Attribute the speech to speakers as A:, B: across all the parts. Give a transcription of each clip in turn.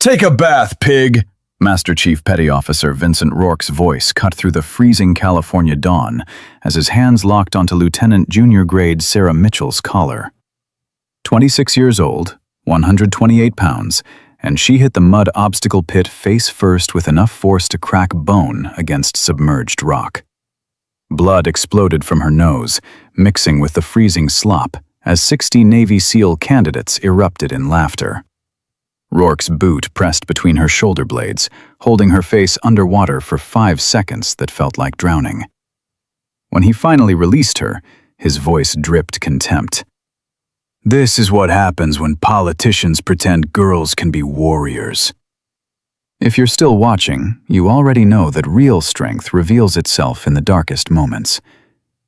A: Take a bath, pig! Master Chief Petty Officer Vincent Rourke's voice cut through the freezing California dawn as his hands locked onto Lieutenant Junior Grade Sarah Mitchell's collar. 26 years old, 128 pounds, and she hit the mud obstacle pit face first with enough force to crack bone against submerged rock. Blood exploded from her nose, mixing with the freezing slop, as 60 Navy SEAL candidates erupted in laughter. Rourke's boot pressed between her shoulder blades, holding her face underwater for 5 seconds that felt like drowning. When he finally released her, his voice dripped contempt. This is what happens when politicians pretend girls can be warriors. If you're still watching, you already know that real strength reveals itself in the darkest moments.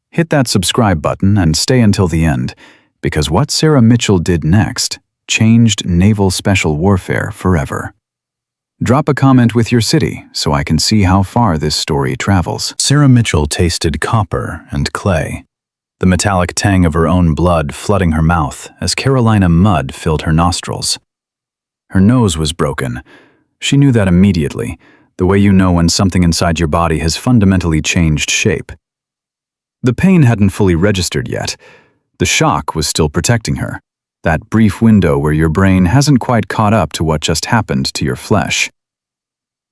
A: Hit that subscribe button and stay until the end, because what Sarah Mitchell did next changed naval special warfare forever. Drop a comment with your city so I can see how far this story travels. Sarah Mitchell tasted copper and clay, the metallic tang of her own blood flooding her mouth as Carolina mud filled her nostrils. Her nose was broken. She knew that immediately, the way you know when something inside your body has fundamentally changed shape. The pain hadn't fully registered yet. The shock was still protecting her, that brief window where your brain hasn't quite caught up to what just happened to your flesh.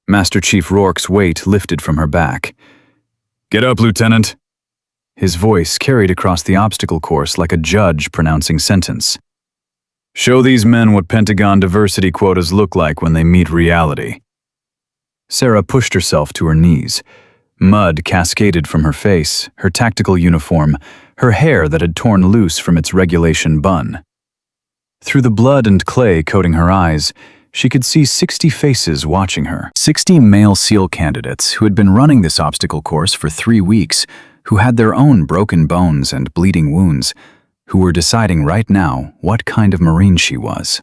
A: Master Chief Rourke's weight lifted from her back. Get up, Lieutenant. His voice carried across the obstacle course like a judge pronouncing sentence. Show these men what Pentagon diversity quotas look like when they meet reality. Sarah pushed herself to her knees. Mud cascaded from her face, her tactical uniform, her hair that had torn loose from its regulation bun. Through the blood and clay coating her eyes, she could see 60 faces watching her. 60 male SEAL candidates who had been running this obstacle course for 3 weeks, who had their own broken bones and bleeding wounds, who were deciding right now what kind of Marine she was.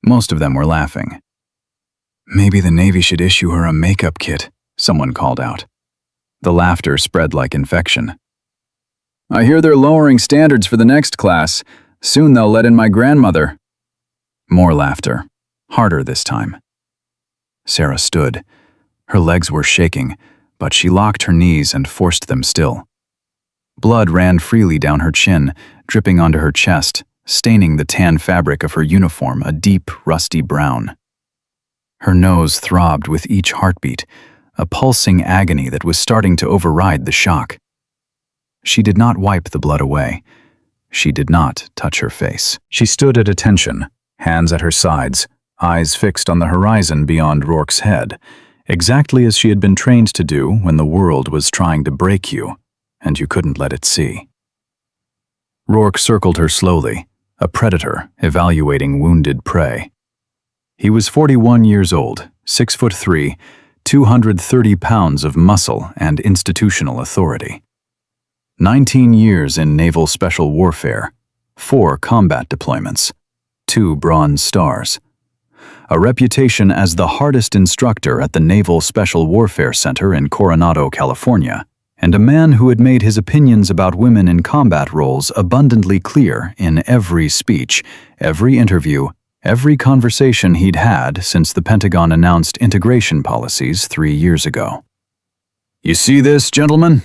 A: Most of them were laughing. Maybe the Navy should issue her a makeup kit, someone called out. The laughter spread like infection. I hear they're lowering standards for the next class. Soon they'll let in my grandmother. More laughter, harder this time. Sarah stood. Her legs were shaking, but she locked her knees and forced them still. Blood ran freely down her chin, dripping onto her chest, staining the tan fabric of her uniform a deep, rusty brown. Her nose throbbed with each heartbeat, a pulsing agony that was starting to override the shock. She did not wipe the blood away. She did not touch her face. She stood at attention, hands at her sides, eyes fixed on the horizon beyond Rourke's head, exactly as she had been trained to do when the world was trying to break you, and you couldn't let it see. Rourke circled her slowly, a predator evaluating wounded prey. He was 41 years old, 6'3", 230 pounds of muscle and institutional authority. 19 years in naval special warfare, 4 combat deployments, 2 Bronze Stars. A reputation as the hardest instructor at the Naval Special Warfare Center in Coronado, California, and a man who had made his opinions about women in combat roles abundantly clear in every speech, every interview, every conversation he'd had since the Pentagon announced integration policies 3 years ago. You see this, gentlemen?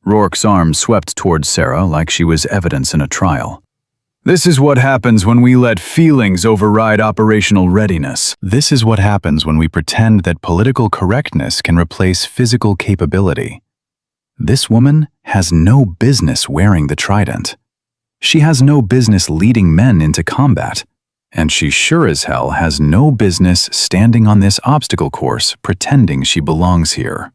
A: Rourke's arm swept towards Sarah like she was evidence in a trial. This is what happens when we let feelings override operational readiness. This is what happens when we pretend that political correctness can replace physical capability. This woman has no business wearing the trident. She has no business leading men into combat. And she sure as hell has no business standing on this obstacle course pretending she belongs here.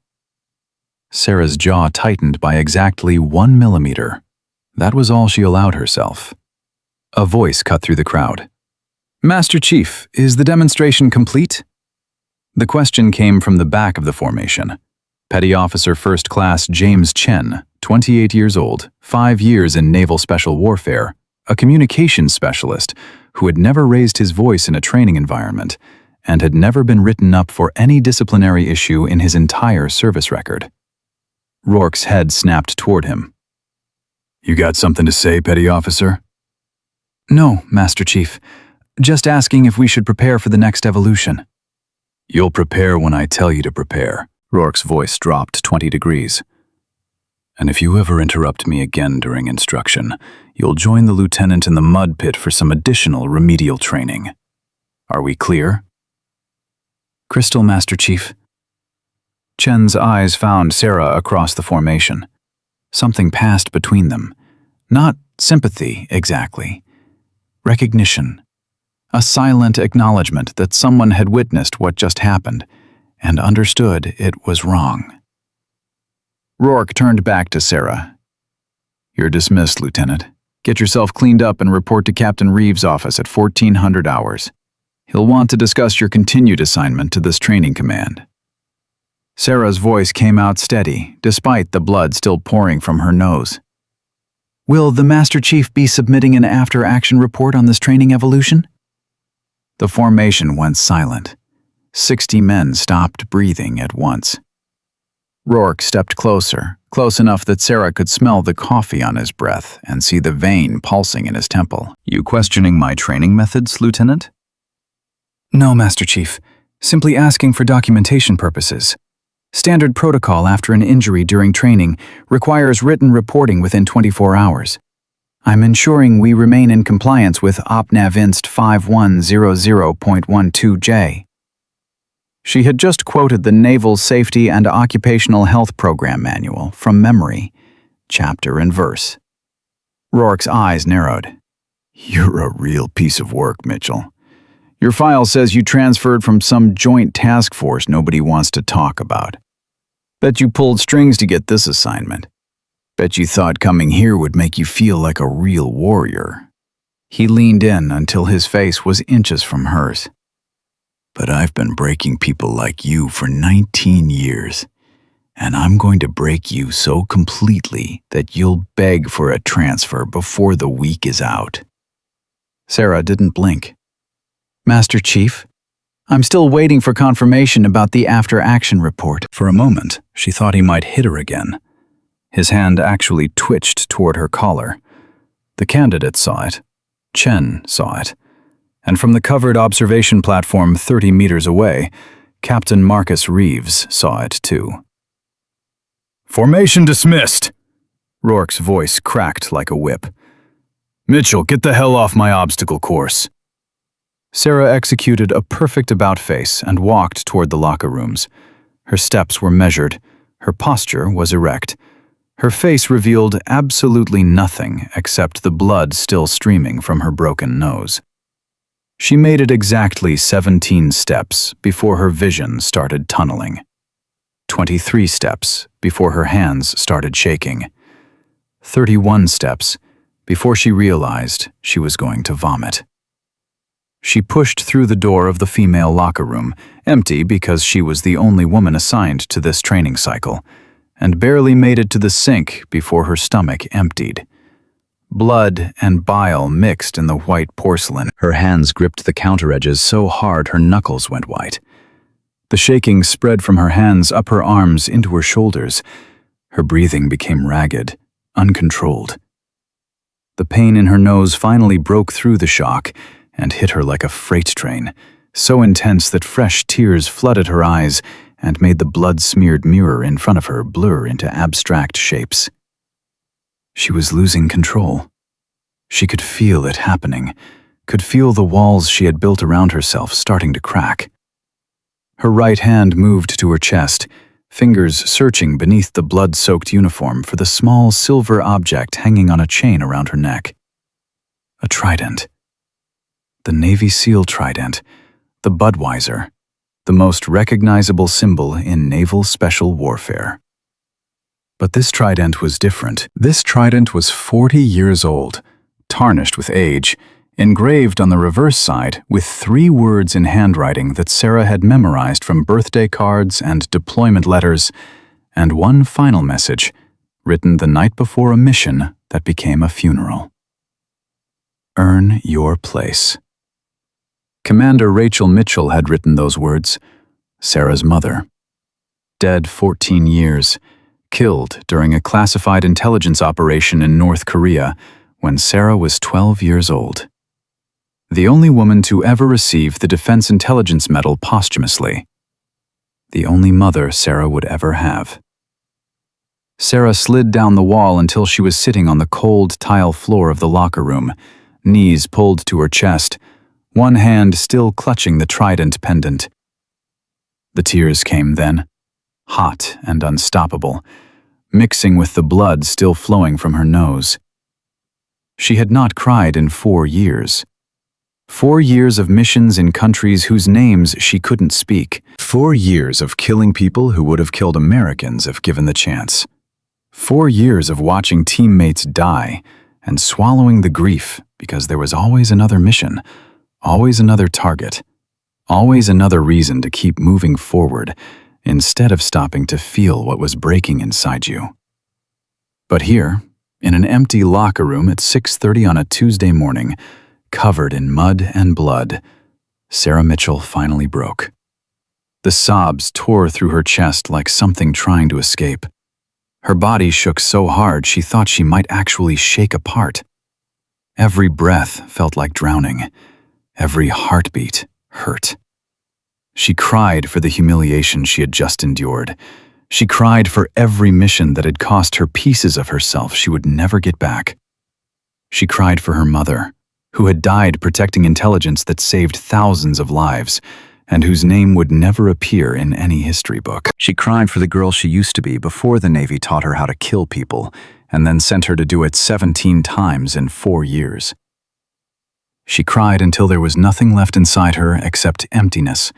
A: Sarah's jaw tightened by exactly 1 millimeter. That was all she allowed herself. A voice cut through the crowd. Master Chief, is the demonstration complete? The question came from the back of the formation. Petty Officer First Class James Chen, 28 years old, 5 years in naval special warfare, a communications specialist who had never raised his voice in a training environment and had never been written up for any disciplinary issue in his entire service record. Rourke's head snapped toward him. You got something to say, Petty Officer? No, Master Chief. Just asking if we should prepare for the next evolution. You'll prepare when I tell you to prepare. Rourke's voice dropped 20 degrees. And if you ever interrupt me again during instruction, you'll join the lieutenant in the mud pit for some additional remedial training. Are we clear? Crystal, Master Chief. Chen's eyes found Sarah across the formation. Something passed between them. Not sympathy, exactly. Recognition. A silent acknowledgement that someone had witnessed what just happened and understood it was wrong. Rourke turned back to Sarah. You're dismissed, Lieutenant. Get yourself cleaned up and report to Captain Reeves' office at 1400 hours. He'll want to discuss your continued assignment to this training command. Sarah's voice came out steady, despite the blood still pouring from her nose. Will the Master Chief be submitting an after-action report on this training evolution? The formation went silent. 60 men stopped breathing at once. Rourke stepped closer, close enough that Sarah could smell the coffee on his breath and see the vein pulsing in his temple. You questioning my training methods, Lieutenant? No, Master Chief. Simply asking for documentation purposes. Standard protocol after an injury during training requires written reporting within 24 hours. I'm ensuring we remain in compliance with OPNAV Inst 5100.12J. She had just quoted the Naval Safety and Occupational Health Program Manual from memory, chapter and verse. Rourke's eyes narrowed. You're a real piece of work, Mitchell. Your file says you transferred from some joint task force nobody wants to talk about. Bet you pulled strings to get this assignment. Bet you thought coming here would make you feel like a real warrior. He leaned in until his face was inches from hers. But I've been breaking people like you for 19 years, and I'm going to break you so completely that you'll beg for a transfer before the week is out. Sarah didn't blink. Master Chief, I'm still waiting for confirmation about the after-action report. For a moment, she thought he might hit her again. His hand actually twitched toward her collar. The candidate saw it. Chen saw it. And from the covered observation platform 30 meters away, Captain Marcus Reeves saw it too. Formation dismissed! Rourke's voice cracked like a whip. Mitchell, get the hell off my obstacle course. Sarah executed a perfect about-face and walked toward the locker rooms. Her steps were measured. Her posture was erect. Her face revealed absolutely nothing except the blood still streaming from her broken nose. She made it exactly 17 steps before her vision started tunneling. 23 steps before her hands started shaking. 31 steps before she realized she was going to vomit. She pushed through the door of the female locker room, empty because she was the only woman assigned to this training cycle, and barely made it to the sink before her stomach emptied. Blood and bile mixed in the white porcelain. Her hands gripped the counter edges so hard her knuckles went white. The shaking spread from her hands up her arms into her shoulders. Her breathing became ragged, uncontrolled. The pain in her nose finally broke through the shock and hit her like a freight train, so intense that fresh tears flooded her eyes and made the blood-smeared mirror in front of her blur into abstract shapes. She was losing control. She could feel it happening, could feel the walls she had built around herself starting to crack. Her right hand moved to her chest, fingers searching beneath the blood-soaked uniform for the small silver object hanging on a chain around her neck. A trident. The Navy SEAL trident, the Budweiser, the most recognizable symbol in naval special warfare. But this trident was different. This trident was 40 years old, tarnished with age, engraved on the reverse side with 3 words in handwriting that Sarah had memorized from birthday cards and deployment letters, and one final message, written the night before a mission that became a funeral. Earn your place. Commander Rachel Mitchell had written those words, Sarah's mother. Dead 14 years, killed during a classified intelligence operation in North Korea when Sarah was 12 years old. The only woman to ever receive the Defense Intelligence Medal posthumously. The only mother Sarah would ever have. Sarah slid down the wall until she was sitting on the cold tile floor of the locker room, knees pulled to her chest, one hand still clutching the trident pendant. The tears came then, hot and unstoppable, mixing with the blood still flowing from her nose. She had not cried in 4 years. 4 years of missions in countries whose names she couldn't speak. 4 years of killing people who would have killed Americans if given the chance. 4 years of watching teammates die and swallowing the grief because there was always another mission, always another target, always another reason to keep moving forward instead of stopping to feel what was breaking inside you. But here, in an empty locker room at 6:30 on a Tuesday morning, covered in mud and blood, Sarah Mitchell finally broke. The sobs tore through her chest like something trying to escape. Her body shook so hard she thought she might actually shake apart. Every breath felt like drowning. Every heartbeat hurt. She cried for the humiliation she had just endured. She cried for every mission that had cost her pieces of herself she would never get back. She cried for her mother, who had died protecting intelligence that saved thousands of lives, and whose name would never appear in any history book. She cried for the girl she used to be before the Navy taught her how to kill people, and then sent her to do it 17 times in 4 years. She cried until there was nothing left inside her except emptiness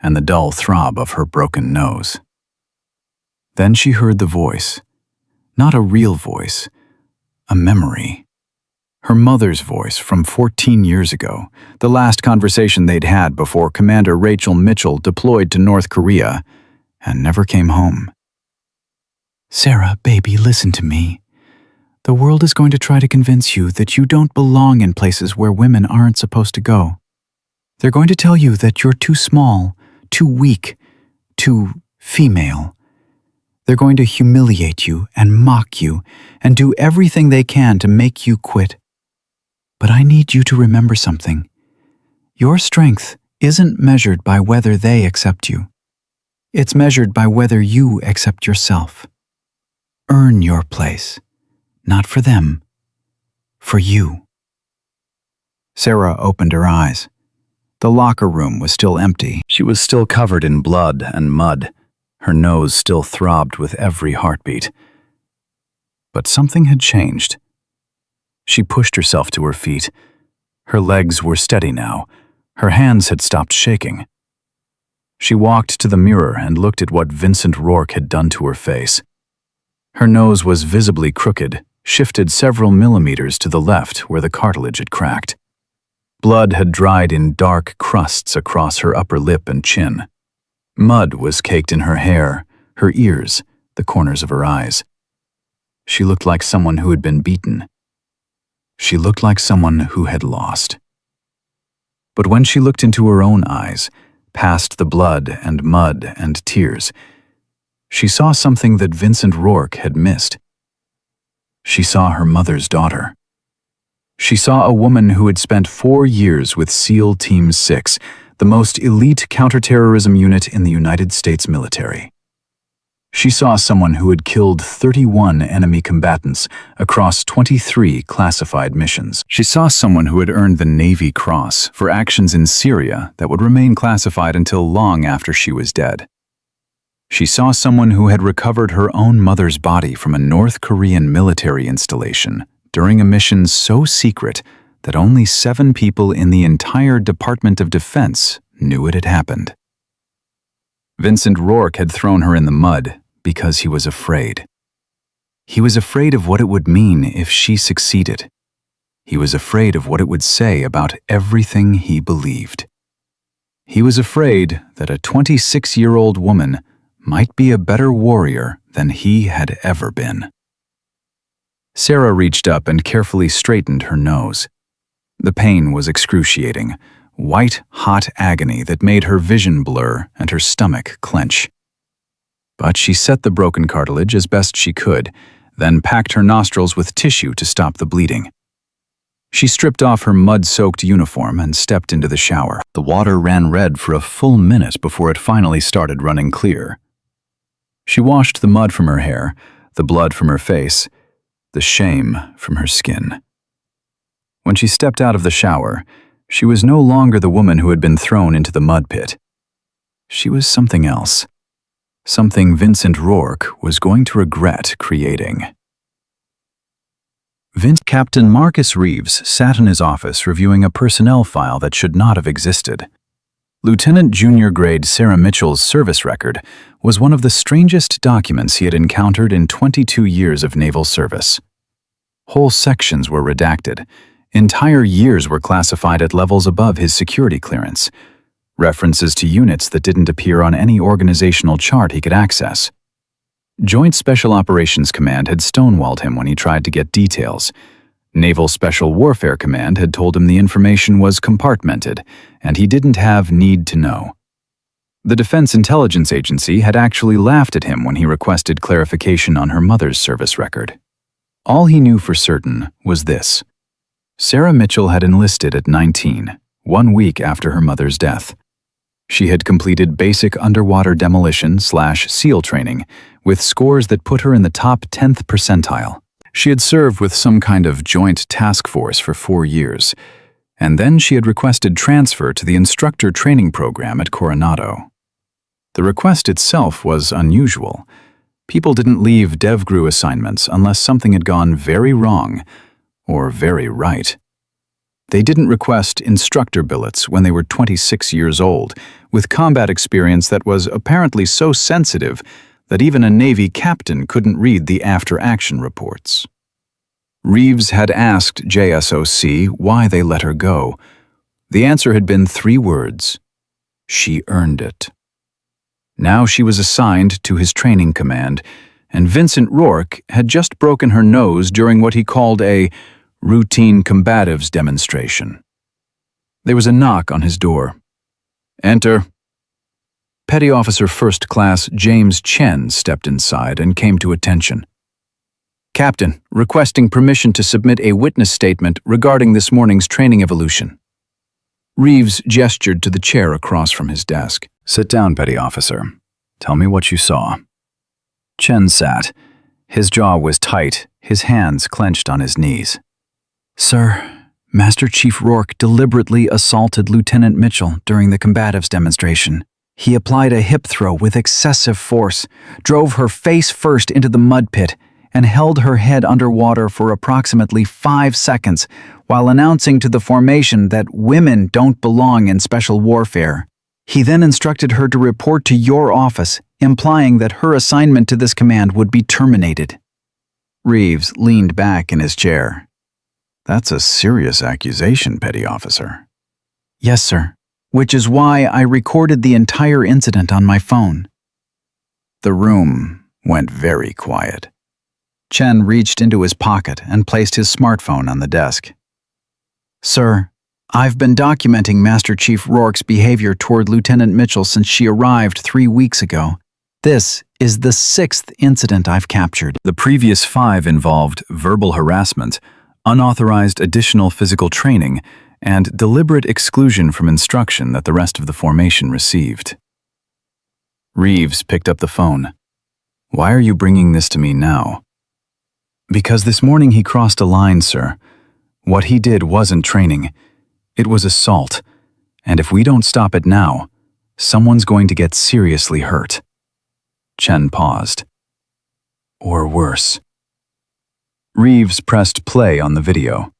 A: and the dull throb of her broken nose. Then she heard the voice, not a real voice, a memory. Her mother's voice from 14 years ago, the last conversation they'd had before Commander Rachel Mitchell deployed to North Korea and never came home. "Sarah, baby, listen to me. The world is going to try to convince you that you don't belong in places where women aren't supposed to go. They're going to tell you that you're too small, too weak, too female. They're going to humiliate you and mock you and do everything they can to make you quit. But I need you to remember something. Your strength isn't measured by whether they accept you. It's measured by whether you accept yourself. Earn your place, not for them, for you." Sarah opened her eyes. The locker room was still empty. She was still covered in blood and mud. Her nose still throbbed with every heartbeat. But something had changed. She pushed herself to her feet. Her legs were steady now. Her hands had stopped shaking. She walked to the mirror and looked at what Vincent Rourke had done to her face. Her nose was visibly crooked, shifted several millimeters to the left where the cartilage had cracked. Blood had dried in dark crusts across her upper lip and chin. Mud was caked in her hair, her ears, the corners of her eyes. She looked like someone who had been beaten. She looked like someone who had lost. But when she looked into her own eyes, past the blood and mud and tears, she saw something that Vincent Rourke had missed. She saw her mother's daughter. She saw a woman who had spent 4 years with SEAL Team 6, the most elite counterterrorism unit in the United States military. She saw someone who had killed 31 enemy combatants across 23 classified missions. She saw someone who had earned the Navy Cross for actions in Syria that would remain classified until long after she was dead. She saw someone who had recovered her own mother's body from a North Korean military installation during a mission so secret that only 7 people in the entire Department of Defense knew it had happened. Vincent Rourke had thrown her in the mud because he was afraid. He was afraid of what it would mean if she succeeded. He was afraid of what it would say about everything he believed. He was afraid that a 26-year-old woman might be a better warrior than he had ever been. Sarah reached up and carefully straightened her nose. The pain was excruciating, white, hot agony that made her vision blur and her stomach clench. But she set the broken cartilage as best she could, then packed her nostrils with tissue to stop the bleeding. She stripped off her mud-soaked uniform and stepped into the shower. The water ran red for a full minute before it finally started running clear. She washed the mud from her hair, the blood from her face, the shame from her skin. When she stepped out of the shower, she was no longer the woman who had been thrown into the mud pit. She was something else. Something Vincent Rourke was going to regret creating. Captain Marcus Reeves sat in his office reviewing a personnel file that should not have existed. Lieutenant Junior Grade Sarah Mitchell's service record was one of the strangest documents he had encountered in 22 years of naval service. Whole sections were redacted. Entire years were classified at levels above his security clearance. References to units that didn't appear on any organizational chart he could access. Joint Special Operations Command had stonewalled him when he tried to get details. Naval Special Warfare Command had told him the information was compartmented, and he didn't have need to know. The Defense Intelligence Agency had actually laughed at him when he requested clarification on her mother's service record. All he knew for certain was this. Sarah Mitchell had enlisted at 19, 1 week after her mother's death. She had completed basic underwater demolition/SEAL training with scores that put her in the top 10th percentile. She had served with some kind of joint task force for 4 years, and then she had requested transfer to the instructor training program at Coronado. The request itself was unusual. People didn't leave DevGru assignments unless something had gone very wrong or very right. They didn't request instructor billets when they were 26 years old, with combat experience that was apparently so sensitive that even a Navy captain couldn't read the after-action reports. Reeves had asked JSOC why they let her go. The answer had been 3 words. She earned it. Now she was assigned to his training command, and Vincent Rourke had just broken her nose during what he called a routine combatives demonstration. There was a knock on his door. "Enter." Petty Officer First Class James Chen stepped inside and came to attention. "Captain, requesting permission to submit a witness statement regarding this morning's training evolution." Reeves gestured to the chair across from his desk. "Sit down, Petty Officer. Tell me what you saw." Chen sat. His jaw was tight, his hands clenched on his knees. "Sir, Master Chief Rourke deliberately assaulted Lieutenant Mitchell during the combatives demonstration. He applied a hip throw with excessive force, drove her face first into the mud pit, and held her head underwater for approximately 5 seconds while announcing to the formation that women don't belong in special warfare. He then instructed her to report to your office, implying that her assignment to this command would be terminated." Reeves leaned back in his chair. "That's a serious accusation, Petty Officer." "Yes, sir. Which is why I recorded the entire incident on my phone." The room went very quiet. Chen reached into his pocket and placed his smartphone on the desk. "Sir, I've been documenting Master Chief Rourke's behavior toward Lieutenant Mitchell since she arrived 3 weeks ago. This is the 6th incident I've captured." The previous 5 involved verbal harassment, unauthorized additional physical training, and deliberate exclusion from instruction that the rest of the formation received. Reeves picked up the phone. "Why are you bringing this to me now?" "Because this morning he crossed a line, sir. What he did wasn't training. It was assault. And if we don't stop it now, someone's going to get seriously hurt." Chen paused. "Or worse." Reeves pressed play on the video.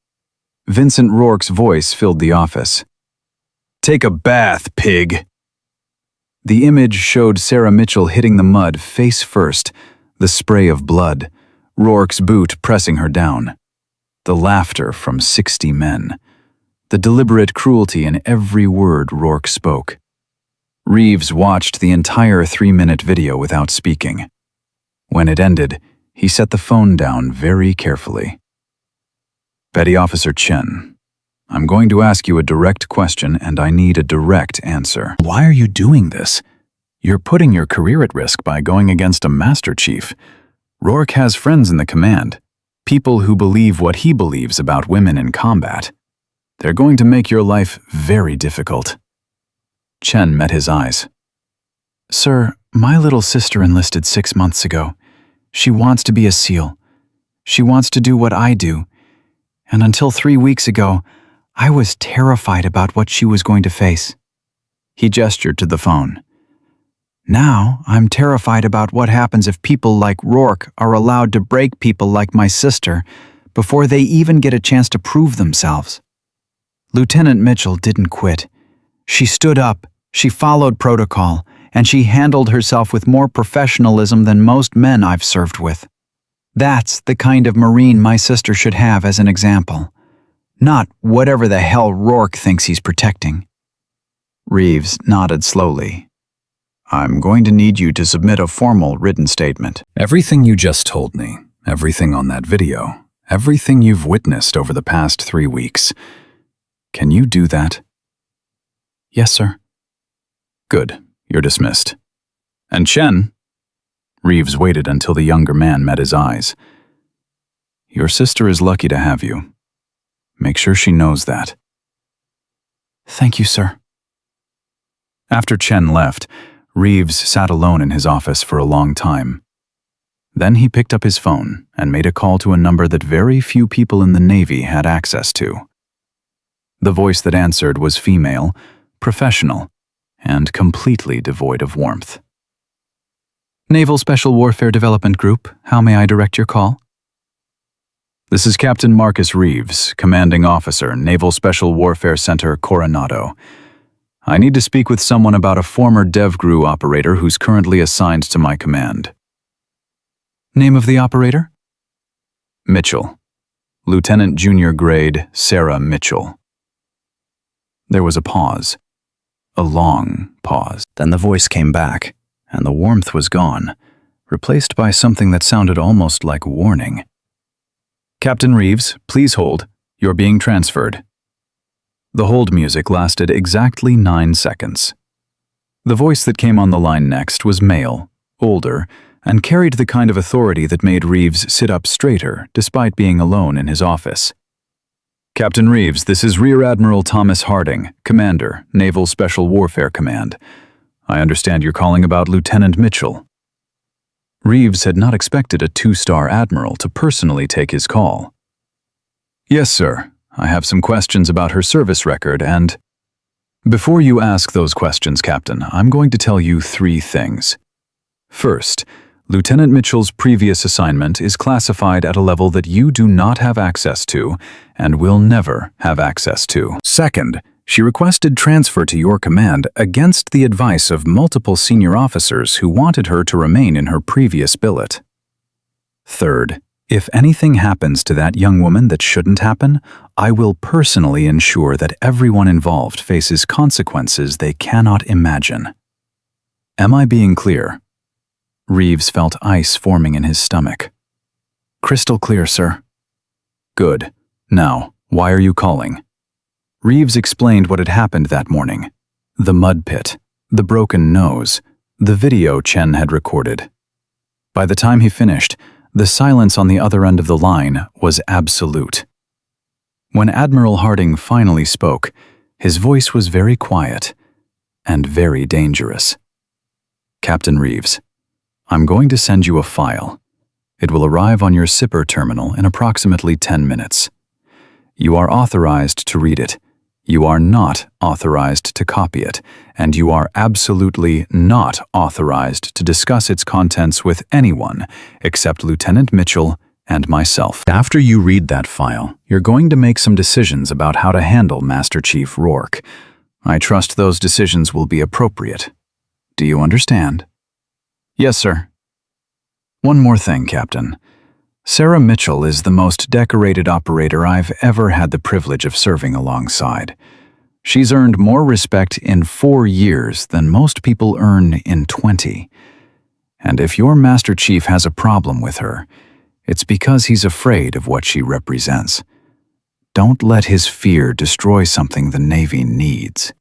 A: Vincent Rourke's voice filled the office. "Take a bath, pig." The image showed Sarah Mitchell hitting the mud face first, the spray of blood, Rourke's boot pressing her down. The laughter from 60 men. The deliberate cruelty in every word Rourke spoke. Reeves watched the entire 3-minute video without speaking. When it ended, he set the phone down very carefully. "Petty Officer Chen, I'm going to ask you a direct question and I need a direct answer. Why are you doing this? You're putting your career at risk by going against a Master Chief. Rourke has friends in the command. People who believe what he believes about women in combat. They're going to make your life very difficult. Chen met his eyes. Sir, my little sister enlisted 6 months ago. She wants to be a SEAL. She wants to do what I do. And until 3 weeks ago, I was terrified about what she was going to face. He gestured to the phone. Now, I'm terrified about what happens if people like Rourke are allowed to break people like my sister before they even get a chance to prove themselves. Lieutenant Mitchell didn't quit. She stood up, she followed protocol, and she handled herself with more professionalism than most men I've served with. That's the kind of Marine my sister should have as an example, not whatever the hell Rourke thinks he's protecting. Reeves nodded slowly. I'm going to need you to submit a formal written statement. Everything you just told me, everything on that video, everything you've witnessed over the past 3 weeks. Can you do that? Yes, sir. Good. You're dismissed. And Chen? Reeves waited until the younger man met his eyes. Your sister is lucky to have you. Make sure she knows that. Thank you, sir. After Chen left, Reeves sat alone in his office for a long time. Then he picked up his phone and made a call to a number that very few people in the Navy had access to. The voice that answered was female, professional, and completely devoid of warmth. Naval Special Warfare Development Group, how may I direct your call? This is Captain Marcus Reeves, Commanding Officer, Naval Special Warfare Center, Coronado. I need to speak with someone about a former DevGru operator who's currently assigned to my command. Name of the operator? Mitchell. Lieutenant Junior Grade Sarah Mitchell. There was a pause. A long pause. Then the voice came back, and the warmth was gone, replaced by something that sounded almost like warning. Captain Reeves, please hold. You're being transferred. The hold music lasted exactly 9 seconds. The voice that came on the line next was male, older, and carried the kind of authority that made Reeves sit up straighter despite being alone in his office. Captain Reeves, this is Rear Admiral Thomas Harding, Commander, Naval Special Warfare Command. I understand you're calling about Lieutenant Mitchell. Reeves had not expected a 2-star admiral to personally take his call. Yes, sir. I have some questions about her service record and... Before you ask those questions, Captain, I'm going to tell you 3 things. First, Lieutenant Mitchell's previous assignment is classified at a level that you do not have access to and will never have access to. Second, she requested transfer to your command against the advice of multiple senior officers who wanted her to remain in her previous billet. Third, if anything happens to that young woman that shouldn't happen, I will personally ensure that everyone involved faces consequences they cannot imagine. Am I being clear? Reeves felt ice forming in his stomach. Crystal clear, sir. Good. Now, why are you calling? Reeves explained what had happened that morning. The mud pit, the broken nose, the video Chen had recorded. By the time he finished, the silence on the other end of the line was absolute. When Admiral Harding finally spoke, his voice was very quiet and very dangerous. Captain Reeves, I'm going to send you a file. It will arrive on your SIPR terminal in approximately 10 minutes. You are authorized to read it. You are not authorized to copy it, and you are absolutely not authorized to discuss its contents with anyone except Lieutenant Mitchell and myself. After you read that file, you're going to make some decisions about how to handle Master Chief Rourke. I trust those decisions will be appropriate. Do you understand? Yes, sir. One more thing, Captain. Sarah Mitchell is the most decorated operator I've ever had the privilege of serving alongside. She's earned more respect in 4 years than most people earn in 20. And if your Master Chief has a problem with her, it's because he's afraid of what she represents. Don't let his fear destroy something the Navy needs.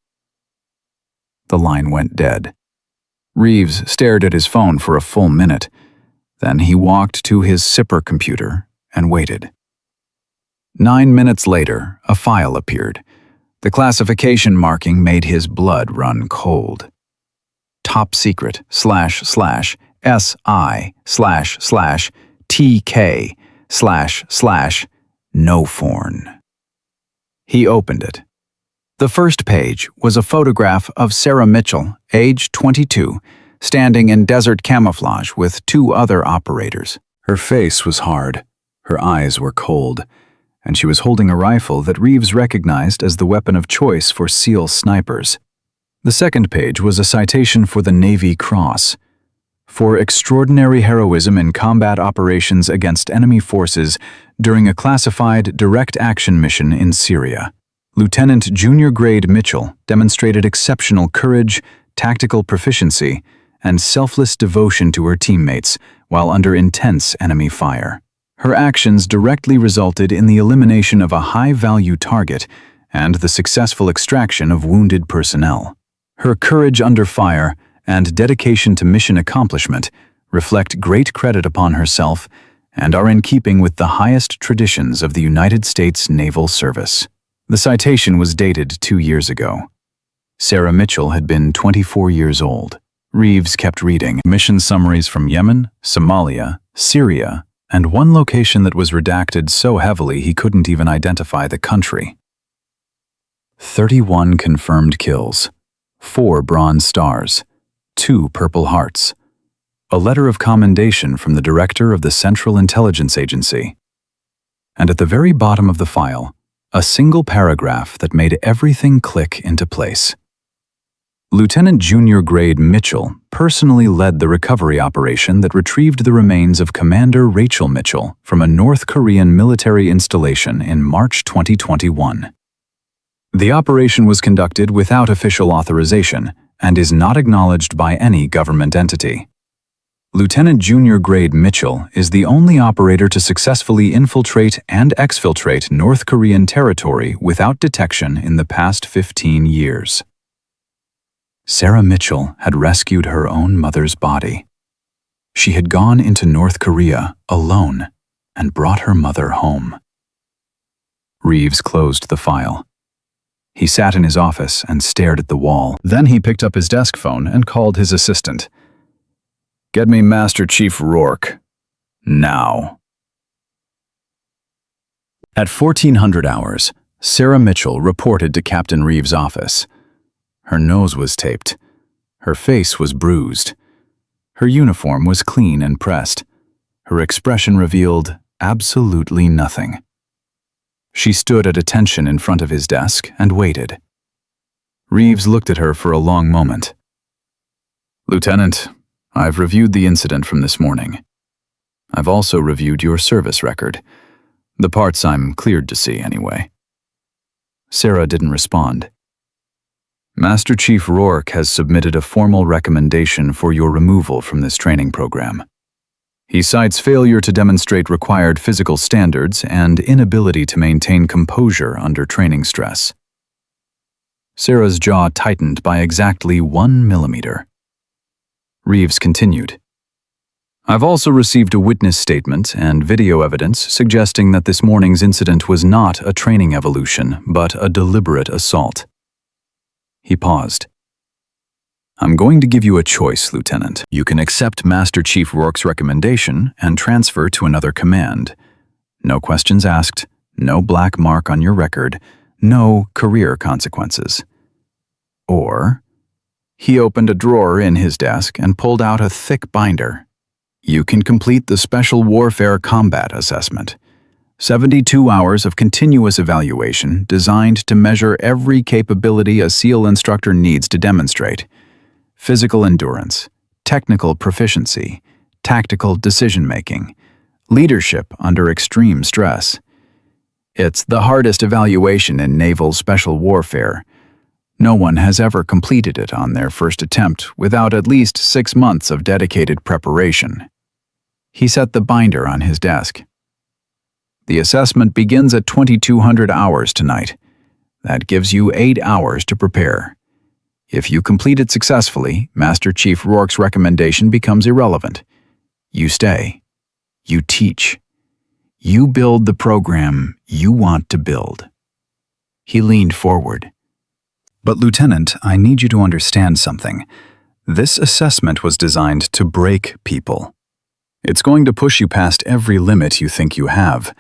A: The line went dead. Reeves stared at his phone for a full minute. Then he walked to his SIPR computer and waited. 9 minutes later, a file appeared. The classification marking made his blood run cold. Top secret //SI//TK//no foreign. He opened it. The first page was a photograph of Sarah Mitchell, age 22, standing in desert camouflage with 2 other operators. Her face was hard, her eyes were cold, and she was holding a rifle that Reeves recognized as the weapon of choice for SEAL snipers. The second page was a citation for the Navy Cross. For extraordinary heroism in combat operations against enemy forces during a classified direct action mission in Syria, Lieutenant Junior Grade Mitchell demonstrated exceptional courage, tactical proficiency, and selfless devotion to her teammates while under intense enemy fire. Her actions directly resulted in the elimination of a high-value target and the successful extraction of wounded personnel. Her courage under fire and dedication to mission accomplishment reflect great credit upon herself and are in keeping with the highest traditions of the United States Naval Service. The citation was dated 2 years ago. Sarah Mitchell had been 24 years old. Reeves kept reading mission summaries from Yemen, Somalia, Syria, and one location that was redacted so heavily he couldn't even identify the country. 31 confirmed kills, 4 bronze stars, 2 Purple Hearts, a letter of commendation from the director of the Central Intelligence Agency, and at the very bottom of the file, a single paragraph that made everything click into place. Lieutenant Junior Grade Mitchell personally led the recovery operation that retrieved the remains of Commander Rachel Mitchell from a North Korean military installation in March 2021. The operation was conducted without official authorization and is not acknowledged by any government entity. Lieutenant Junior Grade Mitchell is the only operator to successfully infiltrate and exfiltrate North Korean territory without detection in the past 15 years. Sarah Mitchell had rescued her own mother's body. She had gone into North Korea alone and brought her mother home. Reeves closed the file. He sat in his office and stared at the wall. Then he picked up his desk phone and called his assistant. "Get me Master Chief Rourke. Now." At 1400 hours, Sarah Mitchell reported to Captain Reeves' office. Her nose was taped. Her face was bruised. Her uniform was clean and pressed. Her expression revealed absolutely nothing. She stood at attention in front of his desk and waited. Reeves looked at her for a long moment. "Lieutenant, I've reviewed the incident from this morning. I've also reviewed your service record. The parts I'm cleared to see, anyway." Sarah didn't respond. "Master Chief Rourke has submitted a formal recommendation for your removal from this training program. He cites failure to demonstrate required physical standards and inability to maintain composure under training stress." Sarah's jaw tightened by exactly 1 millimeter. Reeves continued. "I've also received a witness statement and video evidence suggesting that this morning's incident was not a training evolution, but a deliberate assault." He paused. "I'm going to give you a choice, Lieutenant. You can accept Master Chief Rourke's recommendation and transfer to another command. No questions asked, no black mark on your record, no career consequences. Or," he opened a drawer in his desk and pulled out a thick binder, "you can complete the Special Warfare Combat Assessment. 72 hours of continuous evaluation designed to measure every capability a SEAL instructor needs to demonstrate. Physical endurance, technical proficiency, tactical decision-making, leadership under extreme stress. It's the hardest evaluation in naval special warfare. No one has ever completed it on their first attempt without at least 6 months of dedicated preparation." He set the binder on his desk. "The assessment begins at 2200 hours tonight. That gives you 8 hours to prepare. If you complete it successfully, Master Chief Rourke's recommendation becomes irrelevant. You stay. You teach. You build the program you want to build. He leaned forward. But Lieutenant, I need you to understand something. This assessment was designed to break people. It's going to push you past every limit you think you have,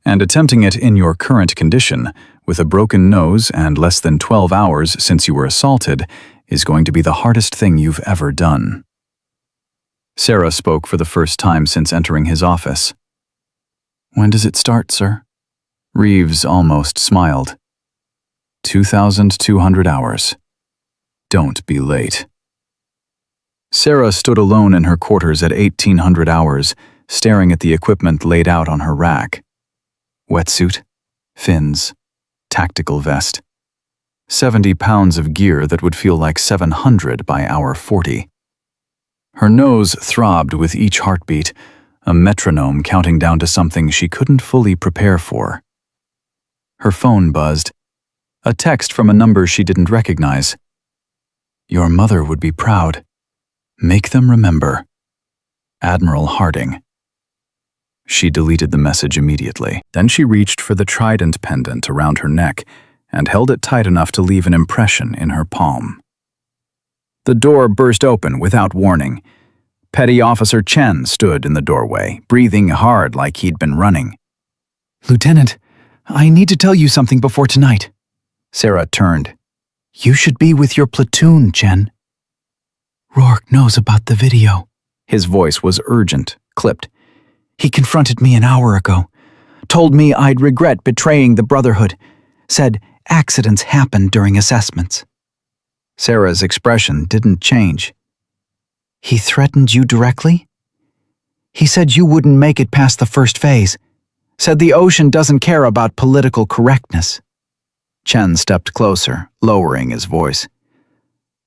A: and attempting it in your current condition, with a broken nose and less than 12 hours since you were assaulted, is going to be the hardest thing you've ever done. Sarah spoke for the first time since entering his office. When does it start, sir? Reeves almost smiled. 2,200 hours. Don't be late. Sarah stood alone in her quarters at 1,800 hours, staring at the equipment laid out on her rack. Wetsuit, fins, tactical vest. 70 pounds of gear that would feel like 700 by hour 40. Her nose throbbed with each heartbeat, a metronome counting down to something she couldn't fully prepare for. Her phone buzzed. A text from a number she didn't recognize. Your mother would be proud. Make them remember. Admiral Harding. She deleted the message immediately. Then she reached for the trident pendant around her neck and held it tight enough to leave an impression in her palm. The door burst open without warning. Petty Officer Chen stood in the doorway, breathing hard like he'd been running. Lieutenant, I need to tell you something before tonight. Sarah turned. You should be with your platoon, Chen. Rourke knows about the video. His voice was urgent, clipped. He confronted me an hour ago. Told me I'd regret betraying the Brotherhood. Said accidents happen during assessments. Sarah's expression didn't change. He threatened you directly? He said you wouldn't make it past the first phase. Said the ocean doesn't care about political correctness. Chen stepped closer, lowering his voice.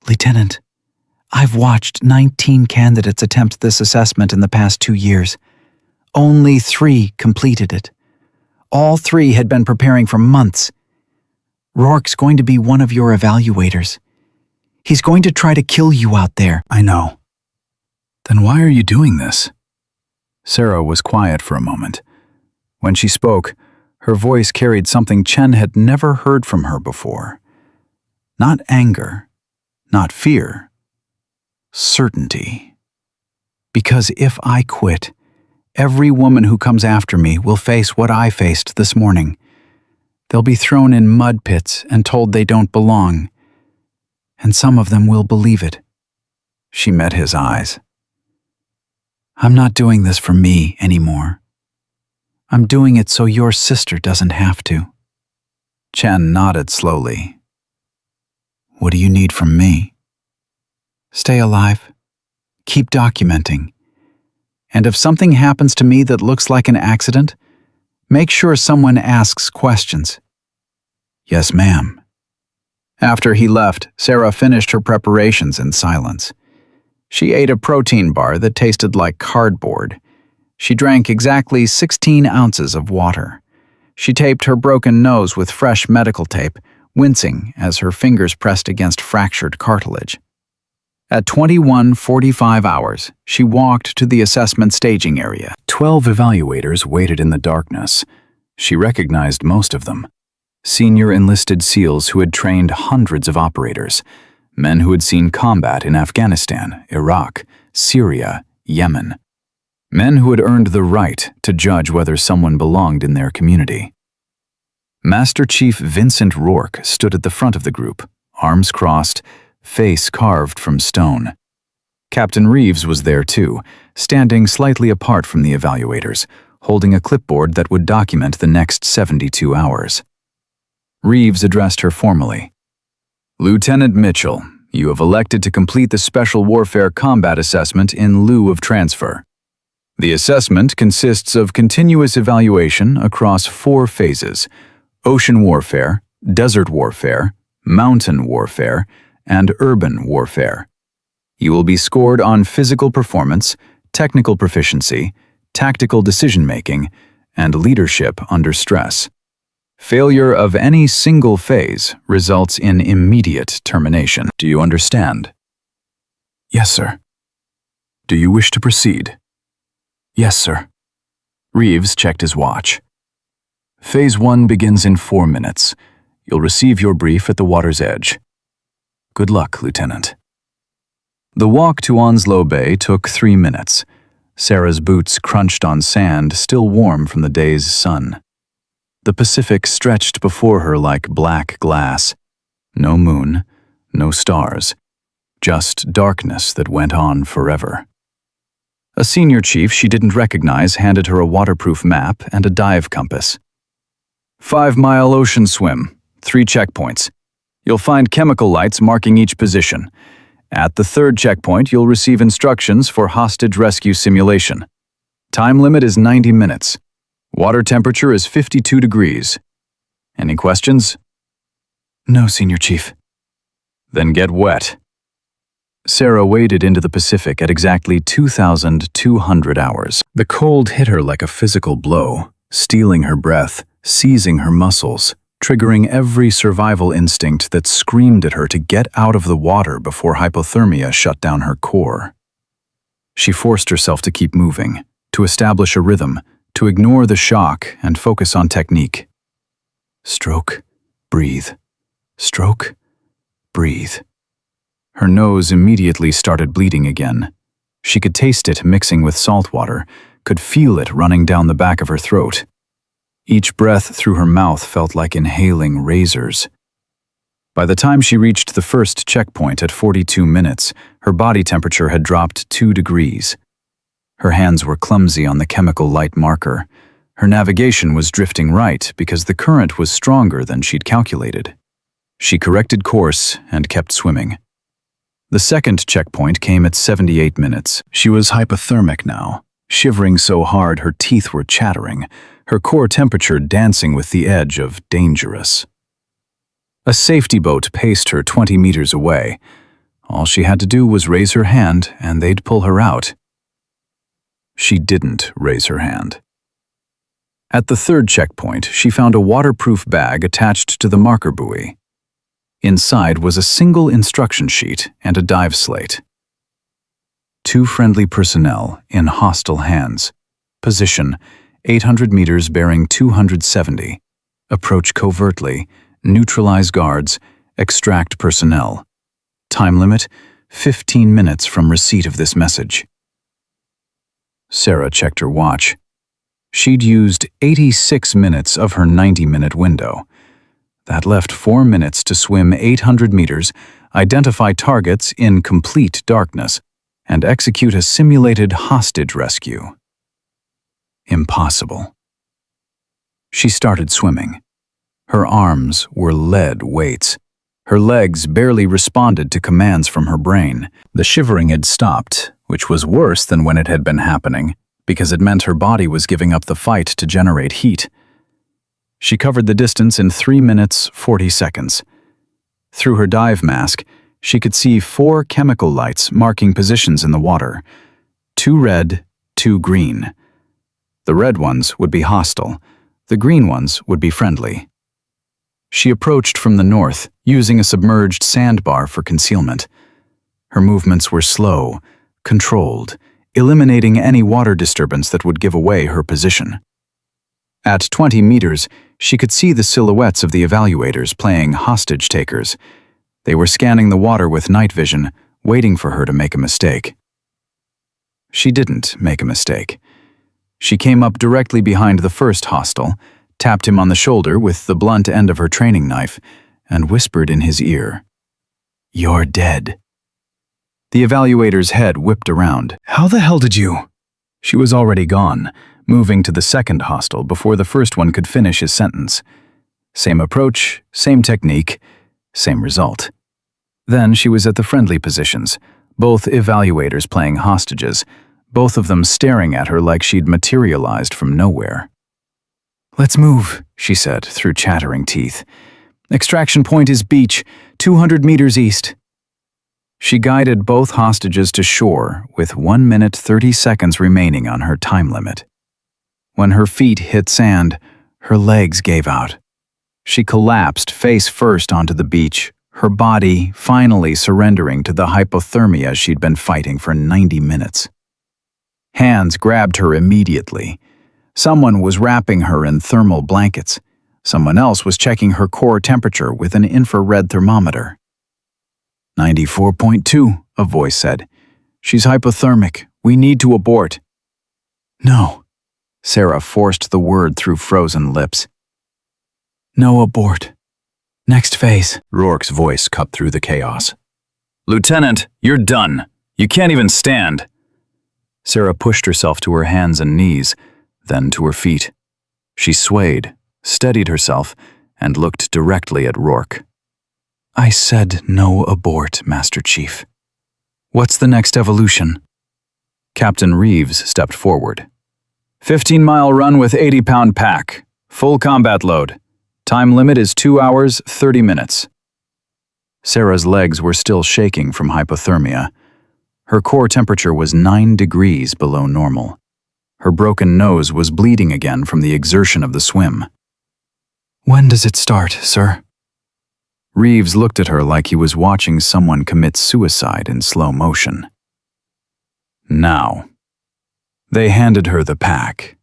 A: Lieutenant, I've watched 19 candidates attempt this assessment in the past 2 years. Only 3 completed it. All 3 had been preparing for months. Rourke's going to be one of your evaluators. He's going to try to kill you out there. I know. Then why are you doing this? Sarah was quiet for a moment. When she spoke, her voice carried something Chen had never heard from her before. Not anger, not fear. Certainty. Because if I quit, every woman who comes after me will face what I faced this morning. They'll be thrown in mud pits and told they don't belong. And some of them will believe it. She met his eyes. I'm not doing this for me anymore. I'm doing it so your sister doesn't have to. Chen nodded slowly. What do you need from me? Stay alive. Keep documenting. And if something happens to me that looks like an accident, make sure someone asks questions. Yes, ma'am. After he left, Sarah finished her preparations in silence. She ate a protein bar that tasted like cardboard. She drank exactly 16 ounces of water. She taped her broken nose with fresh medical tape, wincing as her fingers pressed against fractured cartilage. At 21:45 hours, she walked to the assessment staging area. 12 evaluators waited in the darkness. She recognized most of them. Senior enlisted SEALs who had trained hundreds of operators, men who had seen combat in Afghanistan, Iraq, Syria, Yemen. Men who had earned the right to judge whether someone belonged in their community. Master Chief Vincent Rourke stood at the front of the group, arms crossed, face carved from stone. Captain Reeves was there too, standing slightly apart from the evaluators, holding a clipboard that would document the next 72 hours. Reeves addressed her formally. Lieutenant Mitchell, you have elected to complete the Special Warfare Combat Assessment in lieu of transfer. The assessment consists of continuous evaluation across 4 phases: ocean warfare, desert warfare, mountain warfare, and urban warfare. You will be scored on physical performance, technical proficiency, tactical decision-making, and leadership under stress. Failure of any single phase results in immediate termination. Do you understand? Yes, sir. Do you wish to proceed? Yes, sir. Reeves checked his watch. Phase 1 begins in 4 minutes. You'll receive your brief at the water's edge. Good luck, Lieutenant. The walk to Onslow Bay took 3 minutes. Sarah's boots crunched on sand still warm from the day's sun. The Pacific stretched before her like black glass. No moon, no stars, just darkness that went on forever. A senior chief she didn't recognize handed her a waterproof map and a dive compass. 5-mile ocean swim, 3 checkpoints. You'll find chemical lights marking each position. At the 3rd checkpoint, you'll receive instructions for hostage rescue simulation. Time limit is 90 minutes. Water temperature is 52 degrees. Any questions? No, Senior Chief. Then get wet. Sarah waded into the Pacific at exactly 2,200 hours. The cold hit her like a physical blow, stealing her breath, seizing her muscles, triggering every survival instinct that screamed at her to get out of the water before hypothermia shut down her core. She forced herself to keep moving, to establish a rhythm, to ignore the shock and focus on technique. Stroke, breathe. Stroke, breathe. Her nose immediately started bleeding again. She could taste it mixing with salt water, could feel it running down the back of her throat. Each breath through her mouth felt like inhaling razors. By the time she reached the first checkpoint at 42 minutes, her body temperature had dropped 2 degrees. Her hands were clumsy on the chemical light marker. Her navigation was drifting right because the current was stronger than she'd calculated. She corrected course and kept swimming. The second checkpoint came at 78 minutes. She was hypothermic now, shivering so hard her teeth were chattering, her core temperature dancing with the edge of dangerous. A safety boat paced her 20 meters away. All she had to do was raise her hand and they'd pull her out. She didn't raise her hand. At the 3rd checkpoint, she found a waterproof bag attached to the marker buoy. Inside was a single instruction sheet and a dive slate. 2 friendly personnel in hostile hands. Position, 800 meters bearing 270. Approach covertly, neutralize guards, extract personnel. Time limit, 15 minutes from receipt of this message. Sarah checked her watch. She'd used 86 minutes of her 90-minute window. That left 4 minutes to swim 800 meters, identify targets in complete darkness, and execute a simulated hostage rescue. Impossible. She started swimming. Her arms were lead weights. Her legs barely responded to commands from her brain. The shivering had stopped, which was worse than when it had been happening, because it meant her body was giving up the fight to generate heat. She covered the distance in 3 minutes, 40 seconds. Through her dive mask, she could see 4 chemical lights marking positions in the water. 2 red, 2 green. The red ones would be hostile. The green ones would be friendly. She approached from the north, using a submerged sandbar for concealment. Her movements were slow, controlled, eliminating any water disturbance that would give away her position. At 20 meters, she could see the silhouettes of the evaluators playing hostage takers. They were scanning the water with night vision, waiting for her to make a mistake. She didn't make a mistake. She came up directly behind the first hostile, tapped him on the shoulder with the blunt end of her training knife, and whispered in his ear, "You're dead." The evaluator's head whipped around. "How the hell did you?" She was already gone, moving to the second hostile before the first one could finish his sentence. Same approach, same technique, same result. Then she was at the friendly positions, both evaluators playing hostages, both of them staring at her like she'd materialized from nowhere. "Let's move," she said through chattering teeth. "Extraction point is beach, 200 meters east." She guided both hostages to shore with 1 minute 30 seconds remaining on her time limit. When her feet hit sand, her legs gave out. She collapsed face first onto the beach, her body finally surrendering to the hypothermia she'd been fighting for 90 minutes. Hands grabbed her immediately. Someone was wrapping her in thermal blankets. Someone else was checking her core temperature with an infrared thermometer. 94.2, a voice said. She's hypothermic. We need to abort. No. Sarah forced the word through frozen lips. No abort. Next phase. Rourke's voice cut through the chaos. Lieutenant, you're done. You can't even stand. Sarah pushed herself to her hands and knees, then to her feet. She swayed, steadied herself, and looked directly at Rourke. I said no abort, Master Chief. What's the next evolution? Captain Reeves stepped forward. 15-mile run with 80-pound pack. Full combat load. Time limit is 2 hours, 30 minutes. Sarah's legs were still shaking from hypothermia. Her core temperature was 9 degrees below normal. Her broken nose was bleeding again from the exertion of the swim. When does it start, sir? Reeves looked at her like he was watching someone commit suicide in slow motion. Now. They handed her the pack.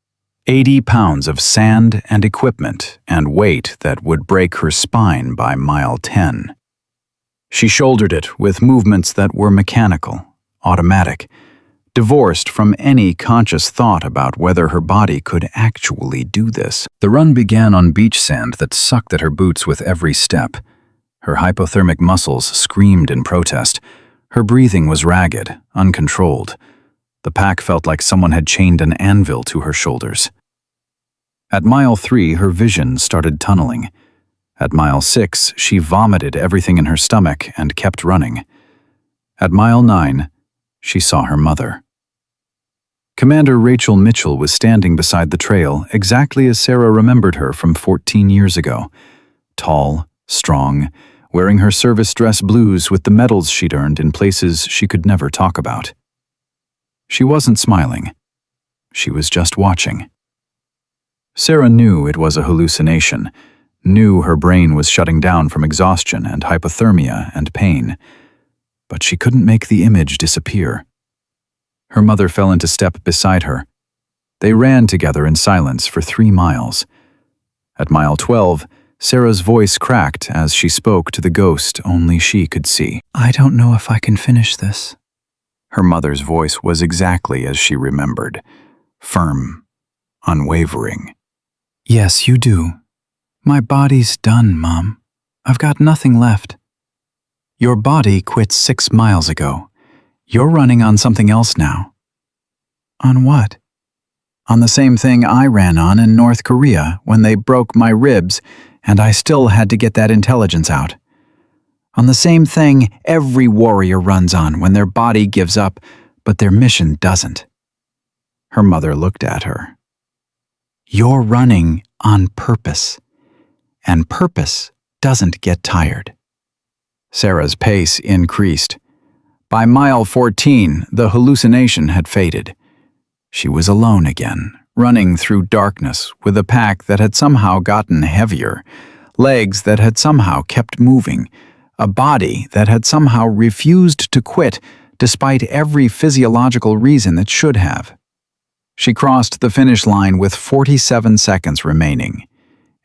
A: 80 pounds of sand and equipment and weight that would break her spine by mile 10. She shouldered it with movements that were mechanical, automatic, divorced from any conscious thought about whether her body could actually do this. The run began on beach sand that sucked at her boots with every step. Her hypothermic muscles screamed in protest. Her breathing was ragged, uncontrolled. The pack felt like someone had chained an anvil to her shoulders. At mile 3, her vision started tunneling. At mile 6, she vomited everything in her stomach and kept running. At mile 9, she saw her mother. Commander Rachel Mitchell was standing beside the trail exactly as Sarah remembered her from 14 years ago. Tall, strong, wearing her service dress blues with the medals she'd earned in places she could never talk about. She wasn't smiling. She was just watching. Sarah knew it was a hallucination, knew her brain was shutting down from exhaustion and hypothermia and pain, but she couldn't make the image disappear. Her mother fell into step beside her. They ran together in silence for 3 miles. At mile 12, Sarah's voice cracked as she spoke to the ghost only she could see. I don't know if I can finish this. Her mother's voice was exactly as she remembered, firm, unwavering. Yes, you do. My body's done, Mom. I've got nothing left. Your body quit 6 miles ago. You're running on something else now. On what? On the same thing I ran on in North Korea when they broke my ribs and I still had to get that intelligence out. On the same thing every warrior runs on when their body gives up, but their mission doesn't. Her mother looked at her. You're running on purpose, and purpose doesn't get tired. Sarah's pace increased. By mile 14, the hallucination had faded. She was alone again, running through darkness with a pack that had somehow gotten heavier, legs that had somehow kept moving, a body that had somehow refused to quit despite every physiological reason it should have. She crossed the finish line with 47 seconds remaining.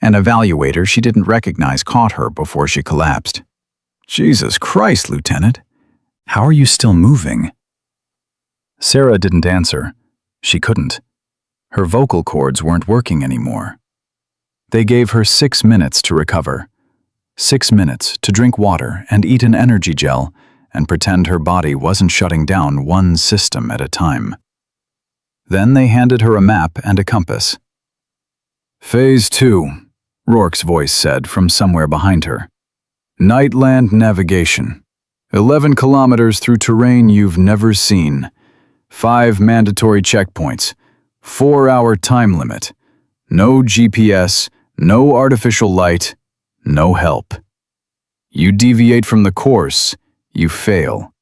A: An evaluator she didn't recognize caught her before she collapsed. Jesus Christ, Lieutenant. How are you still moving? Sarah didn't answer. She couldn't. Her vocal cords weren't working anymore. They gave her 6 minutes to recover. 6 minutes to drink water and eat an energy gel and pretend her body wasn't shutting down one system at a time. Then they handed her a map and a compass. Phase 2, Rourke's voice said from somewhere behind her. Nightland navigation. 11 kilometers through terrain you've never seen. 5 mandatory checkpoints. 4-hour time limit. No GPS, no artificial light, no help. You deviate from the course, you fail.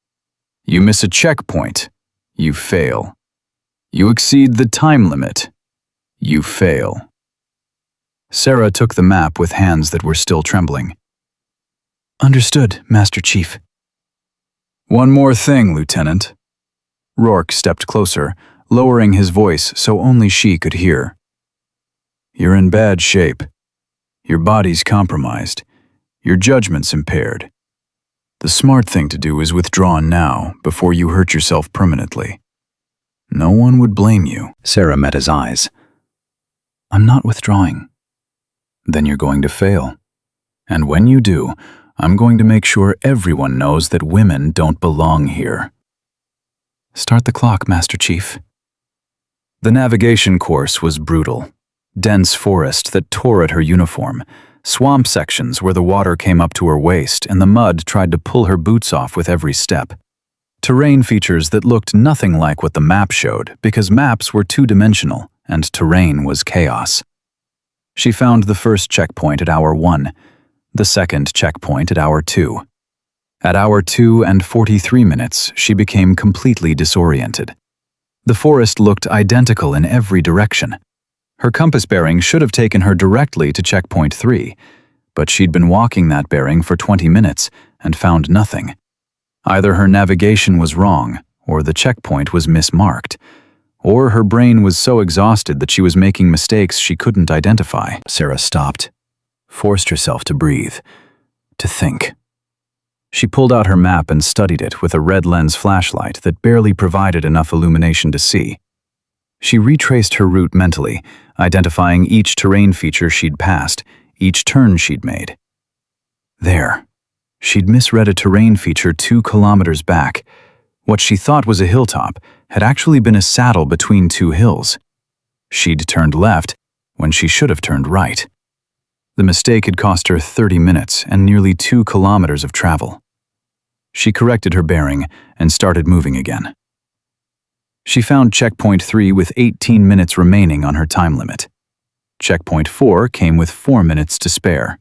A: You miss a checkpoint, you fail. You exceed the time limit, you fail. Sarah took the map with hands that were still trembling. Understood, Master Chief. One more thing, Lieutenant. Rourke stepped closer, lowering his voice so only she could hear. You're in bad shape. Your body's compromised. Your judgment's impaired. The smart thing to do is withdraw now before you hurt yourself permanently. No one would blame you." Sarah met his eyes. "I'm not withdrawing." "Then you're going to fail. And when you do, I'm going to make sure everyone knows that women don't belong here." "Start the clock, Master Chief." The navigation course was brutal. Dense forest that tore at her uniform, swamp sections where the water came up to her waist and the mud tried to pull her boots off with every step. Terrain features that looked nothing like what the map showed because maps were two-dimensional and terrain was chaos. She found the first checkpoint at hour 1, the second checkpoint at hour 2. At hour 2 and 43 minutes, she became completely disoriented. The forest looked identical in every direction. Her compass bearing should have taken her directly to checkpoint 3, but she'd been walking that bearing for 20 minutes and found nothing. Either her navigation was wrong, or the checkpoint was mismarked, or her brain was so exhausted that she was making mistakes she couldn't identify. Sarah stopped, forced herself to breathe, to think. She pulled out her map and studied it with a red lens flashlight that barely provided enough illumination to see. She retraced her route mentally, identifying each terrain feature she'd passed, each turn she'd made. There. She'd misread a terrain feature 2 kilometers back. What she thought was a hilltop had actually been a saddle between 2 hills. She'd turned left when she should have turned right. The mistake had cost her 30 minutes and nearly 2 kilometers of travel. She corrected her bearing and started moving again. She found checkpoint 3 with 18 minutes remaining on her time limit. Checkpoint 4 came with 4 minutes to spare.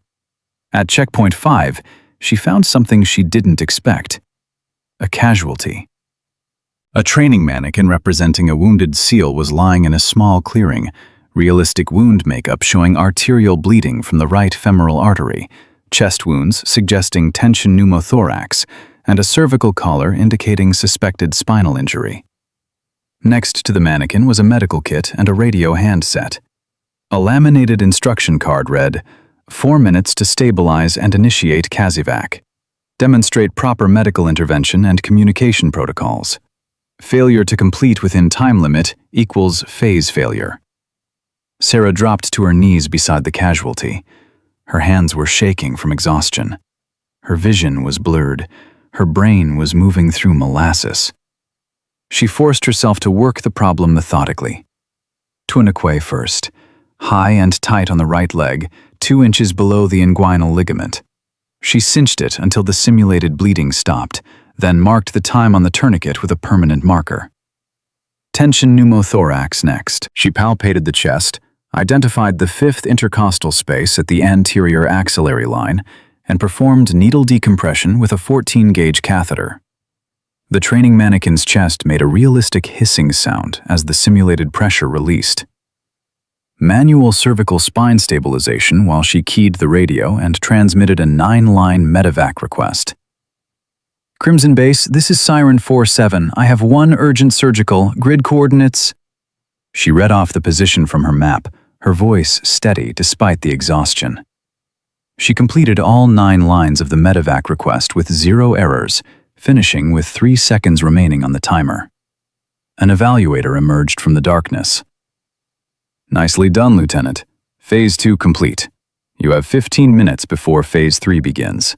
A: At checkpoint 5, she found something she didn't expect: a casualty. A training mannequin representing a wounded SEAL was lying in a small clearing, realistic wound makeup showing arterial bleeding from the right femoral artery, chest wounds suggesting tension pneumothorax, and a cervical collar indicating suspected spinal injury. Next to the mannequin was a medical kit and a radio handset. A laminated instruction card read, 4 minutes to stabilize and initiate Casevac. Demonstrate proper medical intervention and communication protocols. Failure to complete within time limit equals phase failure. Sarah dropped to her knees beside the casualty. Her hands were shaking from exhaustion. Her vision was blurred. Her brain was moving through molasses. She forced herself to work the problem methodically. Tourniquet first, high and tight on the right leg, 2 inches below the inguinal ligament. She cinched it until the simulated bleeding stopped, then marked the time on the tourniquet with a permanent marker. Tension pneumothorax next. She palpated the chest, identified the 5th intercostal space at the anterior axillary line, and performed needle decompression with a 14-gauge catheter. The training mannequin's chest made a realistic hissing sound as the simulated pressure released. Manual cervical spine stabilization while she keyed the radio and transmitted a 9-line medevac request. Crimson Base, this is Siren 47. I have 1 urgent surgical, grid coordinates. She read off the position from her map, her voice steady despite the exhaustion. She completed all 9 lines of the medevac request with 0 errors, finishing with 3 seconds remaining on the timer. An evaluator emerged from the darkness. Nicely done, Lieutenant. Phase 2 complete. You have 15 minutes before Phase 3 begins.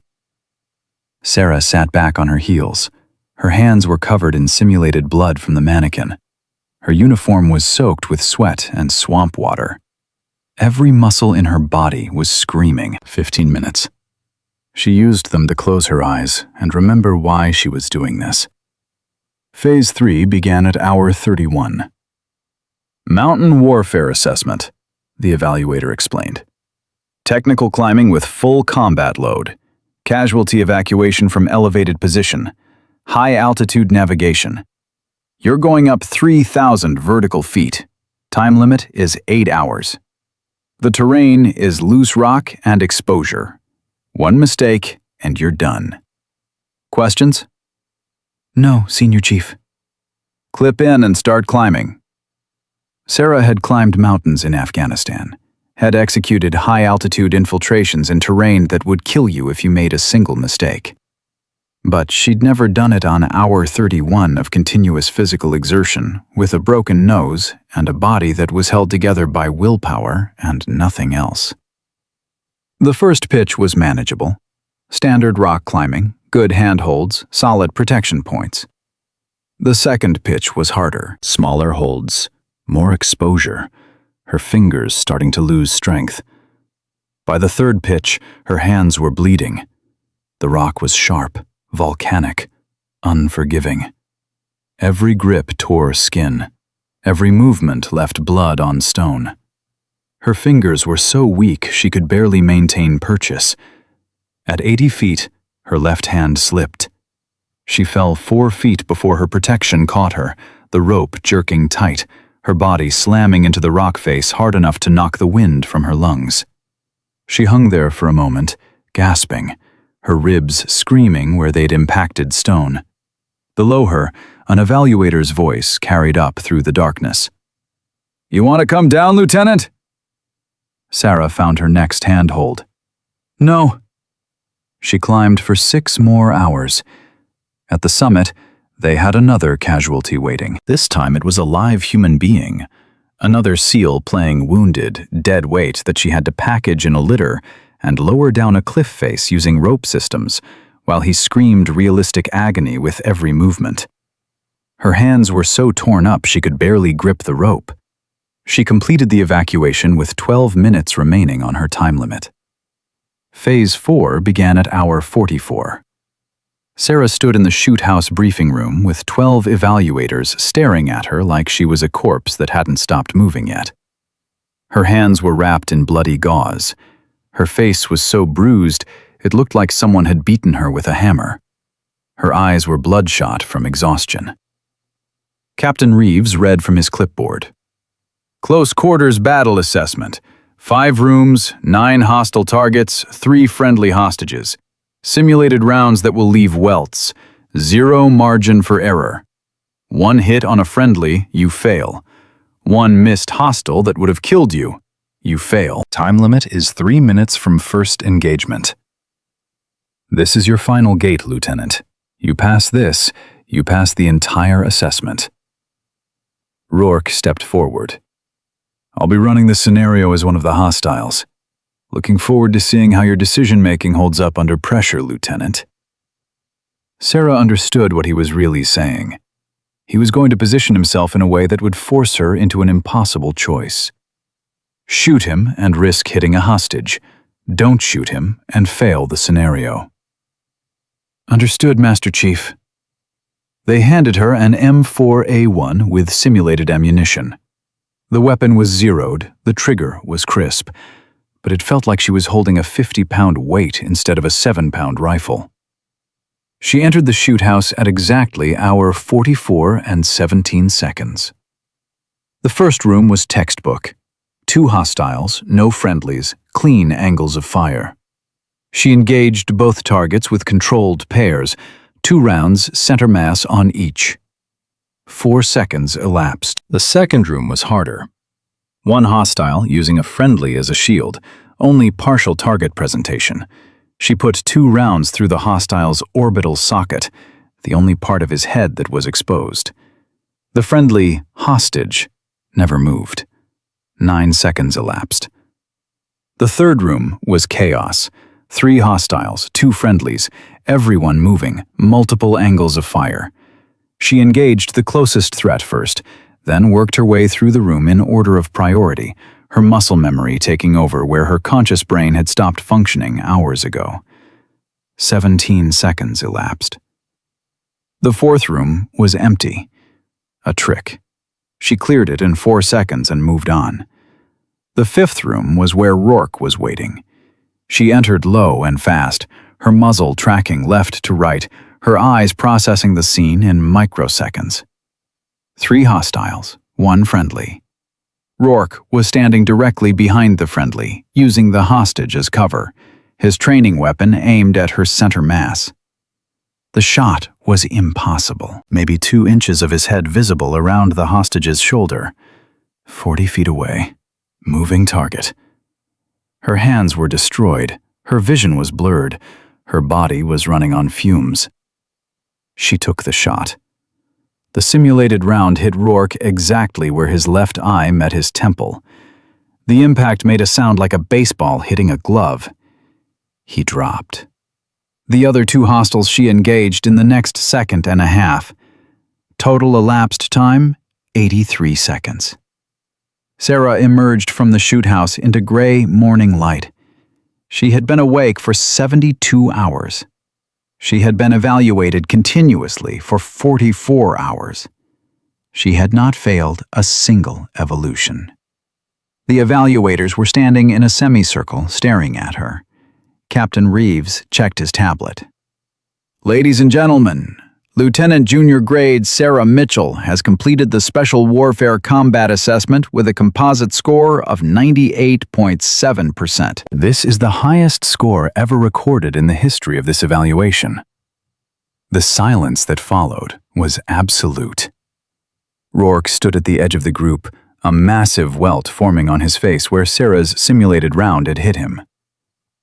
A: Sarah sat back on her heels. Her hands were covered in simulated blood from the mannequin. Her uniform was soaked with sweat and swamp water. Every muscle in her body was screaming. 15 minutes. She used them to close her eyes and remember why she was doing this. Phase 3 began at hour 31. Mountain warfare assessment, the evaluator explained. Technical climbing with full combat load. Casualty evacuation from elevated position. High altitude navigation. You're going up 3,000 vertical feet. Time limit is 8 hours. The terrain is loose rock and exposure. 1 mistake and you're done. Questions? No, Senior Chief. Clip in and start climbing. Sarah had climbed mountains in Afghanistan. had executed high-altitude infiltrations in terrain that would kill you if you made a single mistake. But she'd never done it on hour 31 of continuous physical exertion, with a broken nose and a body that was held together by willpower and nothing else. The first pitch was manageable. Standard rock climbing, good handholds, solid protection points. The second pitch was harder. Smaller holds, more exposure, her fingers starting to lose strength. By the third pitch, her hands were bleeding. The rock was sharp, volcanic, unforgiving. Every grip tore skin. Every movement left blood on stone. Her fingers were so weak she could barely maintain purchase. At 80 feet, her left hand slipped. She fell 4 feet before her protection caught her, the rope jerking tight, her body slamming into the rock face hard enough to knock the wind from her lungs. She hung there for a moment, gasping, her ribs screaming where they'd impacted stone. Below her, an evaluator's voice carried up through the darkness. "You want to come down, Lieutenant?" Sarah found her next handhold. "No." She climbed for 6 more hours. At the summit, they had another casualty waiting. This time it was a live human being. Another SEAL playing wounded, dead weight that she had to package in a litter and lower down a cliff face using rope systems, while he screamed realistic agony with every movement. Her hands were so torn up she could barely grip the rope. She completed the evacuation with 12 minutes remaining on her time limit. Phase 4 began at hour 44. Sarah stood in the shoot house briefing room with 12 evaluators staring at her like she was a corpse that hadn't stopped moving yet. Her hands were wrapped in bloody gauze. Her face was so bruised, it looked like someone had beaten her with a hammer. Her eyes were bloodshot from exhaustion. Captain Reeves read from his clipboard. "Close quarters battle assessment. 5 rooms, 9 hostile targets, 3 friendly hostages. Simulated rounds that will leave welts. 0 margin for error. 1 hit on a friendly, you fail. 1 missed hostile that would have killed you. You fail. Time limit is 3 minutes from first engagement. This is your final gate, Lieutenant. You pass this, you pass the entire assessment." Rourke stepped forward. "I'll be running this scenario as one of the hostiles. Looking forward to seeing how your decision-making holds up under pressure, Lieutenant." Sarah understood what he was really saying. He was going to position himself in a way that would force her into an impossible choice. Shoot him and risk hitting a hostage. Don't shoot him and fail the scenario. "Understood, Master Chief." They handed her an M4A1 with simulated ammunition. The weapon was zeroed, the trigger was crisp, but it felt like she was holding a 50-pound weight instead of a 7-pound rifle. She entered the shoot house at exactly hour 44 and 17 seconds. The first room was textbook. 2 hostiles, no friendlies, clean angles of fire. She engaged both targets with controlled pairs, 2 rounds center mass on each. 4 seconds elapsed. The second room was harder. 1 hostile using a friendly as a shield, only partial target presentation. She put 2 rounds through the hostile's orbital socket, the only part of his head that was exposed. The friendly hostage never moved. 9 seconds elapsed. The third room was chaos. 3 hostiles, 2 friendlies, everyone moving, multiple angles of fire. She engaged the closest threat first, then worked her way through the room in order of priority, her muscle memory taking over where her conscious brain had stopped functioning hours ago. 17 seconds elapsed. The fourth room was empty. A trick. She cleared it in 4 seconds and moved on. The fifth room was where Rourke was waiting. She entered low and fast, her muzzle tracking left to right, her eyes processing the scene in microseconds. 3 hostiles, 1 friendly. Rourke was standing directly behind the friendly, using the hostage as cover, his training weapon aimed at her center mass. The shot was impossible, maybe 2 inches of his head visible around the hostage's shoulder. 40 feet away. Moving target. Her hands were destroyed, her vision was blurred, her body was running on fumes. She took the shot. The simulated round hit Rourke exactly where his left eye met his temple. The impact made a sound like a baseball hitting a glove. He dropped. The other two hostiles she engaged in the next second and a half. Total elapsed time, 83 seconds. Sarah emerged from the shoot house into gray morning light. She had been awake for 72 hours. She had been evaluated continuously for 44 hours. She had not failed a single evolution. The evaluators were standing in a semicircle staring at her. Captain Reeves checked his tablet. "Ladies and gentlemen, Lieutenant Junior Grade Sarah Mitchell has completed the Special Warfare Combat Assessment with a composite score of 98.7%. This is the highest score ever recorded in the history of this evaluation. The silence that followed was absolute. Rourke stood at the edge of the group, a massive welt forming on his face where Sarah's simulated round had hit him.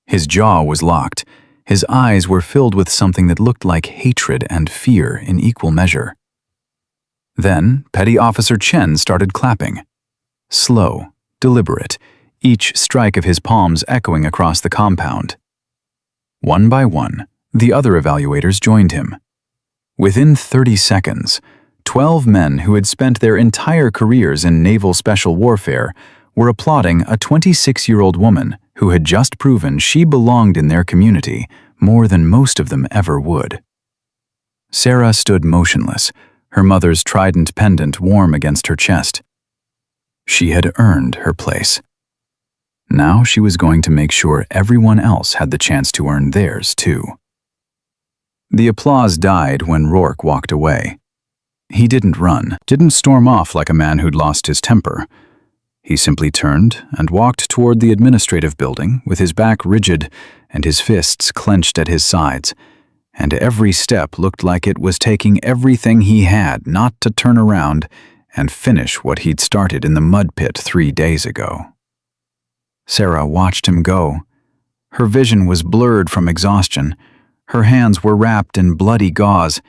A: His jaw was locked. His eyes were filled with something that looked like hatred and fear in equal measure. Then, Petty Officer Chen started clapping. Slow, deliberate, each strike of his palms echoing across the compound. One by one, the other evaluators joined him. Within 30 seconds, 12 men who had spent their entire careers in naval special warfare were applauding a 26-year-old woman who had just proven she belonged in their community more than most of them ever would. Sarah stood motionless, her mother's trident pendant warm against her chest. She had earned her place. Now she was going to make sure everyone else had the chance to earn theirs too. The applause died when Rourke walked away. He didn't run, didn't storm off like a man who'd lost his temper. He simply turned and walked toward the administrative building with his back rigid and his fists clenched at his sides, and every step looked like it was taking everything he had not to turn around and finish what he'd started in the mud pit 3 days ago. Sarah watched him go. Her vision was blurred from exhaustion. Her hands were wrapped in bloody gauze,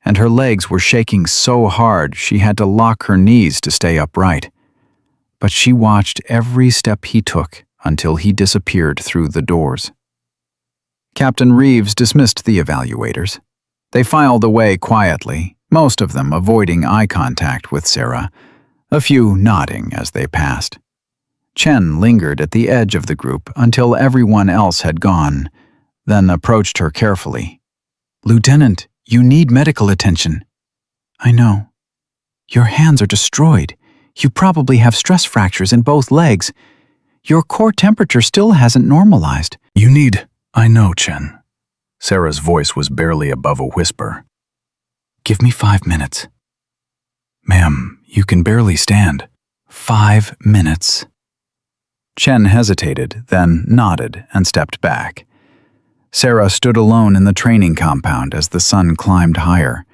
A: and her legs were shaking so hard she had to lock her knees to stay upright. But she watched every step he took until he disappeared through the doors. Captain Reeves dismissed the evaluators. They filed away quietly, most of them avoiding eye contact with Sarah, a few nodding as they passed. Chen lingered at the edge of the group until everyone else had gone, then approached her carefully. "Lieutenant, you need medical attention." "I know. Your hands are destroyed. You probably have stress fractures in both legs. Your core temperature still hasn't normalized." "I know, Chen." Sarah's voice was barely above a whisper. "Give me 5 minutes." "Ma'am, you can barely stand." 5 minutes. Chen hesitated, then nodded and stepped back. Sarah stood alone in the training compound as the sun climbed higher.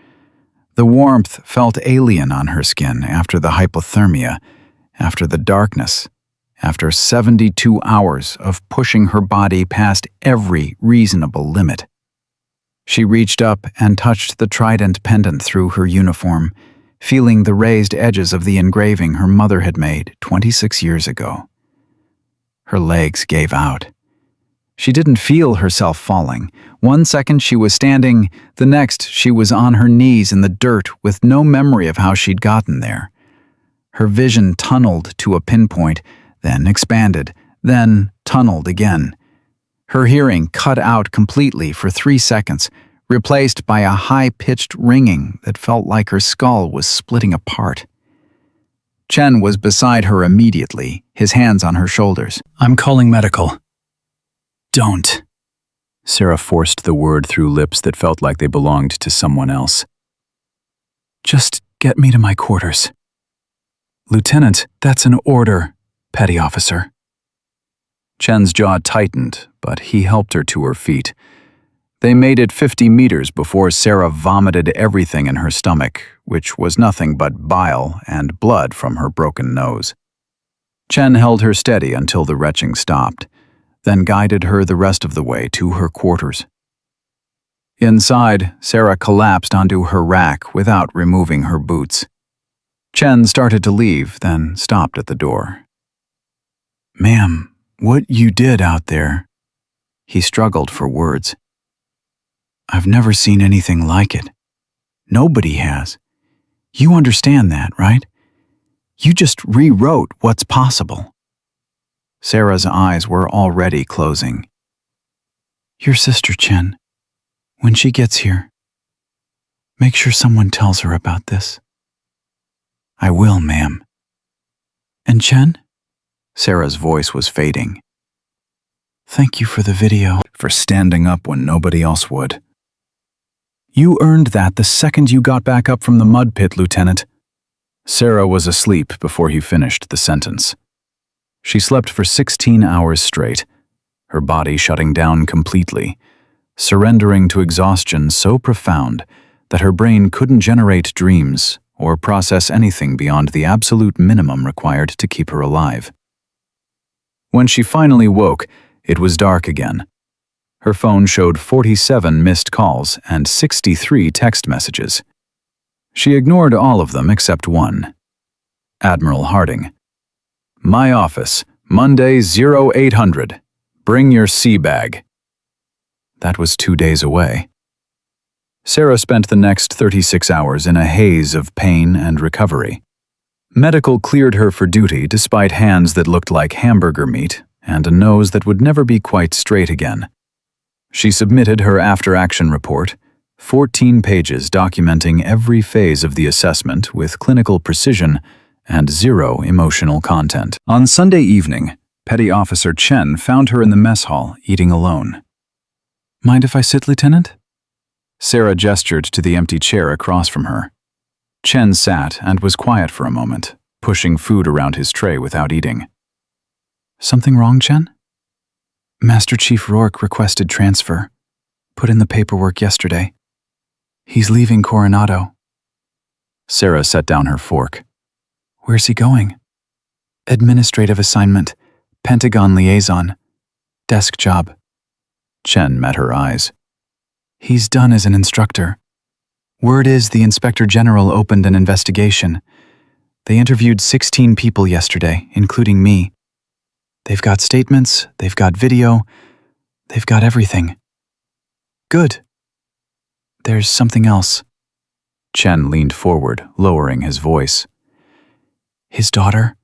A: The warmth felt alien on her skin after the hypothermia, after the darkness, after 72 hours of pushing her body past every reasonable limit. She reached up and touched the trident pendant through her uniform, feeling the raised edges of the engraving her mother had made 26 years ago. Her legs gave out. She didn't feel herself falling. 1 second she was standing, the next she was on her knees in the dirt with no memory of how she'd gotten there. Her vision tunneled to a pinpoint, then expanded, then tunneled again. Her hearing cut out completely for 3 seconds, replaced by a high-pitched ringing that felt like her skull was splitting apart. Chen was beside her immediately, his hands on her shoulders. "I'm calling medical." "Don't." Sarah forced the word through lips that felt like they belonged to someone else. "Just get me to my quarters." "Lieutenant, that's an order, Petty Officer." Chen's jaw tightened, but he helped her to her feet. They made it 50 meters before Sarah vomited everything in her stomach, which was nothing but bile and blood from her broken nose. Chen held her steady until the retching stopped. then guided her the rest of the way to her quarters. Inside, Sarah collapsed onto her rack without removing her boots. Chen started to leave, then stopped at the door. "Ma'am, what you did out there?" He struggled for words. "I've never seen anything like it. Nobody has. You understand that, right? You just rewrote what's possible." Sarah's eyes were already closing. "Your sister, Chen. When she gets here, make sure someone tells her about this." "I will, ma'am." "And Chen?" Sarah's voice was fading. "Thank you for the video, for standing up when nobody else would. You earned that the second you got back up from the mud pit, Lieutenant." Sarah was asleep before he finished the sentence. She slept for 16 hours straight, her body shutting down completely, surrendering to exhaustion so profound that her brain couldn't generate dreams or process anything beyond the absolute minimum required to keep her alive. When she finally woke, it was dark again. Her phone showed 47 missed calls and 63 text messages. She ignored all of them except one. Admiral Harding. "My office, Monday 0800. Bring your sea bag." That was 2 days away. Sarah spent the next 36 hours in a haze of pain and recovery. Medical cleared her for duty despite hands that looked like hamburger meat and a nose that would never be quite straight again. She submitted her after-action report, 14 pages documenting every phase of the assessment with clinical precision and zero emotional content. On Sunday evening, Petty Officer Chen found her in the mess hall, eating alone. "Mind if I sit, Lieutenant?" Sarah gestured to the empty chair across from her. Chen sat and was quiet for a moment, pushing food around his tray without eating. "Something wrong, Chen?" "Master Chief Rourke requested transfer. Put in the paperwork yesterday. He's leaving Coronado." Sarah set down her fork. "Where's he going?" "Administrative assignment, Pentagon liaison, desk job." Chen met her eyes. "He's done as an instructor. Word is the Inspector General opened an investigation. They interviewed 16 people yesterday, including me. They've got statements, they've got video, they've got everything." "Good. There's something else." Chen leaned forward, lowering his voice. "His daughter,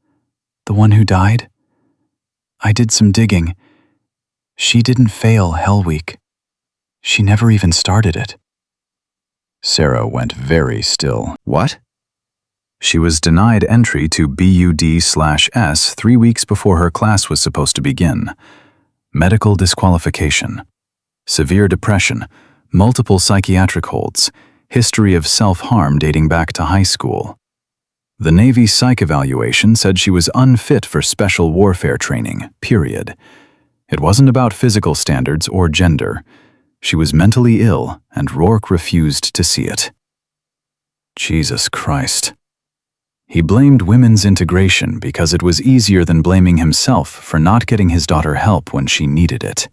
A: the one who died? I did some digging. She didn't fail Hell Week. She never even started it." Sarah went very still. "What?" She was denied entry to BUD/S 3 weeks before her class was supposed to begin. Medical disqualification. Severe depression, multiple psychiatric holds, history of self-harm dating back to high school. The Navy psych evaluation said she was unfit for special warfare training, period. It wasn't about physical standards or gender. She was mentally ill, and Rourke refused to see it. Jesus Christ. He blamed women's integration because it was easier than blaming himself for not getting his daughter help when she needed it.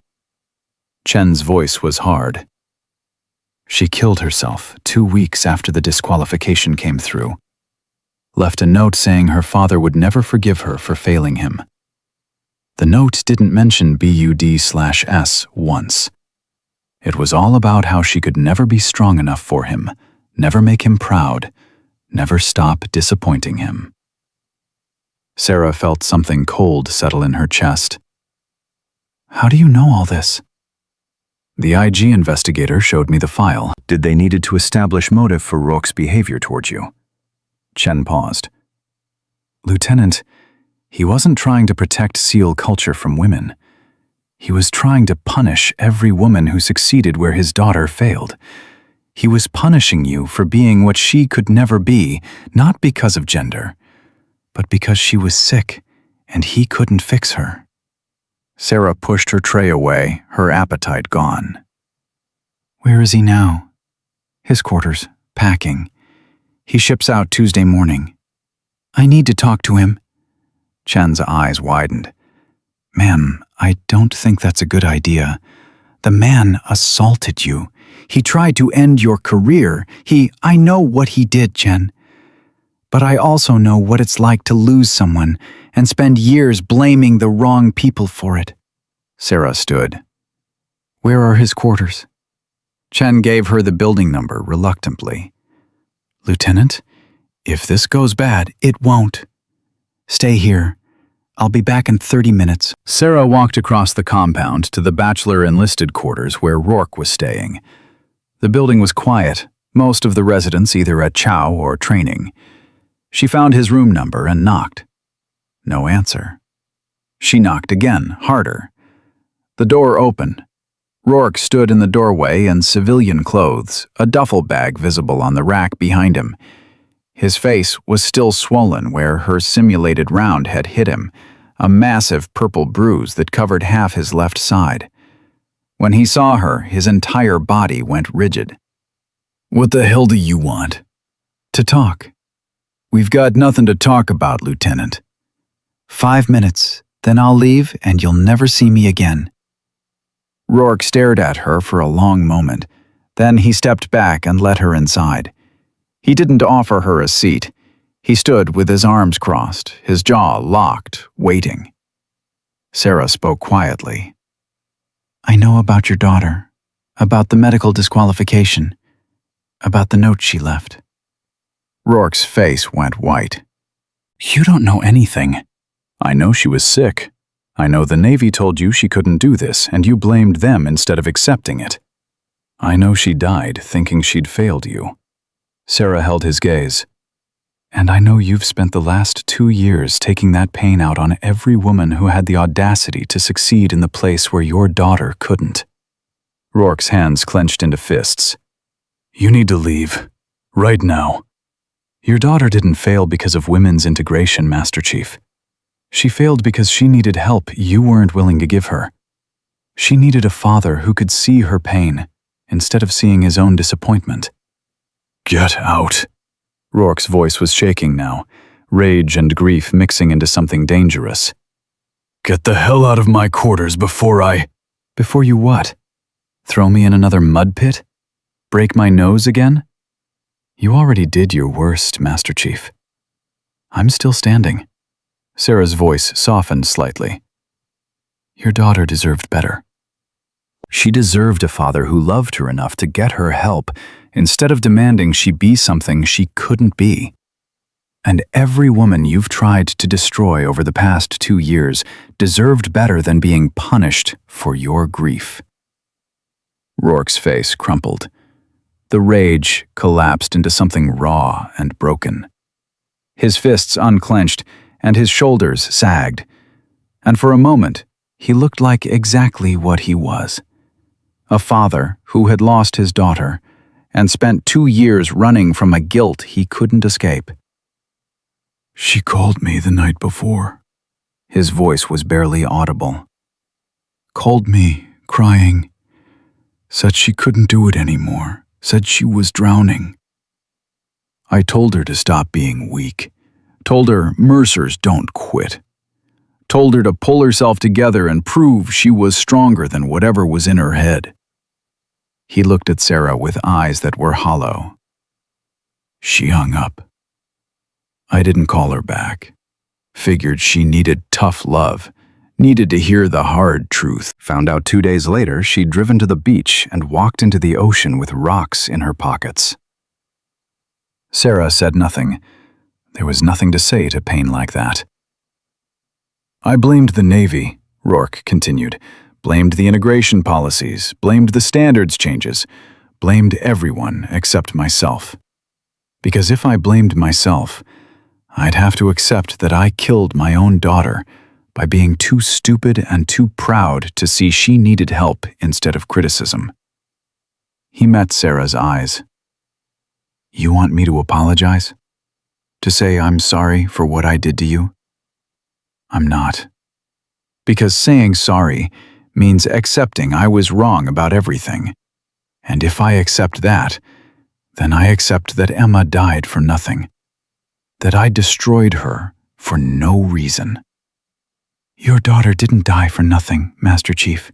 A: Chen's voice was hard. She killed herself 2 weeks after the disqualification came through. Left a note saying her father would never forgive her for failing him. The note didn't mention BUD/S once. It was all about how she could never be strong enough for him, never make him proud, never stop disappointing him. Sarah felt something cold settle in her chest. "How do you know all this?" "The IG investigator showed me the file. Did they needed to establish motive for Rourke's behavior towards you?" Chen paused. "Lieutenant, he wasn't trying to protect SEAL culture from women. He was trying to punish every woman who succeeded where his daughter failed. He was punishing you for being what she could never be, not because of gender, but because she was sick and he couldn't fix her." Sarah pushed her tray away, her appetite gone. "Where is he now?" "His quarters, packing. He ships out Tuesday morning." "I need to talk to him." Chen's eyes widened. Ma'am, I don't think that's a good idea. The man assaulted you. He tried to end your career. I know what he did, Jen. But I also know what it's like to lose someone and spend years blaming the wrong people for it. Sarah stood. Where are his quarters? Chen gave her the building number reluctantly. Lieutenant, if this goes bad, it won't. Stay here. I'll be back in 30 minutes. Sarah walked across the compound to the bachelor enlisted quarters where Rourke was staying. The building was quiet, most of the residents either at chow or training. She found his room number and knocked. No answer. She knocked again, harder. The door opened. Rourke stood in the doorway in civilian clothes, a duffel bag visible on the rack behind him. His face was still swollen where her simulated round had hit him, a massive purple bruise that covered half his left side. When he saw her, his entire body went rigid. What the hell do you want? To talk. We've got nothing to talk about, Lieutenant. 5 minutes, then I'll leave and you'll never see me again. Rourke stared at her for a long moment. Then he stepped back and let her inside. He didn't offer her a seat. He stood with his arms crossed, his jaw locked, waiting. Sarah spoke quietly. I know about your daughter, about the medical disqualification, about the note she left. Rourke's face went white. You don't know anything. I know she was sick. I know the Navy told you she couldn't do this, and you blamed them instead of accepting it. I know she died thinking she'd failed you. Sarah held his gaze. And I know you've spent the last 2 years taking that pain out on every woman who had the audacity to succeed in the place where your daughter couldn't. Rourke's hands clenched into fists. You need to leave. Right now. Your daughter didn't fail because of women's integration, Master Chief. She failed because she needed help you weren't willing to give her. She needed a father who could see her pain, instead of seeing his own disappointment. Get out. Rourke's voice was shaking now, rage and grief mixing into something dangerous. Get the hell out of my quarters before I... Before you what? Throw me in another mud pit? Break my nose again? You already did your worst, Master Chief. I'm still standing. Sarah's voice softened slightly. Your daughter deserved better. She deserved a father who loved her enough to get her help instead of demanding she be something she couldn't be. And every woman you've tried to destroy over the past 2 years deserved better than being punished for your grief. Rourke's face crumpled. The rage collapsed into something raw and broken. His fists unclenched and his shoulders sagged. And for a moment, he looked like exactly what he was. A father who had lost his daughter and spent 2 years running from a guilt he couldn't escape. She called me the night before. His voice was barely audible. Called me, crying. Said she couldn't do it anymore. Said she was drowning. I told her to stop being weak. Told her Mercers don't quit. Told her to pull herself together and prove she was stronger than whatever was in her head. He looked at Sarah with eyes that were hollow. She hung up. I didn't call her back. Figured she needed tough love, needed to hear the hard truth. Found out 2 days later she'd driven to the beach and walked into the ocean with rocks in her pockets. Sarah said nothing. There was nothing to say to pain like that. I blamed the Navy, Rourke continued. Blamed the integration policies, blamed the standards changes, blamed everyone except myself. Because if I blamed myself, I'd have to accept that I killed my own daughter by being too stupid and too proud to see she needed help instead of criticism. He met Sarah's eyes. You want me to apologize? To say I'm sorry for what I did to you? I'm not. Because saying sorry means accepting I was wrong about everything. And if I accept that, then I accept that Emma died for nothing. That I destroyed her for no reason. Your daughter didn't die for nothing, Master Chief.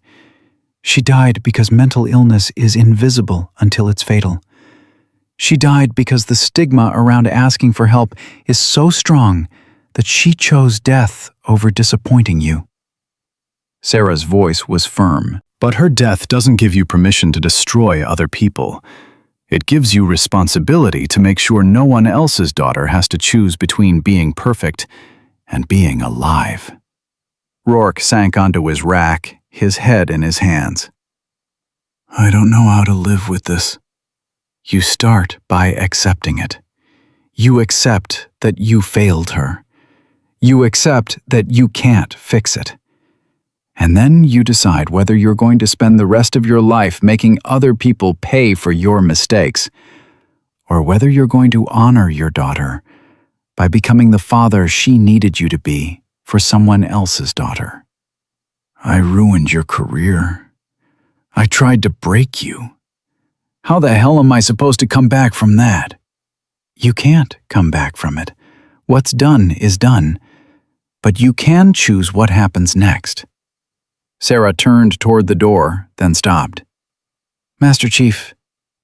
A: She died because mental illness is invisible until it's fatal. She died because the stigma around asking for help is so strong that she chose death over disappointing you. Sarah's voice was firm. But her death doesn't give you permission to destroy other people. It gives you responsibility to make sure no one else's daughter has to choose between being perfect and being alive. Rourke sank onto his rack, his head in his hands. I don't know how to live with this. You start by accepting it. You accept that you failed her. You accept that you can't fix it. And then you decide whether you're going to spend the rest of your life making other people pay for your mistakes, or whether you're going to honor your daughter by becoming the father she needed you to be for someone else's daughter. I ruined your career. I tried to break you. How the hell am I supposed to come back from that? You can't come back from it. What's done is done, but you can choose what happens next. Sarah turned toward the door, then stopped. Master Chief,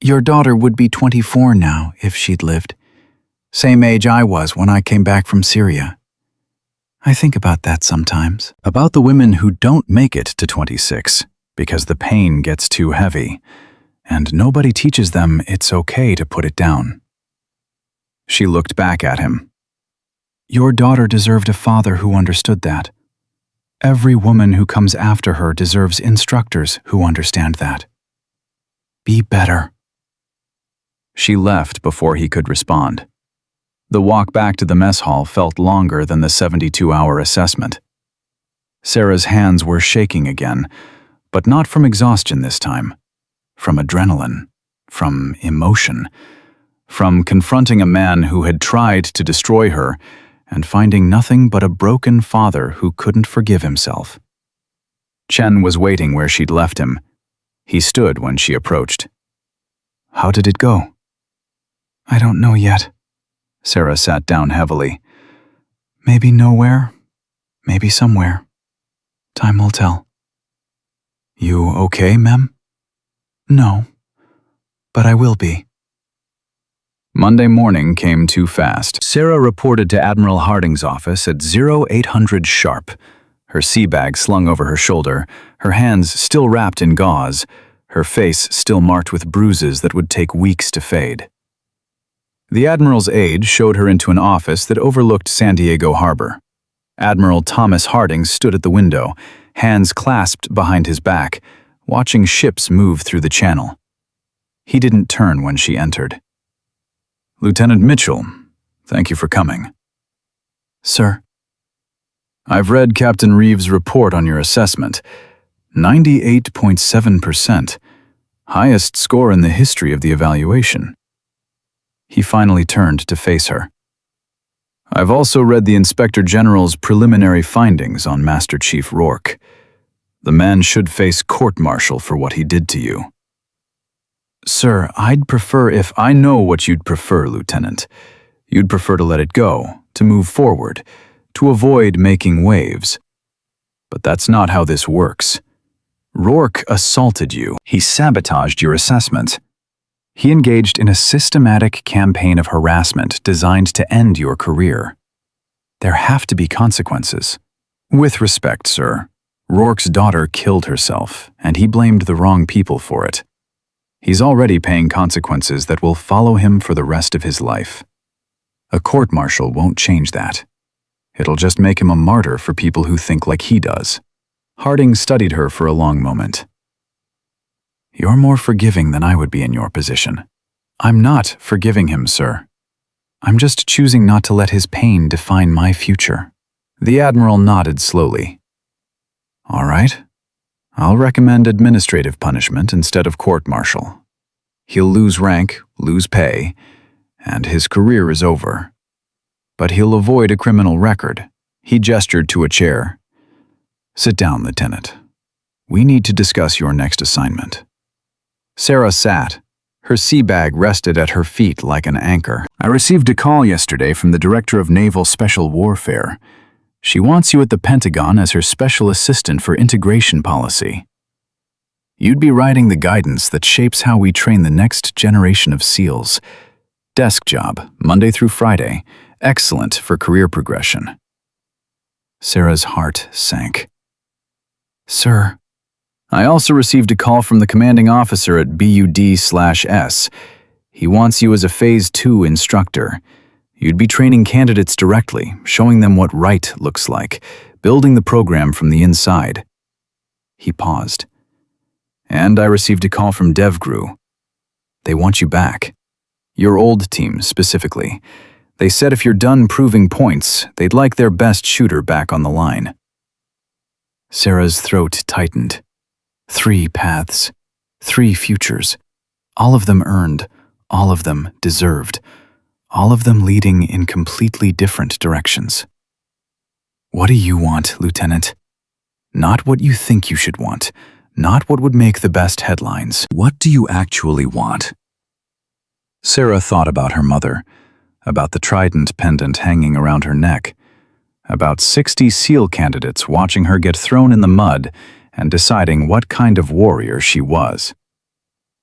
A: your daughter would be 24 now if she'd lived. Same age I was when I came back from Syria. I think about that sometimes. About the women who don't make it to 26 because the pain gets too heavy, and nobody teaches them it's okay to put it down. She looked back at him. Your daughter deserved a father who understood that. Every woman who comes after her deserves instructors who understand that. Be better. She left before he could respond. The walk back to the mess hall felt longer than the 72-hour assessment. Sarah's hands were shaking again, but not from exhaustion this time. From adrenaline, from emotion, from confronting a man who had tried to destroy her and finding nothing but a broken father who couldn't forgive himself. Chen was waiting where she'd left him. He stood when she approached. How did it go? I don't know yet. Sarah sat down heavily. Maybe nowhere, maybe somewhere. Time will tell. You okay, Mem? No, but I will be. Monday morning came too fast. Sarah reported to Admiral Harding's office at 0800 sharp, her sea bag slung over her shoulder, her hands still wrapped in gauze, her face still marked with bruises that would take weeks to fade. The Admiral's aide showed her into an office that overlooked San Diego Harbor. Admiral Thomas Harding stood at the window, hands clasped behind his back, watching ships move through the channel. He didn't turn when she entered. Lieutenant Mitchell, thank you for coming. Sir. I've read Captain Reeves' report on your assessment. 98.7%. Highest score in the history of the evaluation. He finally turned to face her. I've also read the Inspector General's preliminary findings on Master Chief Rourke. The man should face court-martial for what he did to you. Sir, I'd prefer if I know what you'd prefer, Lieutenant. You'd prefer to let it go, to move forward, to avoid making waves. But that's not how this works. Rourke assaulted you. He sabotaged your assessment. He engaged in a systematic campaign of harassment designed to end your career. There have to be consequences. With respect, sir, Rourke's daughter killed herself, and he blamed the wrong people for it. He's already paying consequences that will follow him for the rest of his life. A court-martial won't change that. It'll just make him a martyr for people who think like he does. Harding studied her for a long moment. You're more forgiving than I would be in your position. I'm not forgiving him, sir. I'm just choosing not to let his pain define my future. The Admiral nodded slowly. All right. I'll recommend administrative punishment instead of court-martial. He'll lose rank, lose pay, and his career is over. But he'll avoid a criminal record. He gestured to a chair. Sit down, Lieutenant. We need to discuss your next assignment. Sarah sat. Her sea bag rested at her feet like an anchor. I received a call yesterday from the Director of Naval Special Warfare. She wants you at the Pentagon as her special assistant for integration policy. You'd be writing the guidance that shapes how we train the next generation of SEALs. Desk job, Monday through Friday. Excellent for career progression. Sarah's heart sank. Sir, I also received a call from the commanding officer at BUD/S. He wants you as a Phase 2 instructor. You'd be training candidates directly, showing them what right looks like, building the program from the inside. He paused. And I received a call from DevGru. They want you back. Your old team, specifically. They said if you're done proving points, they'd like their best shooter back on the line. Sarah's throat tightened. 3 paths, 3 futures. All of them earned, all of them deserved, all of them leading in completely different directions. What do you want, Lieutenant? Not what you think you should want, not what would make the best headlines. What do you actually want? Sarah thought about her mother, about the trident pendant hanging around her neck, about 60 SEAL candidates watching her get thrown in the mud and deciding what kind of warrior she was.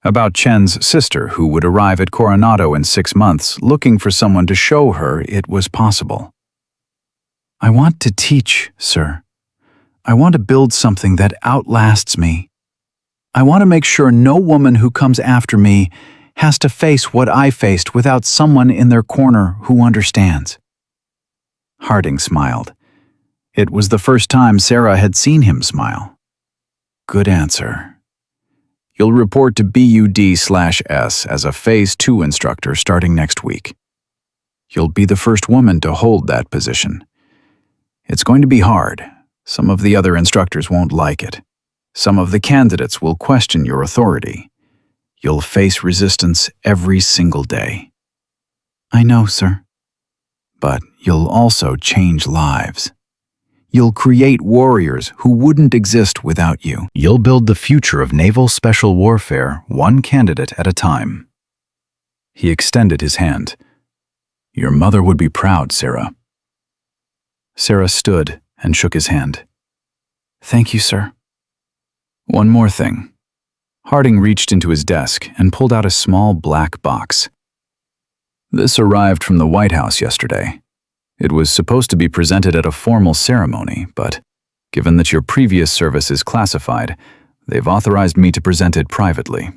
A: About Chen's sister who would arrive at Coronado in 6 months looking for someone to show her it was possible. I want to teach, sir. I want to build something that outlasts me. I want to make sure no woman who comes after me has to face what I faced without someone in their corner who understands. Harding smiled. It was the first time Sarah had seen him smile. Good answer. You'll report to BUD/S as a Phase 2 instructor starting next week. You'll be the first woman to hold that position. It's going to be hard. Some of the other instructors won't like it. Some of the candidates will question your authority. You'll face resistance every single day. I know, sir. But you'll also change lives. You'll create warriors who wouldn't exist without you. You'll build the future of naval special warfare one candidate at a time. He extended his hand. Your mother would be proud, Sarah. Sarah stood and shook his hand. Thank you, sir. One more thing. Harding reached into his desk and pulled out a small black box. This arrived from the White House yesterday. It was supposed to be presented at a formal ceremony, but given that your previous service is classified, they've authorized me to present it privately.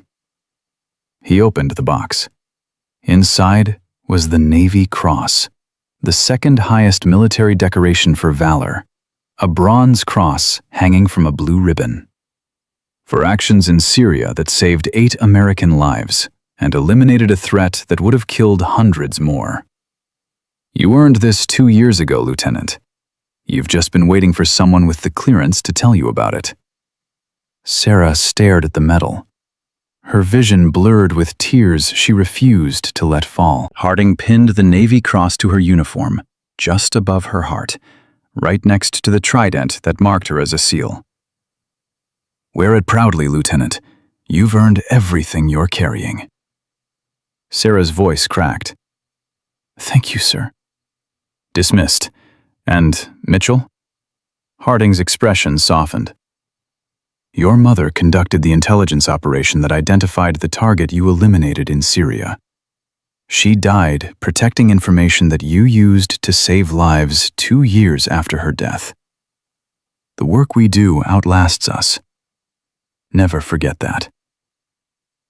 A: He opened the box. Inside was the Navy Cross, the second highest military decoration for valor, a bronze cross hanging from a blue ribbon. For actions in Syria that saved 8 American lives and eliminated a threat that would have killed hundreds more. You earned this 2 years ago, Lieutenant. You've just been waiting for someone with the clearance to tell you about it. Sarah stared at the medal. Her vision blurred with tears she refused to let fall. Harding pinned the Navy Cross to her uniform, just above her heart, right next to the trident that marked her as a SEAL. Wear it proudly, Lieutenant. You've earned everything you're carrying. Sarah's voice cracked. Thank you, sir. Dismissed. And Mitchell? Harding's expression softened. Your mother conducted the intelligence operation that identified the target you eliminated in Syria. She died protecting information that you used to save lives 2 years after her death. The work we do outlasts us. Never forget that.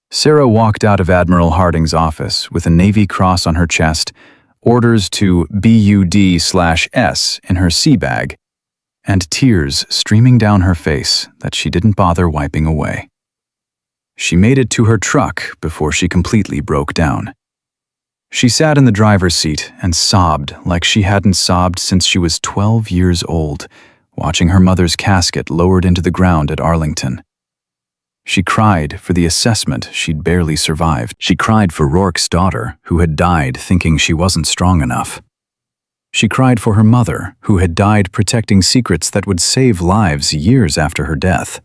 A: Sarah walked out of Admiral Harding's office with a Navy Cross on her chest, orders to BUD/S in her sea bag, and tears streaming down her face that she didn't bother wiping away. She made it to her truck before she completely broke down. She sat in the driver's seat and sobbed like she hadn't sobbed since she was 12 years old, watching her mother's casket lowered into the ground at Arlington. She cried for the assessment she'd barely survived. She cried for Rourke's daughter, who had died thinking she wasn't strong enough. She cried for her mother, who had died protecting secrets that would save lives years after her death.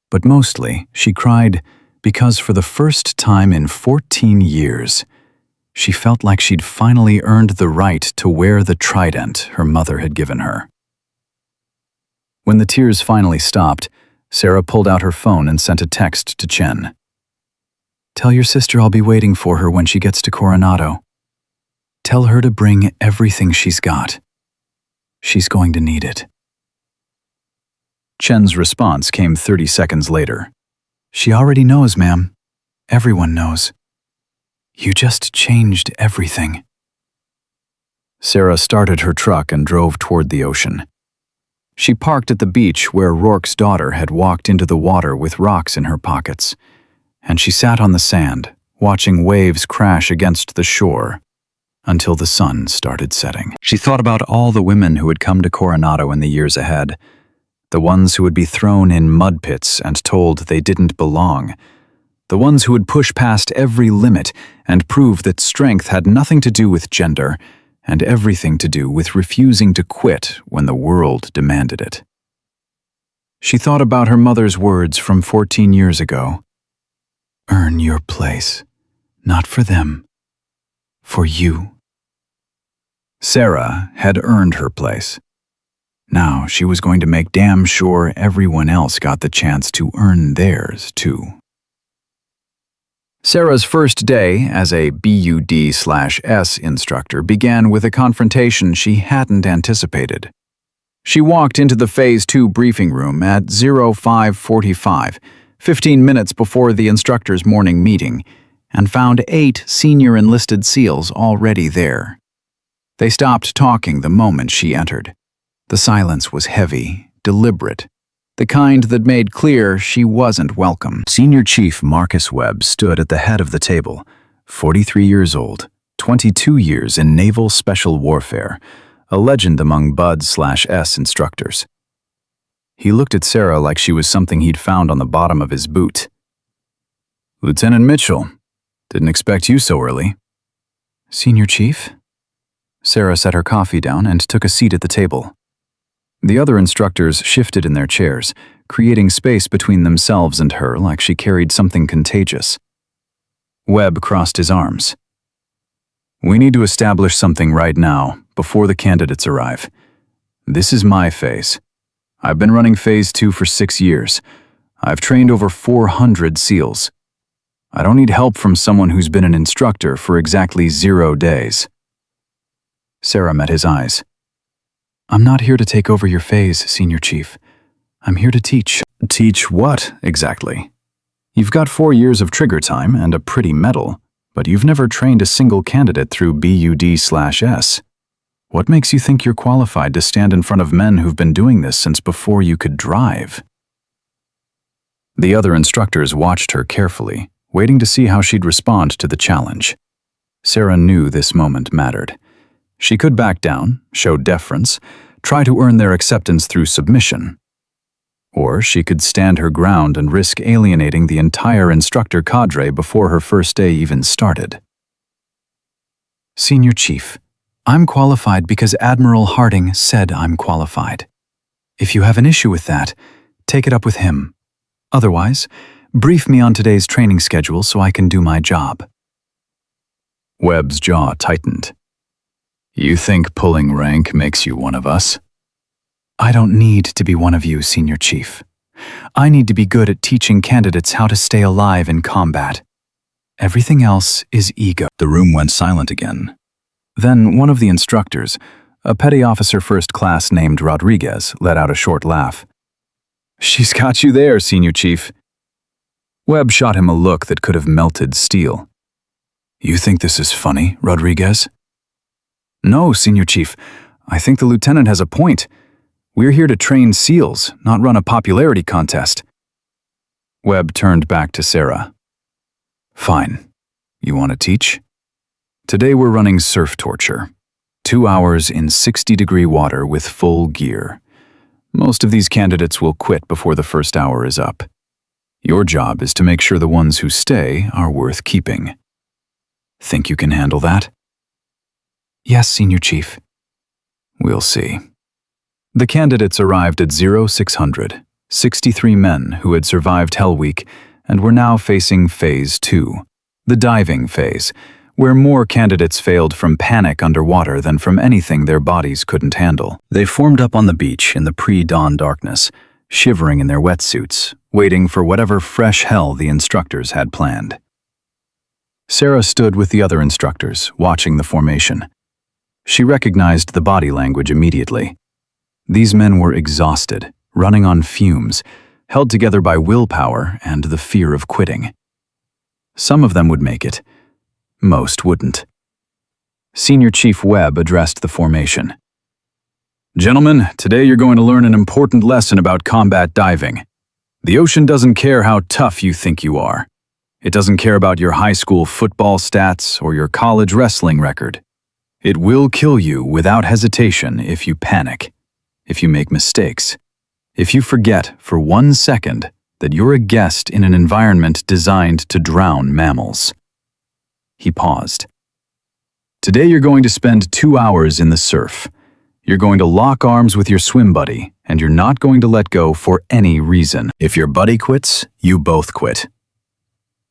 A: But mostly, she cried because for the first time in 14 years, She felt like she'd finally earned the right to wear the trident her mother had given her. When the tears finally stopped, Sarah pulled out her phone and sent a text to Chen. "Tell your sister I'll be waiting for her when she gets to Coronado. Tell her to bring everything she's got. She's going to need it." Chen's response came 30 seconds later. "She already knows, ma'am. Everyone knows. You just changed everything." Sarah started her truck and drove toward the ocean. She parked at the beach where Rourke's daughter had walked into the water with rocks in her pockets, and she sat on the sand, watching waves crash against the shore until the sun started setting. She thought about all the women who would come to Coronado in the years ahead, the ones who would be thrown in mud pits and told they didn't belong, the ones who would push past every limit and prove that strength had nothing to do with gender and everything to do with refusing to quit when the world demanded it. She thought about her mother's words from 14 years ago. "Earn your place, not for them, for you." Sarah had earned her place. Now she was going to make damn sure everyone else got the chance to earn theirs too. Sarah's first day as a BUD/S instructor began with a confrontation she hadn't anticipated. She walked into the Phase 2 briefing room at 05:45, 15 minutes before the instructor's morning meeting, and found 8 senior enlisted SEALs already there. They stopped talking the moment she entered. The silence was heavy, deliberate, the kind that made clear she wasn't welcome. Senior Chief Marcus Webb stood at the head of the table, 43 years old, 22 years in naval special warfare, a legend among BUD/S instructors. He looked at Sarah like she was something he'd found on the bottom of his boot. "Lieutenant Mitchell, didn't expect you so early." "Senior Chief?" Sarah set her coffee down and took a seat at the table. The other instructors shifted in their chairs, creating space between themselves and her like she carried something contagious. Webb crossed his arms. "We need to establish something right now, before the candidates arrive. This is my phase. I've been running Phase 2 for 6 years. I've trained over 400 SEALs. I don't need help from someone who's been an instructor for exactly 0 days." Sarah met his eyes. "I'm not here to take over your phase, Senior Chief. I'm here to teach." "Teach what, exactly? You've got 4 years of trigger time and a pretty medal, but you've never trained a single candidate through BUD/S. What makes you think you're qualified to stand in front of men who've been doing this since before you could drive?" The other instructors watched her carefully, waiting to see how she'd respond to the challenge. Sarah knew this moment mattered. She could back down, show deference, try to earn their acceptance through submission. Or she could stand her ground and risk alienating the entire instructor cadre before her first day even started. "Senior Chief, I'm qualified because Admiral Harding said I'm qualified. If you have an issue with that, take it up with him. Otherwise, brief me on today's training schedule so I can do my job." Webb's jaw tightened. "You think pulling rank makes you one of us?" "I don't need to be one of you, Senior Chief. I need to be good at teaching candidates how to stay alive in combat. Everything else is ego." The room went silent again. Then one of the instructors, a petty officer first class named Rodriguez, let out a short laugh. "She's got you there, Senior Chief." Webb shot him a look that could have melted steel. "You think this is funny, Rodriguez?" "No, Senior Chief. I think the lieutenant has a point. We're here to train SEALs, not run a popularity contest." Webb turned back to Sarah. "Fine. You want to teach? Today we're running surf torture. 2 hours in 60-degree water with full gear. Most of these candidates will quit before the first hour is up. Your job is to make sure the ones who stay are worth keeping. Think you can handle that?" "Yes, Senior Chief." "We'll see." The candidates arrived at 0600, 63 men who had survived Hell Week and were now facing Phase 2, the diving phase, where more candidates failed from panic underwater than from anything their bodies couldn't handle. They formed up on the beach in the pre-dawn darkness, shivering in their wetsuits, waiting for whatever fresh hell the instructors had planned. Sarah stood with the other instructors, watching the formation. She recognized the body language immediately. These men were exhausted, running on fumes, held together by willpower and the fear of quitting. Some of them would make it. Most wouldn't. Senior Chief Webb addressed the formation. "Gentlemen, today you're going to learn an important lesson about combat diving. The ocean doesn't care how tough you think you are. It doesn't care about your high school football stats or your college wrestling record. It will kill you without hesitation if you panic, if you make mistakes, if you forget for 1 second that you're a guest in an environment designed to drown mammals." He paused. "Today you're going to spend 2 hours in the surf. You're going to lock arms with your swim buddy, and you're not going to let go for any reason. If your buddy quits, you both quit.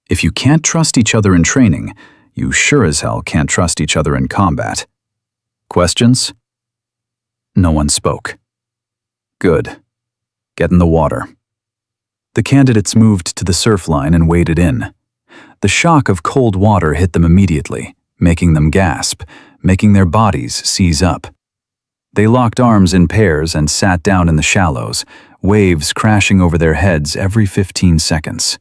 A: If you can't trust each other in training, you sure as hell can't trust each other in combat. Questions?" No one spoke. "Good. Get in the water." The candidates moved to the surf line and waded in. The shock of cold water hit them immediately, making them gasp, making their bodies seize up. They locked arms in pairs and sat down in the shallows, waves crashing over their heads every 15 seconds.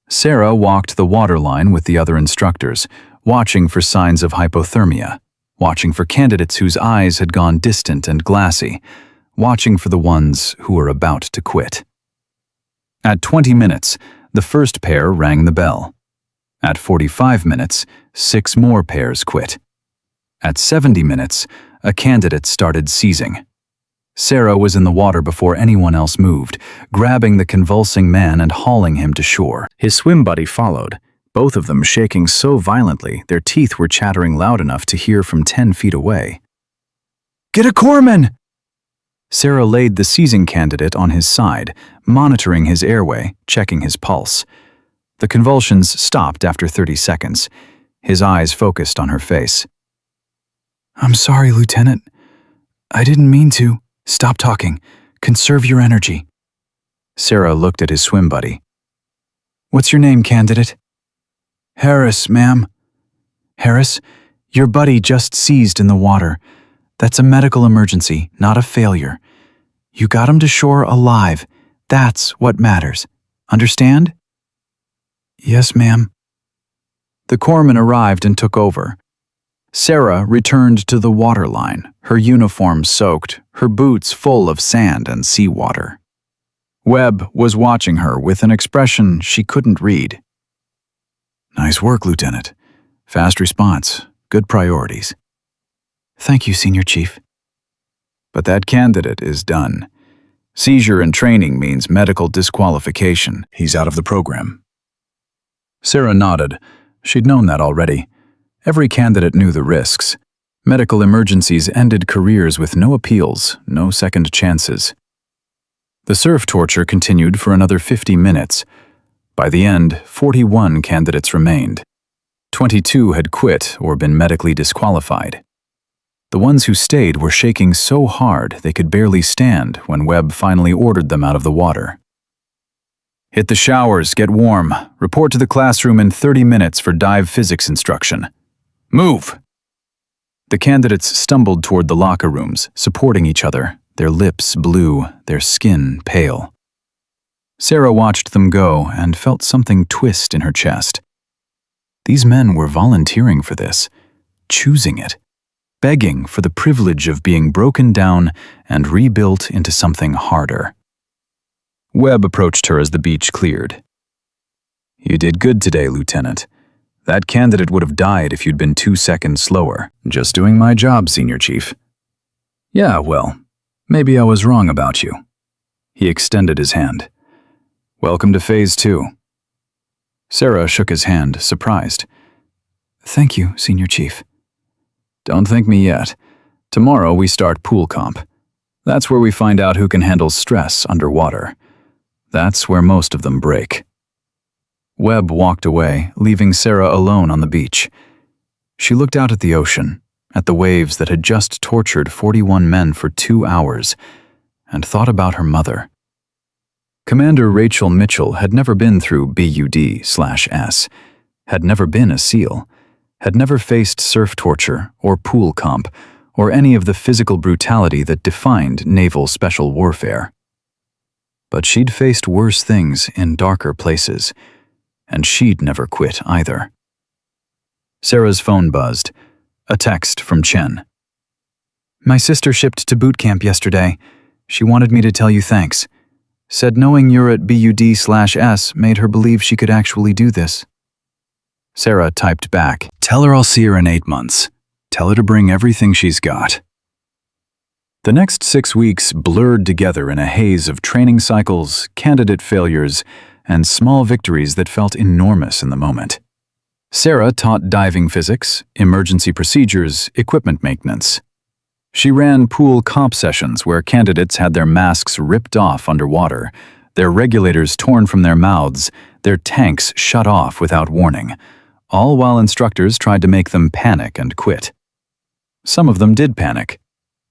A: Sarah walked the waterline with the other instructors, watching for signs of hypothermia, watching for candidates whose eyes had gone distant and glassy, watching for the ones who were about to quit. At 20 minutes, the first pair rang the bell. At 45 minutes, 6 more pairs quit. At 70 minutes, a candidate started seizing. Sarah was in the water before anyone else moved, grabbing the convulsing man and hauling him to shore. His swim buddy followed, both of them shaking so violently their teeth were chattering loud enough to hear from 10 feet away. "Get a corpsman!" Sarah laid the seizing candidate on his side, monitoring his airway, checking his pulse. The convulsions stopped after 30 seconds. His eyes focused on her face. "I'm sorry, Lieutenant. I didn't mean to. Stop talking. Conserve your energy." Sarah looked at his swim buddy. "What's your name, candidate?" "Harris, ma'am." "Harris, your buddy just seized in the water. That's a medical emergency, not a failure. You got him to shore alive. That's what matters. Understand?" "Yes, ma'am." The corpsman arrived and took over. Sarah returned to the waterline, her uniform soaked, her boots full of sand and seawater. Webb was watching her with an expression she couldn't read. "Nice work, Lieutenant. Fast response, good priorities." "Thank you, Senior Chief." "But that candidate is done. Seizure in training means medical disqualification. He's out of the program." Sarah nodded. She'd known that already. Every candidate knew the risks. Medical emergencies ended careers with no appeals, no second chances. The surf torture continued for another 50 minutes. By the end, 41 candidates remained. 22 had quit or been medically disqualified. The ones who stayed were shaking so hard they could barely stand when Webb finally ordered them out of the water. "Hit the showers, get warm. Report to the classroom in 30 minutes for dive physics instruction. Move!" The candidates stumbled toward the locker rooms, supporting each other, their lips blue, their skin pale. Sarah watched them go and felt something twist in her chest. These men were volunteering for this, choosing it, begging for the privilege of being broken down and rebuilt into something harder. Webb approached her as the beach cleared. "You did good today, Lieutenant. That candidate would have died if you'd been 2 seconds slower. Just doing my job, Senior Chief." "Yeah, well, maybe I was wrong about you." He extended his hand. "Welcome to Phase 2. Sarah shook his hand, surprised. "Thank you, Senior Chief." "Don't thank me yet. Tomorrow we start pool comp. That's where we find out who can handle stress underwater. That's where most of them break." Webb walked away, leaving Sarah alone on the beach. She looked out at the ocean, at the waves that had just tortured 41 men for 2 hours, and thought about her mother. Commander Rachel Mitchell had never been through BUD/S, had never been a SEAL, had never faced surf torture or pool comp or any of the physical brutality that defined naval special warfare. But she'd faced worse things in darker places, and she'd never quit either. Sarah's phone buzzed. A text from Chen. "My sister shipped to boot camp yesterday. She wanted me to tell you thanks. Said knowing you're at BUD/S made her believe she could actually do this." Sarah typed back, "Tell her I'll see her in 8 months. Tell her to bring everything she's got." The next 6 weeks blurred together in a haze of training cycles, candidate failures, and small victories that felt enormous in the moment. Sarah taught diving physics, emergency procedures, equipment maintenance. She ran pool comp sessions where candidates had their masks ripped off underwater, their regulators torn from their mouths, their tanks shut off without warning, all while instructors tried to make them panic and quit. Some of them did panic.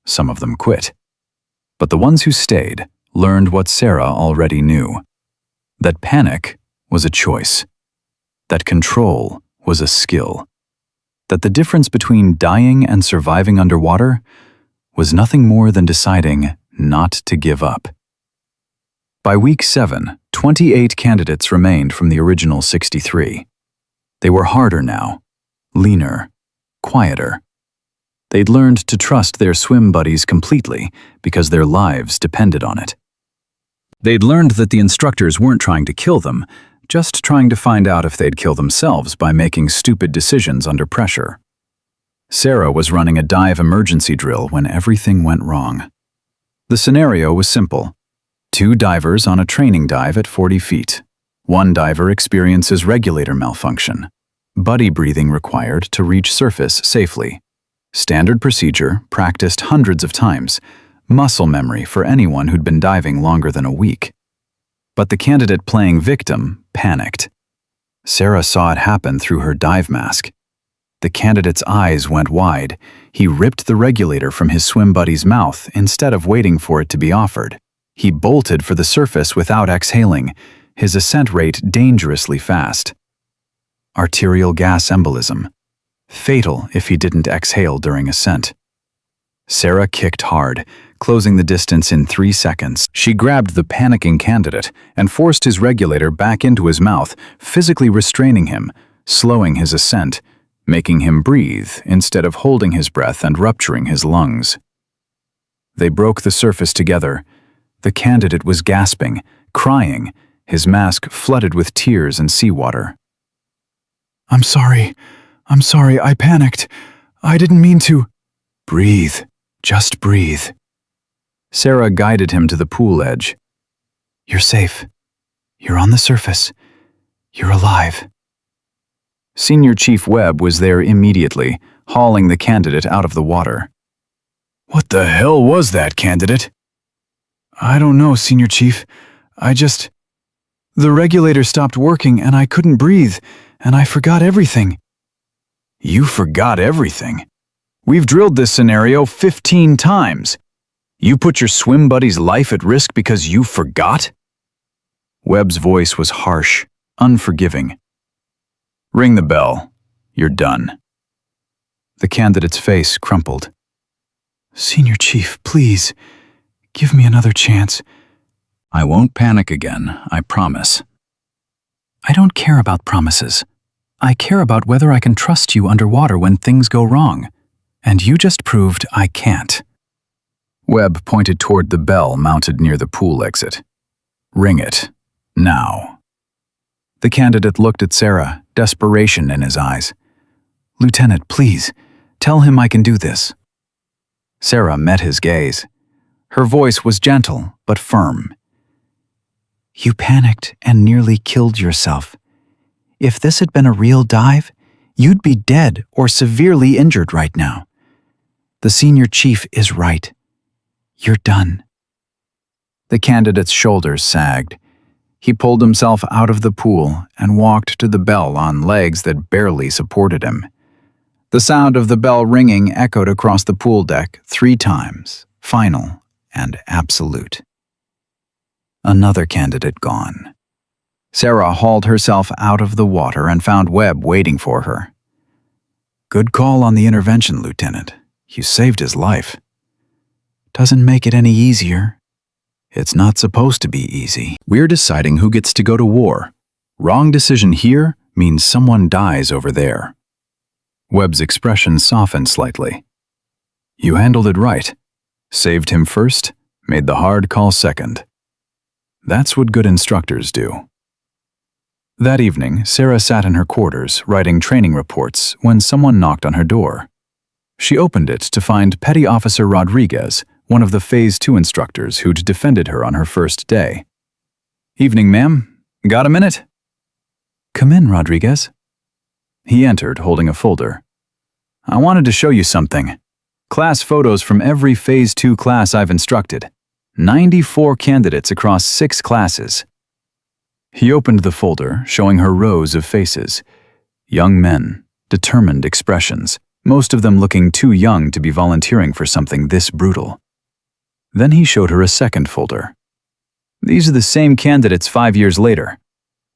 A: Some of them quit. But the ones who stayed learned what Sarah already knew: that panic was a choice, that control was a skill, that the difference between dying and surviving underwater was nothing more than deciding not to give up. By week 7, 28 candidates remained from the original 63. They were harder now, leaner, quieter. They'd learned to trust their swim buddies completely because their lives depended on it. They'd learned that the instructors weren't trying to kill them, just trying to find out if they'd kill themselves by making stupid decisions under pressure. Sarah was running a dive emergency drill when everything went wrong. The scenario was simple. 2 divers on a training dive at 40 feet. One diver experiences regulator malfunction. Buddy breathing required to reach surface safely. Standard procedure, practiced hundreds of times. Muscle memory for anyone who'd been diving longer than a week. But the candidate playing victim panicked. Sarah saw it happen through her dive mask. The candidate's eyes went wide. He ripped the regulator from his swim buddy's mouth instead of waiting for it to be offered. He bolted for the surface without exhaling, his ascent rate dangerously fast. Arterial gas embolism. Fatal if he didn't exhale during ascent. Sarah kicked hard, closing the distance in 3 seconds. She grabbed the panicking candidate and forced his regulator back into his mouth, physically restraining him, slowing his ascent, making him breathe instead of holding his breath and rupturing his lungs. They broke the surface together. The candidate was gasping, crying, his mask flooded with tears and seawater. I'm sorry, I panicked. I didn't mean to." "Breathe, just breathe." Sarah guided him to the pool edge. "You're safe. You're on the surface. You're alive." Senior Chief Webb was there immediately, hauling the candidate out of the water. "What the hell was that, candidate?" "I don't know, Senior Chief. The regulator stopped working and I couldn't breathe, and I forgot everything." "You forgot everything? We've drilled this scenario 15 times. You put your swim buddy's life at risk because you forgot?" Webb's voice was harsh, unforgiving. "Ring the bell. You're done." The candidate's face crumpled. "Senior Chief, please, give me another chance." "I won't panic again, I promise." "I don't care about promises. I care about whether I can trust you underwater when things go wrong. And you just proved I can't." Webb pointed toward the bell mounted near the pool exit. "Ring it. Now." The candidate looked at Sarah, desperation in his eyes. "Lieutenant, please, tell him I can do this." Sarah met his gaze. Her voice was gentle but firm. "You panicked and nearly killed yourself. If this had been a real dive, you'd be dead or severely injured right now. The Senior Chief is right. You're done." The candidate's shoulders sagged. He pulled himself out of the pool and walked to the bell on legs that barely supported him. The sound of the bell ringing echoed across the pool deck 3 times, final and absolute. Another candidate gone. Sarah hauled herself out of the water and found Webb waiting for her. "Good call on the intervention, Lieutenant. You saved his life." "Doesn't make it any easier." "It's not supposed to be easy. We're deciding who gets to go to war. Wrong decision here means someone dies over there." Webb's expression softened slightly. "You handled it right. Saved him first, made the hard call second. That's what good instructors do." That evening, Sarah sat in her quarters writing training reports when someone knocked on her door. She opened it to find Petty Officer Rodriguez, one of the Phase 2 instructors who'd defended her on her first day. "Evening, ma'am. Got a minute?" "Come in, Rodriguez." He entered, holding a folder. "I wanted to show you something. Class photos from every Phase 2 class I've instructed. 94 candidates across 6 classes." He opened the folder, showing her rows of faces. Young men, determined expressions, most of them looking too young to be volunteering for something this brutal. Then he showed her a second folder. "These are the same candidates 5 years later.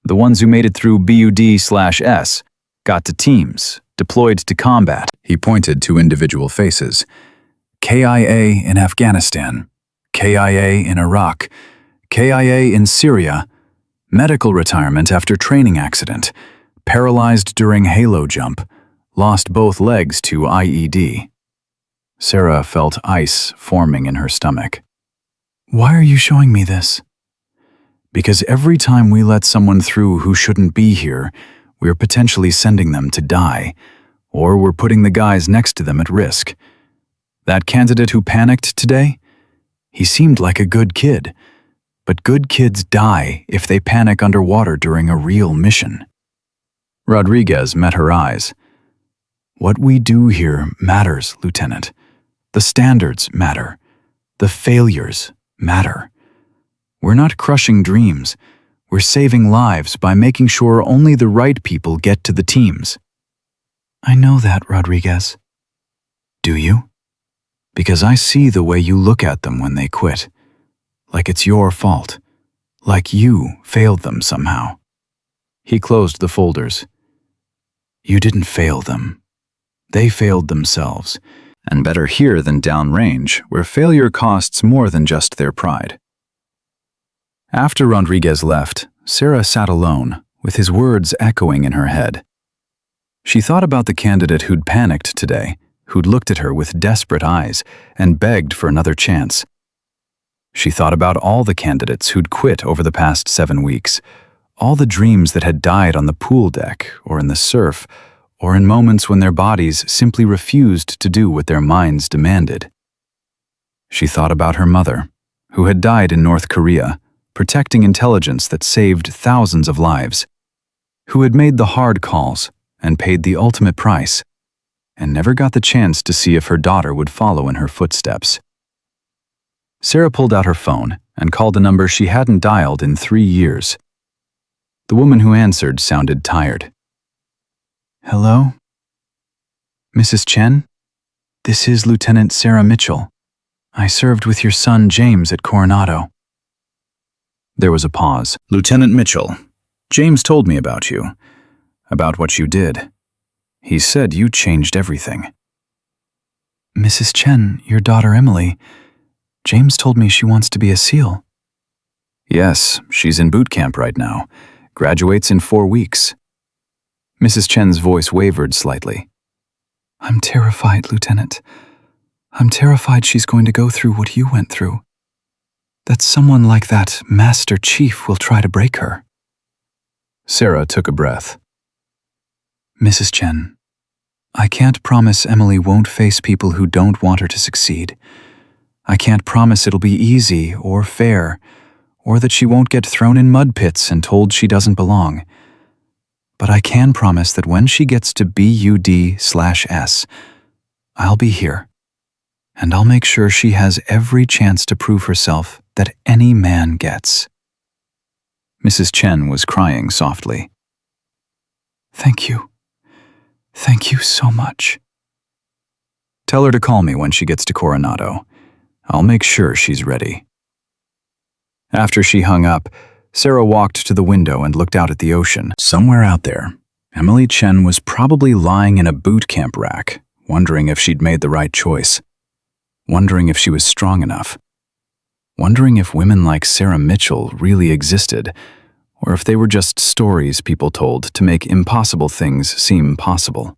A: The ones who made it through BUD/S, got to teams, deployed to combat." He pointed to individual faces. KIA in Afghanistan, KIA in Iraq, KIA in Syria, medical retirement after training accident, paralyzed during halo jump, lost both legs to IED. Sarah felt ice forming in her stomach. "Why are you showing me this?" "Because every time we let someone through who shouldn't be here, we're potentially sending them to die, or we're putting the guys next to them at risk. That candidate who panicked today? He seemed like a good kid, but good kids die if they panic underwater during a real mission." Rodriguez met her eyes. "What we do here matters, Lieutenant. The standards matter. The failures matter. We're not crushing dreams. We're saving lives by making sure only the right people get to the teams." "I know that, Rodriguez." "Do you? Because I see the way you look at them when they quit. Like it's your fault. Like you failed them somehow." He closed the folders. "You didn't fail them. They failed themselves. And better here than downrange, where failure costs more than just their pride." After Rodriguez left, Sarah sat alone, with his words echoing in her head. She thought about the candidate who'd panicked today, who'd looked at her with desperate eyes and begged for another chance. She thought about all the candidates who'd quit over the past 7 weeks, all the dreams that had died on the pool deck or in the surf, or in moments when their bodies simply refused to do what their minds demanded. She thought about her mother, who had died in North Korea, protecting intelligence that saved thousands of lives, who had made the hard calls and paid the ultimate price, and never got the chance to see if her daughter would follow in her footsteps. Sarah pulled out her phone and called a number she hadn't dialed in 3 years. The woman who answered sounded tired. "Hello? Mrs. Chen? This is Lieutenant Sarah Mitchell. I served with your son James at Coronado." There was a pause. "Lieutenant Mitchell, James told me about you, about what you did. He said you changed everything." "Mrs. Chen, your daughter Emily, James told me she wants to be a SEAL." "Yes, she's in boot camp right now. Graduates in 4 weeks." Mrs. Chen's voice wavered slightly. "I'm terrified, Lieutenant. I'm terrified she's going to go through what you went through. That someone like that Master Chief will try to break her." Sarah took a breath. "Mrs. Chen, I can't promise Emily won't face people who don't want her to succeed. I can't promise it'll be easy or fair, or that she won't get thrown in mud pits and told she doesn't belong. But I can promise that when she gets to BUD/S, I'll be here, and I'll make sure she has every chance to prove herself that any man gets." Mrs. Chen was crying softly. "Thank you. Thank you so much." Tell her to call me when she gets to Coronado. I'll make sure she's ready." After she hung up, Sarah walked to the window and looked out at the ocean. Somewhere out there, Emily Chen was probably lying in a boot camp rack, wondering if she'd made the right choice, wondering if she was strong enough, wondering if women like Sarah Mitchell really existed, or if they were just stories people told to make impossible things seem possible.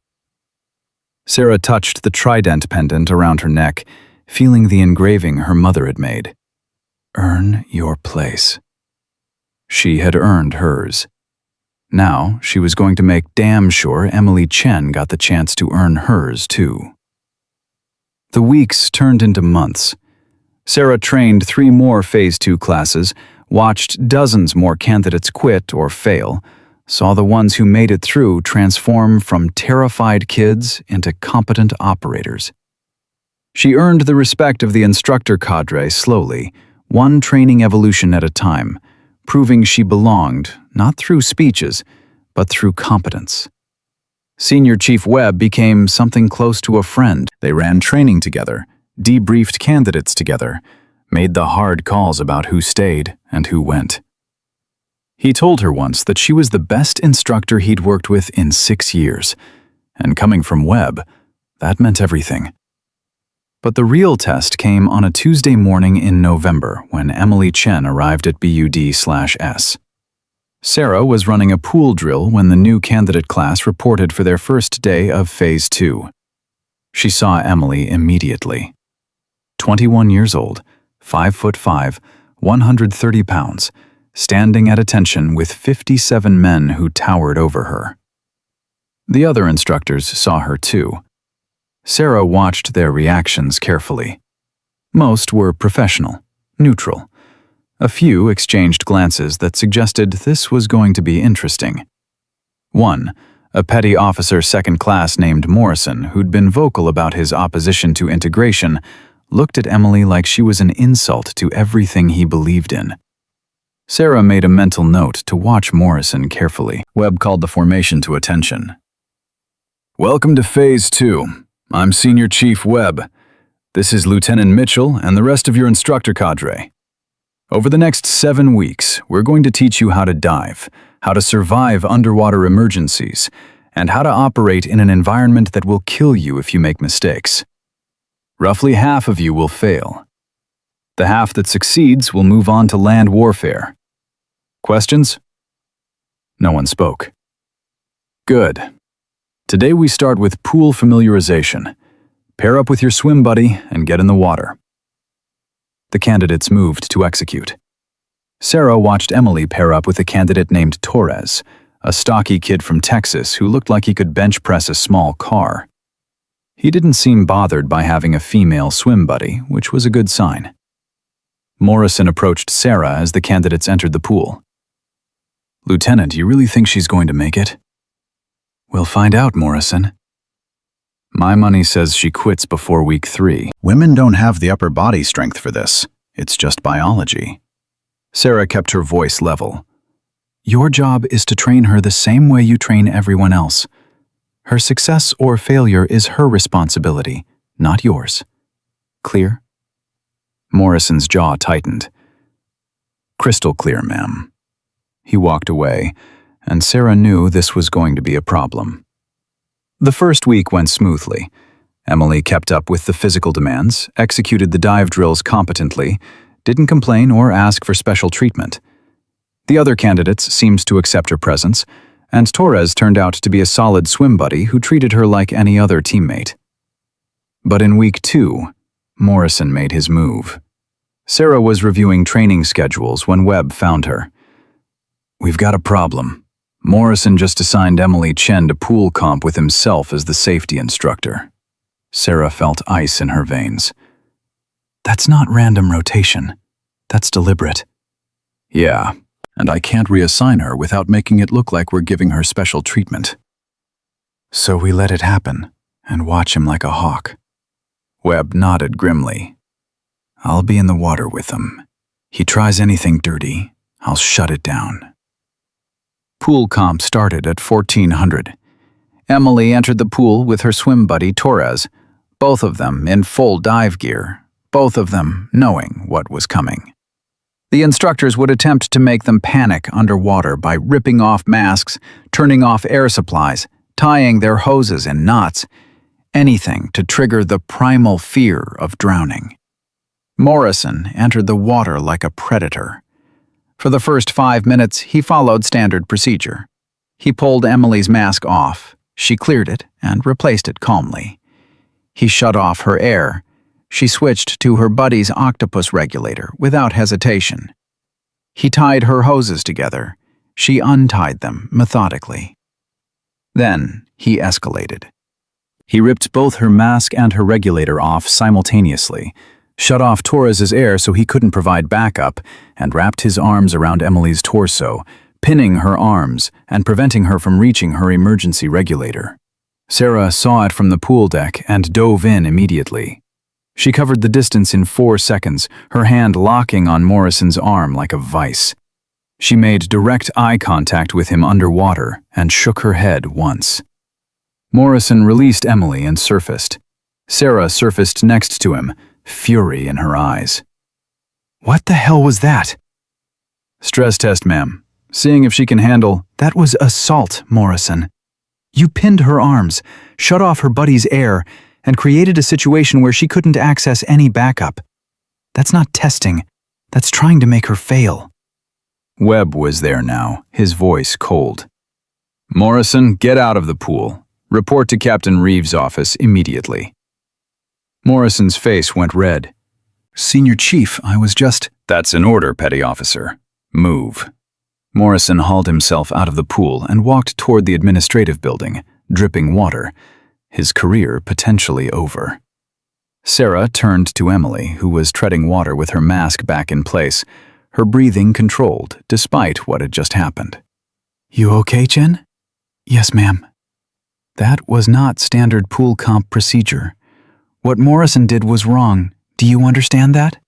A: Sarah touched the trident pendant around her neck, feeling the engraving her mother had made. Earn your place. She had earned hers. Now she was going to make damn sure Emily Chen got the chance to earn hers too. The weeks turned into months. Sarah trained 3 more Phase 2 classes, watched dozens more candidates quit or fail, saw the ones who made it through transform from terrified kids into competent operators. She earned the respect of the instructor cadre slowly, one training evolution at a time, proving she belonged, not through speeches, but through competence. Senior Chief Webb became something close to a friend. They ran training together, debriefed candidates together, made the hard calls about who stayed and who went. He told her once that she was the best instructor he'd worked with in 6 years, and coming from Webb, that meant everything. But the real test came on a Tuesday morning in November when Emily Chen arrived at BUD/S. Sarah was running a pool drill when the new candidate class reported for their first day of Phase 2. She saw Emily immediately. 21 years old, 5'5", 130 pounds, standing at attention with 57 men who towered over her. The other instructors saw her too. Sarah watched their reactions carefully. Most were professional, neutral. A few exchanged glances that suggested this was going to be interesting. One, a petty officer second class named Morrison, who'd been vocal about his opposition to integration, looked at Emily like she was an insult to everything he believed in. Sarah made a mental note to watch Morrison carefully. Webb called the formation to attention. "Welcome to Phase 2. I'm Senior Chief Webb. This is Lieutenant Mitchell and the rest of your instructor cadre. Over the next 7 weeks, we're going to teach you how to dive, how to survive underwater emergencies, and how to operate in an environment that will kill you if you make mistakes. Roughly half of you will fail. The half that succeeds will move on to land warfare. Questions?" No one spoke. "Good. Today we start with pool familiarization. Pair up with your swim buddy and get in the water." The candidates moved to execute. Sarah watched Emily pair up with a candidate named Torres, a stocky kid from Texas who looked like he could bench press a small car. He didn't seem bothered by having a female swim buddy, which was a good sign. Morrison approached Sarah as the candidates entered the pool. "Lieutenant, you really think she's going to make it?" "We'll find out, Morrison." "My money says she quits before week 3. Women don't have the upper body strength for this. It's just biology." Sarah kept her voice level. "Your job is to train her the same way you train everyone else. Her success or failure is her responsibility, not yours. Clear?" Morrison's jaw tightened. "Crystal clear, ma'am." He walked away, and Sarah knew this was going to be a problem. The first week went smoothly. Emily kept up with the physical demands, executed the dive drills competently, didn't complain or ask for special treatment. The other candidates seemed to accept her presence, and Torres turned out to be a solid swim buddy who treated her like any other teammate. But in week 2, Morrison made his move. Sarah was reviewing training schedules when Webb found her. "We've got a problem. Morrison just assigned Emily Chen to pool comp with himself as the safety instructor." Sarah felt ice in her veins. "That's not random rotation. That's deliberate." "Yeah, and I can't reassign her without making it look like we're giving her special treatment." "So we let it happen and watch him like a hawk." Webb nodded grimly. "I'll be in the water with him. He tries anything dirty, I'll shut it down." Pool comp started at 1400. Emily entered the pool with her swim buddy Torres, both of them in full dive gear, both of them knowing what was coming. The instructors would attempt to make them panic underwater by ripping off masks, turning off air supplies, tying their hoses in knots, anything to trigger the primal fear of drowning. Morrison entered the water like a predator. For the first 5 minutes, he followed standard procedure. He pulled Emily's mask off. She cleared it and replaced it calmly. He shut off her air. She switched to her buddy's octopus regulator without hesitation. He tied her hoses together. She untied them methodically. Then he escalated. He ripped both her mask and her regulator off simultaneously, shut off Torres's air so he couldn't provide backup, and wrapped his arms around Emily's torso, pinning her arms and preventing her from reaching her emergency regulator. Sarah saw it from the pool deck and dove in immediately. She covered the distance in 4 seconds, her hand locking on Morrison's arm like a vice. She made direct eye contact with him underwater and shook her head once. Morrison released Emily and surfaced. Sarah surfaced next to him, fury in her eyes. "What the hell was that?" "Stress test, ma'am. Seeing if she can handle—" "That was assault, Morrison. You pinned her arms, shut off her buddy's air, and created a situation where she couldn't access any backup. That's not testing. That's trying to make her fail." Webb was there now, his voice cold. "Morrison, get out of the pool. Report to Captain Reeves' office immediately." Morrison's face went red. "Senior Chief, I was just—" "That's an order, Petty Officer. Move." Morrison hauled himself out of the pool and walked toward the administrative building, dripping water, his career potentially over. Sarah turned to Emily, who was treading water with her mask back in place, her breathing controlled despite what had just happened. "You okay, Jen?" "Yes, ma'am." That was not standard pool comp procedure. What Morrison did was wrong. Do you understand that?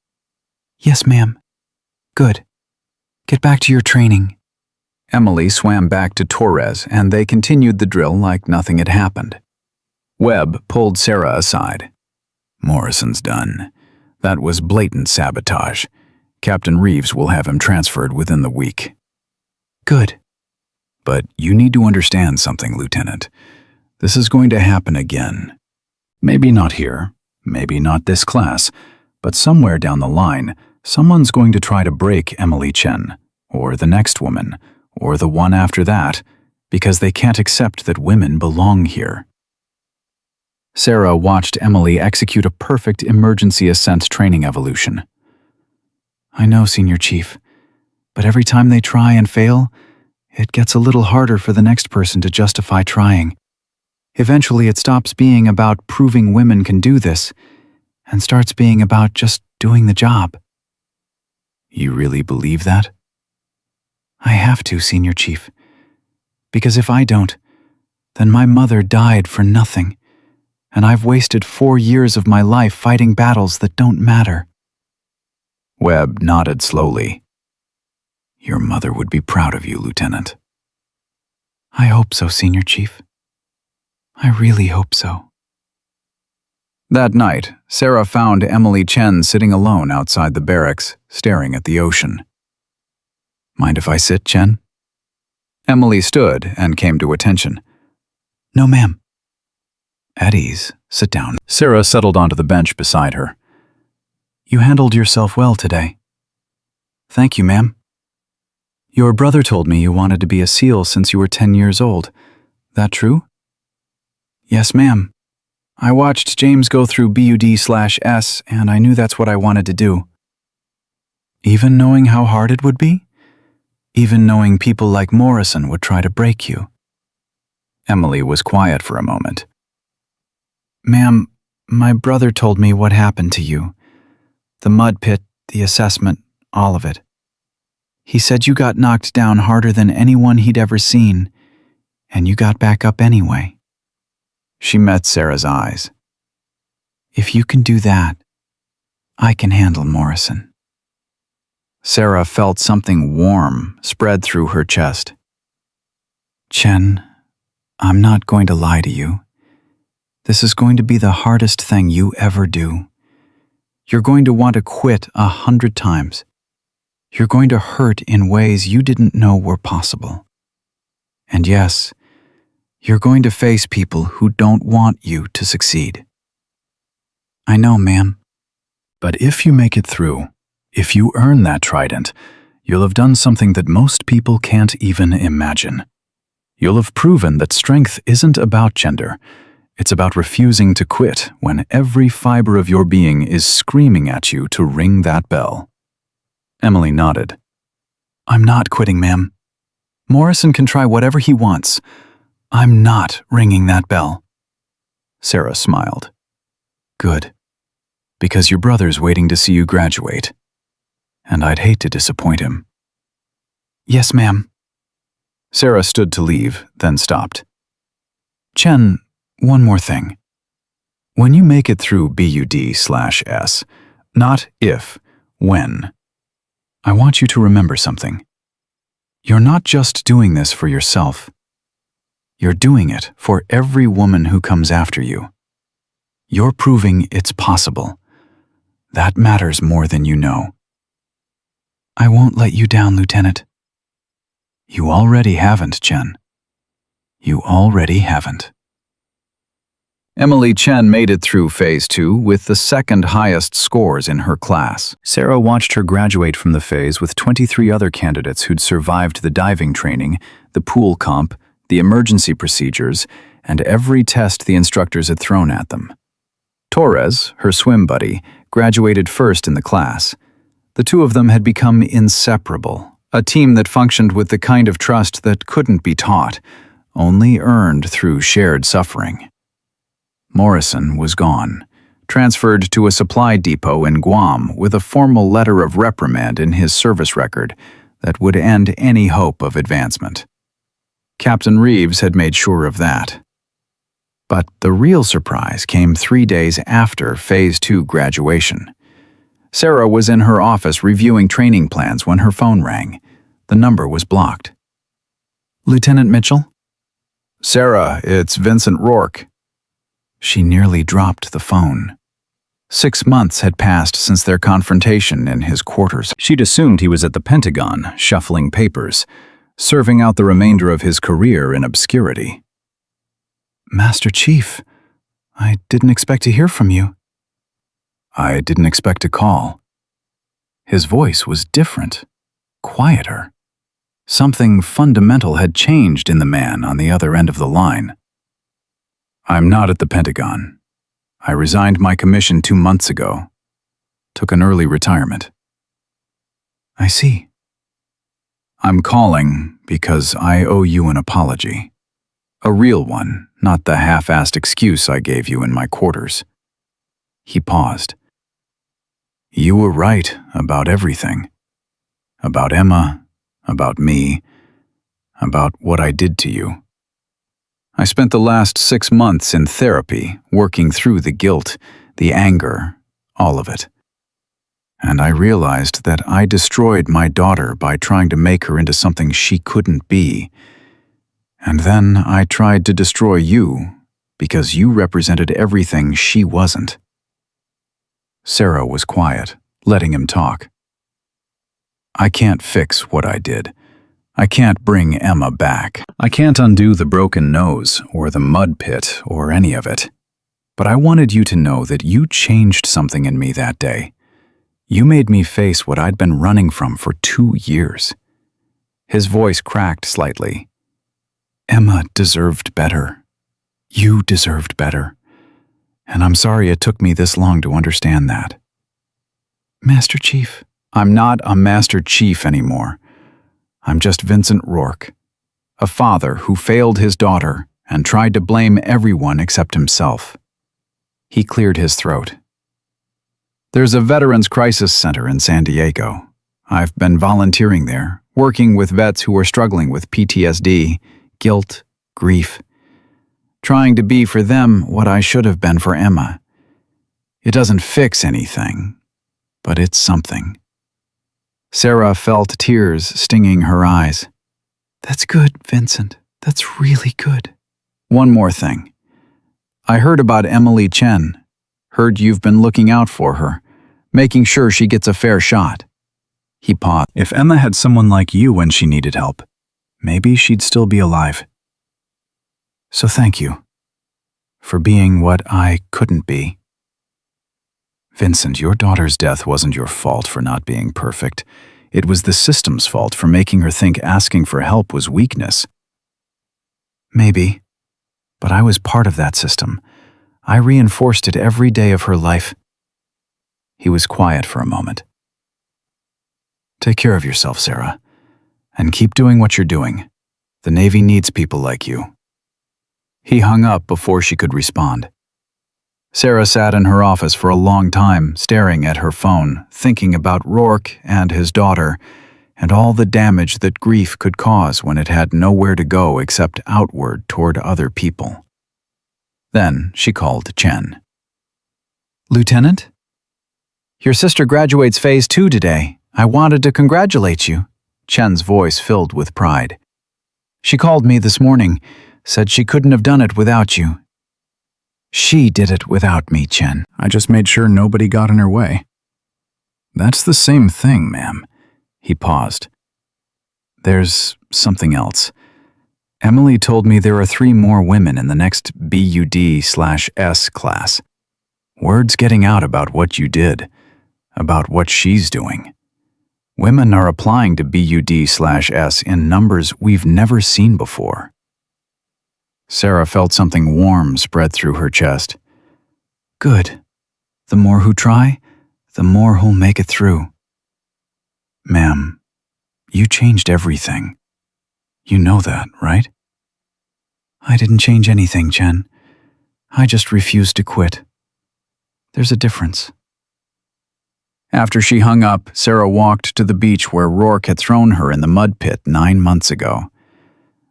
A: "Yes, ma'am." "Good. Get back to your training." Emily swam back to Torres, and they continued the drill like nothing had happened. Webb pulled Sarah aside. "Morrison's done. That was blatant sabotage. Captain Reeves will have him transferred within the week." "Good." "But you need to understand something, Lieutenant. This is going to happen again. Maybe not here, maybe not this class, but somewhere down the line, someone's going to try to break Emily Chen, or the next woman, or the one after that, because they can't accept that women belong here." Sarah watched Emily execute a perfect emergency ascent training evolution. "I know, Senior Chief, but every time they try and fail, it gets a little harder for the next person to justify trying. Eventually it stops being about proving women can do this, and starts being about just doing the job." "You really believe that?" "I have to, Senior Chief. Because if I don't, then my mother died for nothing, and I've wasted 4 years of my life fighting battles that don't matter." Webb nodded slowly. "Your mother would be proud of you, Lieutenant." "I hope so, Senior Chief. I really hope so." That night, Sarah found Emily Chen sitting alone outside the barracks, staring at the ocean. "Mind if I sit, Chen?" Emily stood and came to attention. "No, ma'am." "At ease. Sit down." Sarah settled onto the bench beside her. "You handled yourself well today." "Thank you, ma'am." "Your brother told me you wanted to be a SEAL since you were 10 years old. That true?" "Yes, ma'am. I watched James go through BUD/S, and I knew that's what I wanted to do." "Even knowing how hard it would be? Even knowing people like Morrison would try to break you?" Emily was quiet for a moment. "Ma'am, my brother told me what happened to you. The mud pit, the assessment, all of it. He said you got knocked down harder than anyone he'd ever seen, and you got back up anyway." She met Sarah's eyes. "If you can do that, I can handle Morrison." Sarah felt something warm spread through her chest. "Chen, I'm not going to lie to you. This is going to be the hardest thing you ever do. You're going to want to quit 100 times. You're going to hurt in ways you didn't know were possible. And yes, you're going to face people who don't want you to succeed. I know, ma'am. But if you make it through, if you earn that trident, you'll have done something that most people can't even imagine. You'll have proven that strength isn't about gender. It's about refusing to quit when every fiber of your being is screaming at you to ring that bell. Emily nodded. I'm not quitting, ma'am. Morrison can try whatever he wants. I'm not ringing that bell. Sarah smiled. Good. Because your brother's waiting to see you graduate. And I'd hate to disappoint him. Yes, ma'am. Sarah stood to leave, then stopped. Chen, one more thing. When you make it through BUD/S, not if, when, I want you to remember something. You're not just doing this for yourself. You're doing it for every woman who comes after you. You're proving it's possible. That matters more than you know. I won't let you down, Lieutenant. You already haven't, Chen. You already haven't. Emily Chen made it through Phase 2 with the second highest scores in her class. Sarah watched her graduate from the phase with 23 other candidates who'd survived the diving training, the pool comp, the emergency procedures, and every test the instructors had thrown at them. Torres, her swim buddy, graduated first in the class. The two of them had become inseparable, a team that functioned with the kind of trust that couldn't be taught, only earned through shared suffering. Morrison was gone, transferred to a supply depot in Guam with a formal letter of reprimand in his service record that would end any hope of advancement. Captain Reeves had made sure of that. But the real surprise came 3 days after Phase 2 graduation. Sarah was in her office reviewing training plans when her phone rang. The number was blocked. Lieutenant Mitchell? Sarah, it's Vincent Rourke. She nearly dropped the phone. 6 months had passed since their confrontation in his quarters. She'd assumed he was at the Pentagon, shuffling papers, serving out the remainder of his career in obscurity. Master Chief, I didn't expect to hear from you. I didn't expect a call. His voice was different, quieter. Something fundamental had changed in the man on the other end of the line. I'm not at the Pentagon. I resigned my commission 2 months ago. Took an early retirement. I see. I'm calling because I owe you an apology. A real one, not the half-assed excuse I gave you in my quarters. He paused. You were right about everything. About Emma, about me, about what I did to you. I spent the last 6 months in therapy, working through the guilt, the anger, all of it. And I realized that I destroyed my daughter by trying to make her into something she couldn't be. And then I tried to destroy you because you represented everything she wasn't. Sarah was quiet, letting him talk. I can't fix what I did. I can't bring Emma back. I can't undo the broken nose or the mud pit or any of it. But I wanted you to know that you changed something in me that day. You made me face what I'd been running from for 2 years. His voice cracked slightly. Emma deserved better. You deserved better. And I'm sorry it took me this long to understand that. Master Chief, I'm not a Master Chief anymore. I'm just Vincent Rourke, a father who failed his daughter and tried to blame everyone except himself. He cleared his throat. There's a Veterans Crisis Center in San Diego. I've been volunteering there, working with vets who are struggling with PTSD, guilt, grief, trying to be for them what I should have been for Emma. It doesn't fix anything, but it's something. Sarah felt tears stinging her eyes. That's good, Vincent. That's really good. One more thing. I heard about Emily Chen. Heard you've been looking out for her, making sure she gets a fair shot. He paused. If Emma had someone like you when she needed help, maybe she'd still be alive. So thank you for being what I couldn't be. Vincent, your daughter's death wasn't your fault for not being perfect. It was the system's fault for making her think asking for help was weakness. Maybe, but I was part of that system. I reinforced it every day of her life. He was quiet for a moment. Take care of yourself, Sarah, and keep doing what you're doing. The Navy needs people like you. He hung up before she could respond. Sarah sat in her office for a long time, staring at her phone, thinking about Rourke and his daughter, and all the damage that grief could cause when it had nowhere to go except outward toward other people. Then she called Chen. Lieutenant? Your sister graduates Phase 2 today. I wanted to congratulate you. Chen's voice filled with pride. She called me this morning, said she couldn't have done it without you. She did it without me, Chen. I just made sure nobody got in her way. That's the same thing, ma'am. He paused. There's something else. Emily told me there are 3 more women in the next BUD/S class. Word's getting out about what you did, about what she's doing. Women are applying to BUD/S in numbers we've never seen before. Sarah felt something warm spread through her chest. Good. The more who try, the more who'll make it through. Ma'am, you changed everything. You know that, right? I didn't change anything, Chen. I just refused to quit. There's a difference. After she hung up, Sarah walked to the beach where Rourke had thrown her in the mud pit 9 months ago.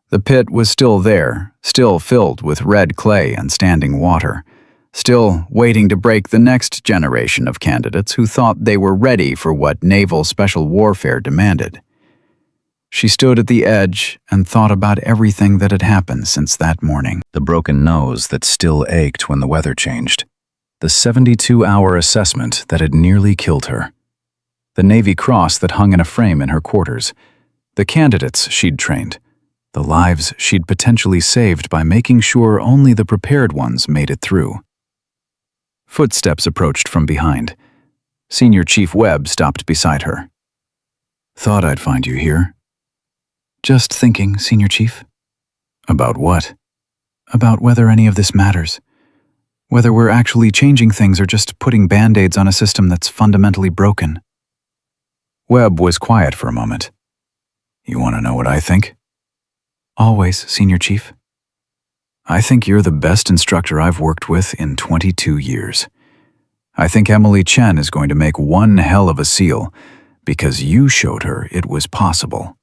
A: The pit was still there, still filled with red clay and standing water, still waiting to break the next generation of candidates who thought they were ready for what naval special warfare demanded. She stood at the edge and thought about everything that had happened since that morning. The broken nose that still ached when the weather changed. The 72-hour assessment that had nearly killed her. The Navy Cross that hung in a frame in her quarters. The candidates she'd trained. The lives she'd potentially saved by making sure only the prepared ones made it through. Footsteps approached from behind. Senior Chief Webb stopped beside her. Thought I'd find you here. Just thinking, Senior Chief. About what? About whether any of this matters. Whether we're actually changing things or just putting band-aids on a system that's fundamentally broken. Webb was quiet for a moment. You want to know what I think? Always, Senior Chief. I think you're the best instructor I've worked with in 22 years. I think Emily Chen is going to make one hell of a SEAL because you showed her it was possible.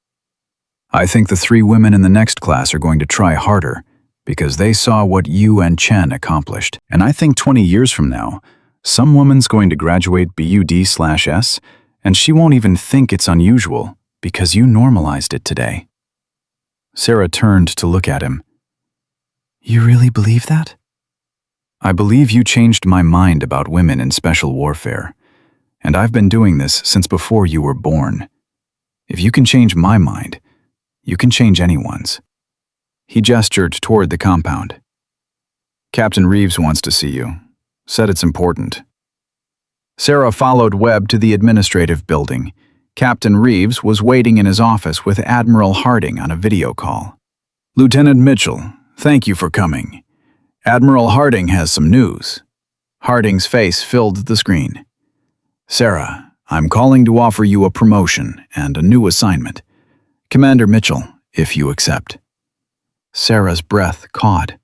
A: I think the 3 women in the next class are going to try harder because they saw what you and Chen accomplished. And I think 20 years from now, some woman's going to graduate BUD/S and she won't even think it's unusual because you normalized it today. Sarah turned to look at him. You really believe that? I believe you changed my mind about women in special warfare, and I've been doing this since before you were born. If you can change my mind, you can change anyone's. He gestured toward the compound. Captain Reeves wants to see you. Said it's important. Sarah followed Webb to the administrative building. Captain Reeves was waiting in his office with Admiral Harding on a video call. Lieutenant Mitchell, thank you for coming. Admiral Harding has some news. Harding's face filled the screen. Sarah, I'm calling to offer you a promotion and a new assignment. Commander Mitchell, if you accept. Sarah's breath caught.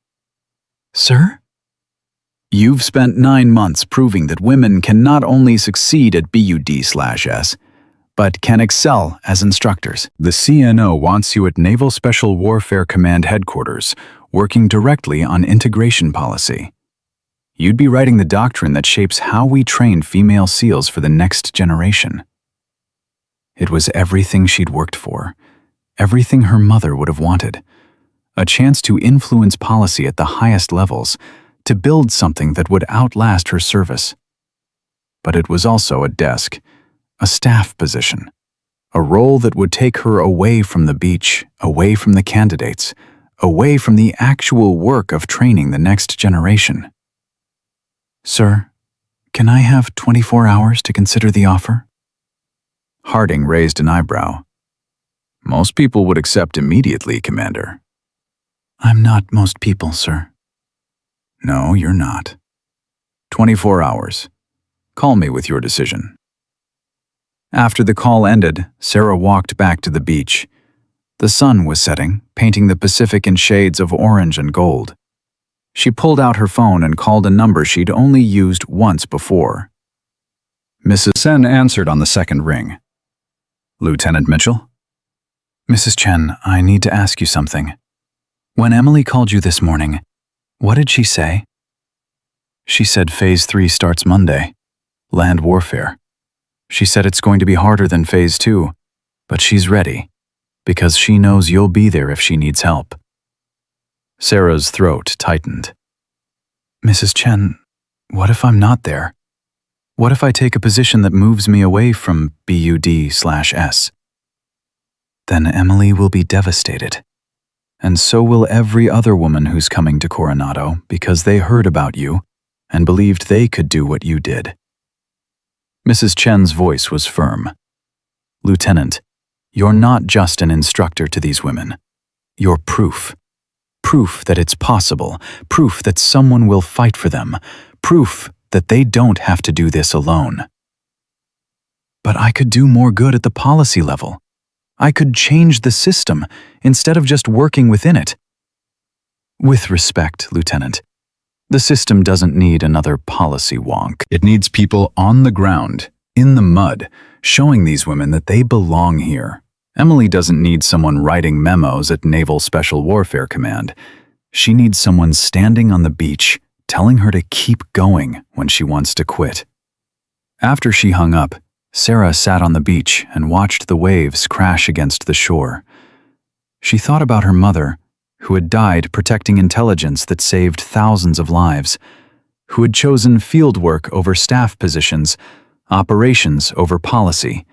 A: Sir? You've spent 9 months proving that women can not only succeed at BUD/S, but can excel as instructors. The CNO wants you at Naval Special Warfare Command Headquarters, working directly on integration policy. You'd be writing the doctrine that shapes how we train female SEALs for the next generation. It was everything she'd worked for, everything her mother would have wanted. A chance to influence policy at the highest levels, to build something that would outlast her service. But it was also a desk, a staff position, a role that would take her away from the beach, away from the candidates, away from the actual work of training the next generation. "Sir, can I have 24 hours to consider the offer?" Harding raised an eyebrow. "Most people would accept immediately, Commander." "I'm not most people, sir." "No, you're not. 24 hours. Call me with your decision." After the call ended, Sarah walked back to the beach. The sun was setting, painting the Pacific in shades of orange and gold. She pulled out her phone and called a number she'd only used once before. Mrs. Sen answered on the second ring. "Lieutenant Mitchell?" "Mrs. Chen, I need to ask you something. When Emily called you this morning, what did she say?" "She said Phase 3 starts Monday. Land warfare. She said it's going to be harder than Phase 2, but she's ready, because she knows you'll be there if she needs help." Sarah's throat tightened. "Mrs. Chen, what if I'm not there? What if I take a position that moves me away from BUD/S? Then Emily will be devastated. And so will every other woman who's coming to Coronado because they heard about you and believed they could do what you did." Mrs. Chen's voice was firm. "Lieutenant, you're not just an instructor to these women. You're proof. Proof that it's possible. Proof that someone will fight for them. Proof that they don't have to do this alone." "But I could do more good at the policy level. I could change the system instead of just working within it." "With respect, Lieutenant, the system doesn't need another policy wonk. It needs people on the ground, in the mud, showing these women that they belong here. Emily doesn't need someone writing memos at Naval Special Warfare Command. She needs someone standing on the beach, telling her to keep going when she wants to quit." After she hung up, Sarah sat on the beach and watched the waves crash against the shore. She thought about her mother, who had died protecting intelligence that saved thousands of lives, who had chosen field work over staff positions, operations over policy,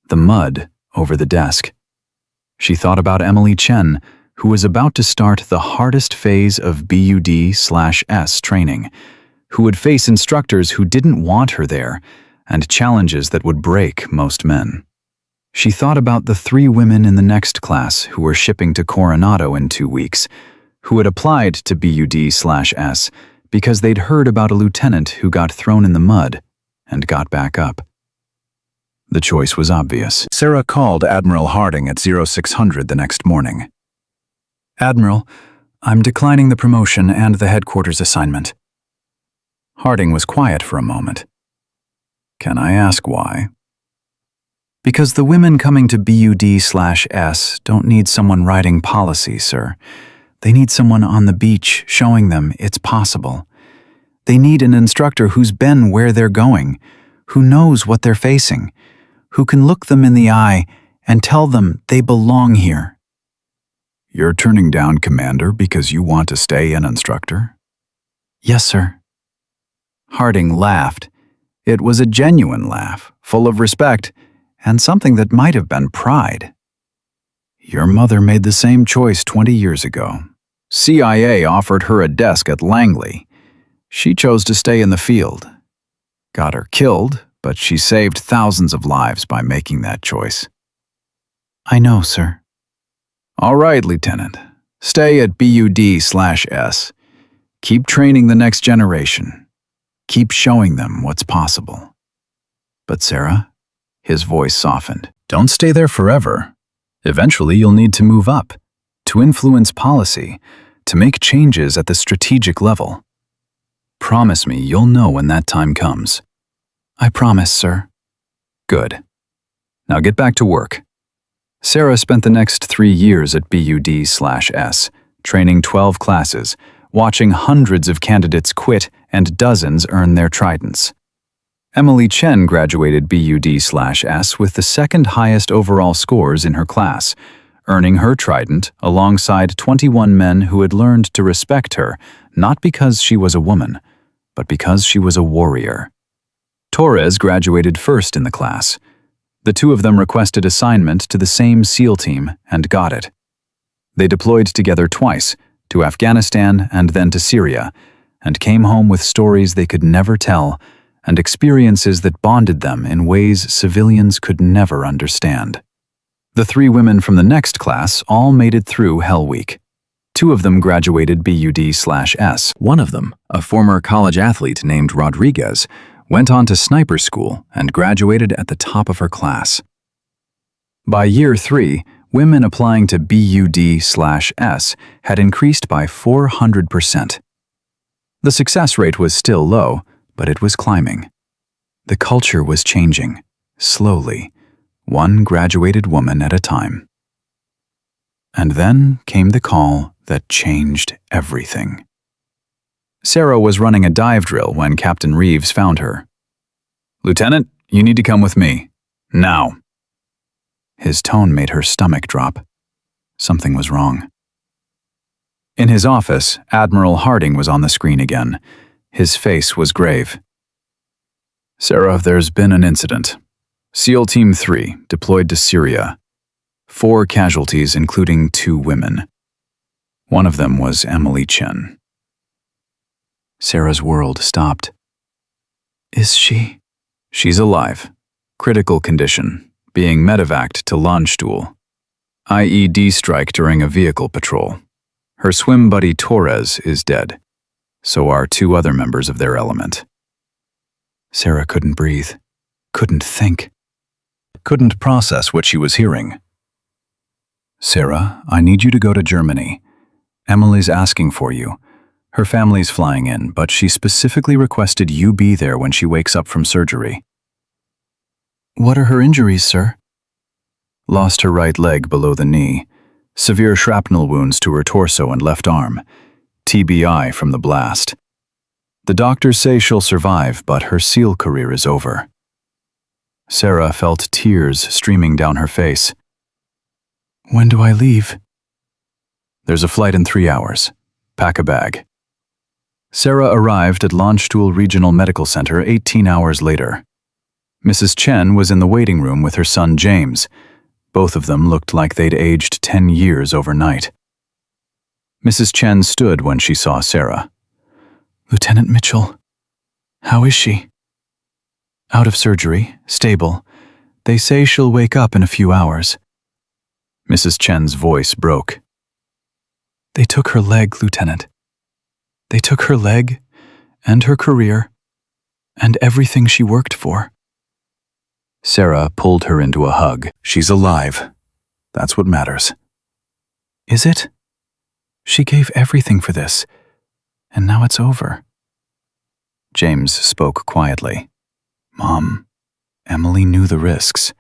A: the mud over the desk. She thought about Emily Chen, who was about to start the hardest phase of BUD/S training, who would face instructors who didn't want her there, and challenges that would break most men. She thought about the 3 women in the next class who were shipping to Coronado in 2 weeks, who had applied to BUD/S because they'd heard about a lieutenant who got thrown in the mud and got back up. The choice was obvious. Sarah called Admiral Harding at 0600 the next morning. "Admiral, I'm declining the promotion and the headquarters assignment." Harding was quiet for a moment. "Can I ask why?" "Because the women coming to BUD/S don't need someone writing policy, sir. They need someone on the beach showing them it's possible. They need an instructor who's been where they're going, who knows what they're facing, who can look them in the eye and tell them they belong here." "You're turning down Commander because you want to stay an instructor?" "Yes, sir." Harding laughed. It was a genuine laugh, full of respect, and something that might have been pride. "Your mother made the same choice 20 years ago. CIA offered her a desk at Langley. She chose to stay in the field. Got her killed, but she saved thousands of lives by making that choice." "I know, sir." "All right, Lieutenant. Stay at BUD/S. Keep training the next generation. Keep showing them what's possible." "But Sarah," his voice softened, "don't stay there forever. Eventually you'll need to move up, to influence policy, to make changes at the strategic level. Promise me you'll know when that time comes." "I promise, sir." "Good. Now get back to work." Sarah spent the next 3 years at BUD/S, training 12 classes, watching hundreds of candidates quit and dozens earn their tridents. Emily Chen graduated BUD/S with the second highest overall scores in her class, earning her trident alongside 21 men who had learned to respect her, not because she was a woman, but because she was a warrior. Torres graduated first in the class. The two of them requested assignment to the same SEAL team and got it. They deployed together twice, to Afghanistan and then to Syria, and came home with stories they could never tell and experiences that bonded them in ways civilians could never understand. The 3 women from the next class all made it through Hell Week. 2 of them graduated BUD/S. One of them, a former college athlete named Rodriguez, went on to sniper school and graduated at the top of her class. By year 3, women applying to BUD/S had increased by 400%. The success rate was still low, but it was climbing. The culture was changing, slowly, one graduated woman at a time. And then came the call that changed everything. Sarah was running a dive drill when Captain Reeves found her. "Lieutenant, you need to come with me. Now." His tone made her stomach drop. Something was wrong. In his office, Admiral Harding was on the screen again. His face was grave. "Sarah, there's been an incident. SEAL Team 3 deployed to Syria. 4 casualties, including 2 women. One of them was Emily Chen." Sarah's world stopped. "Is she?" "She's alive. Critical condition. Being medevaced to Landstuhl. IED strike during a vehicle patrol. Her swim buddy Torres is dead. So are 2 other members of their element." Sarah couldn't breathe, couldn't think, couldn't process what she was hearing. "Sarah, I need you to go to Germany. Emily's asking for you. Her family's flying in, but she specifically requested you be there when she wakes up from surgery." "What are her injuries, sir?" "Lost her right leg below the knee. Severe shrapnel wounds to her torso and left arm. TBI from the blast. The doctors say she'll survive, but her SEAL career is over." Sarah felt tears streaming down her face. "When do I leave?" "There's a flight in 3 hours. Pack a bag." Sarah arrived at Landstuhl Regional Medical Center 18 hours later. Mrs. Chen was in the waiting room with her son James. Both of them looked like they'd aged 10 years overnight. Mrs. Chen stood when she saw Sarah. "Lieutenant Mitchell, how is she?" "Out of surgery, stable. They say she'll wake up in a few hours." Mrs. Chen's voice broke. "They took her leg, Lieutenant. They took her leg, and her career, and everything she worked for." Sarah pulled her into a hug. "She's alive. That's what matters." "Is it? She gave everything for this, and now it's over." James spoke quietly. "Mom, Emily knew the risks.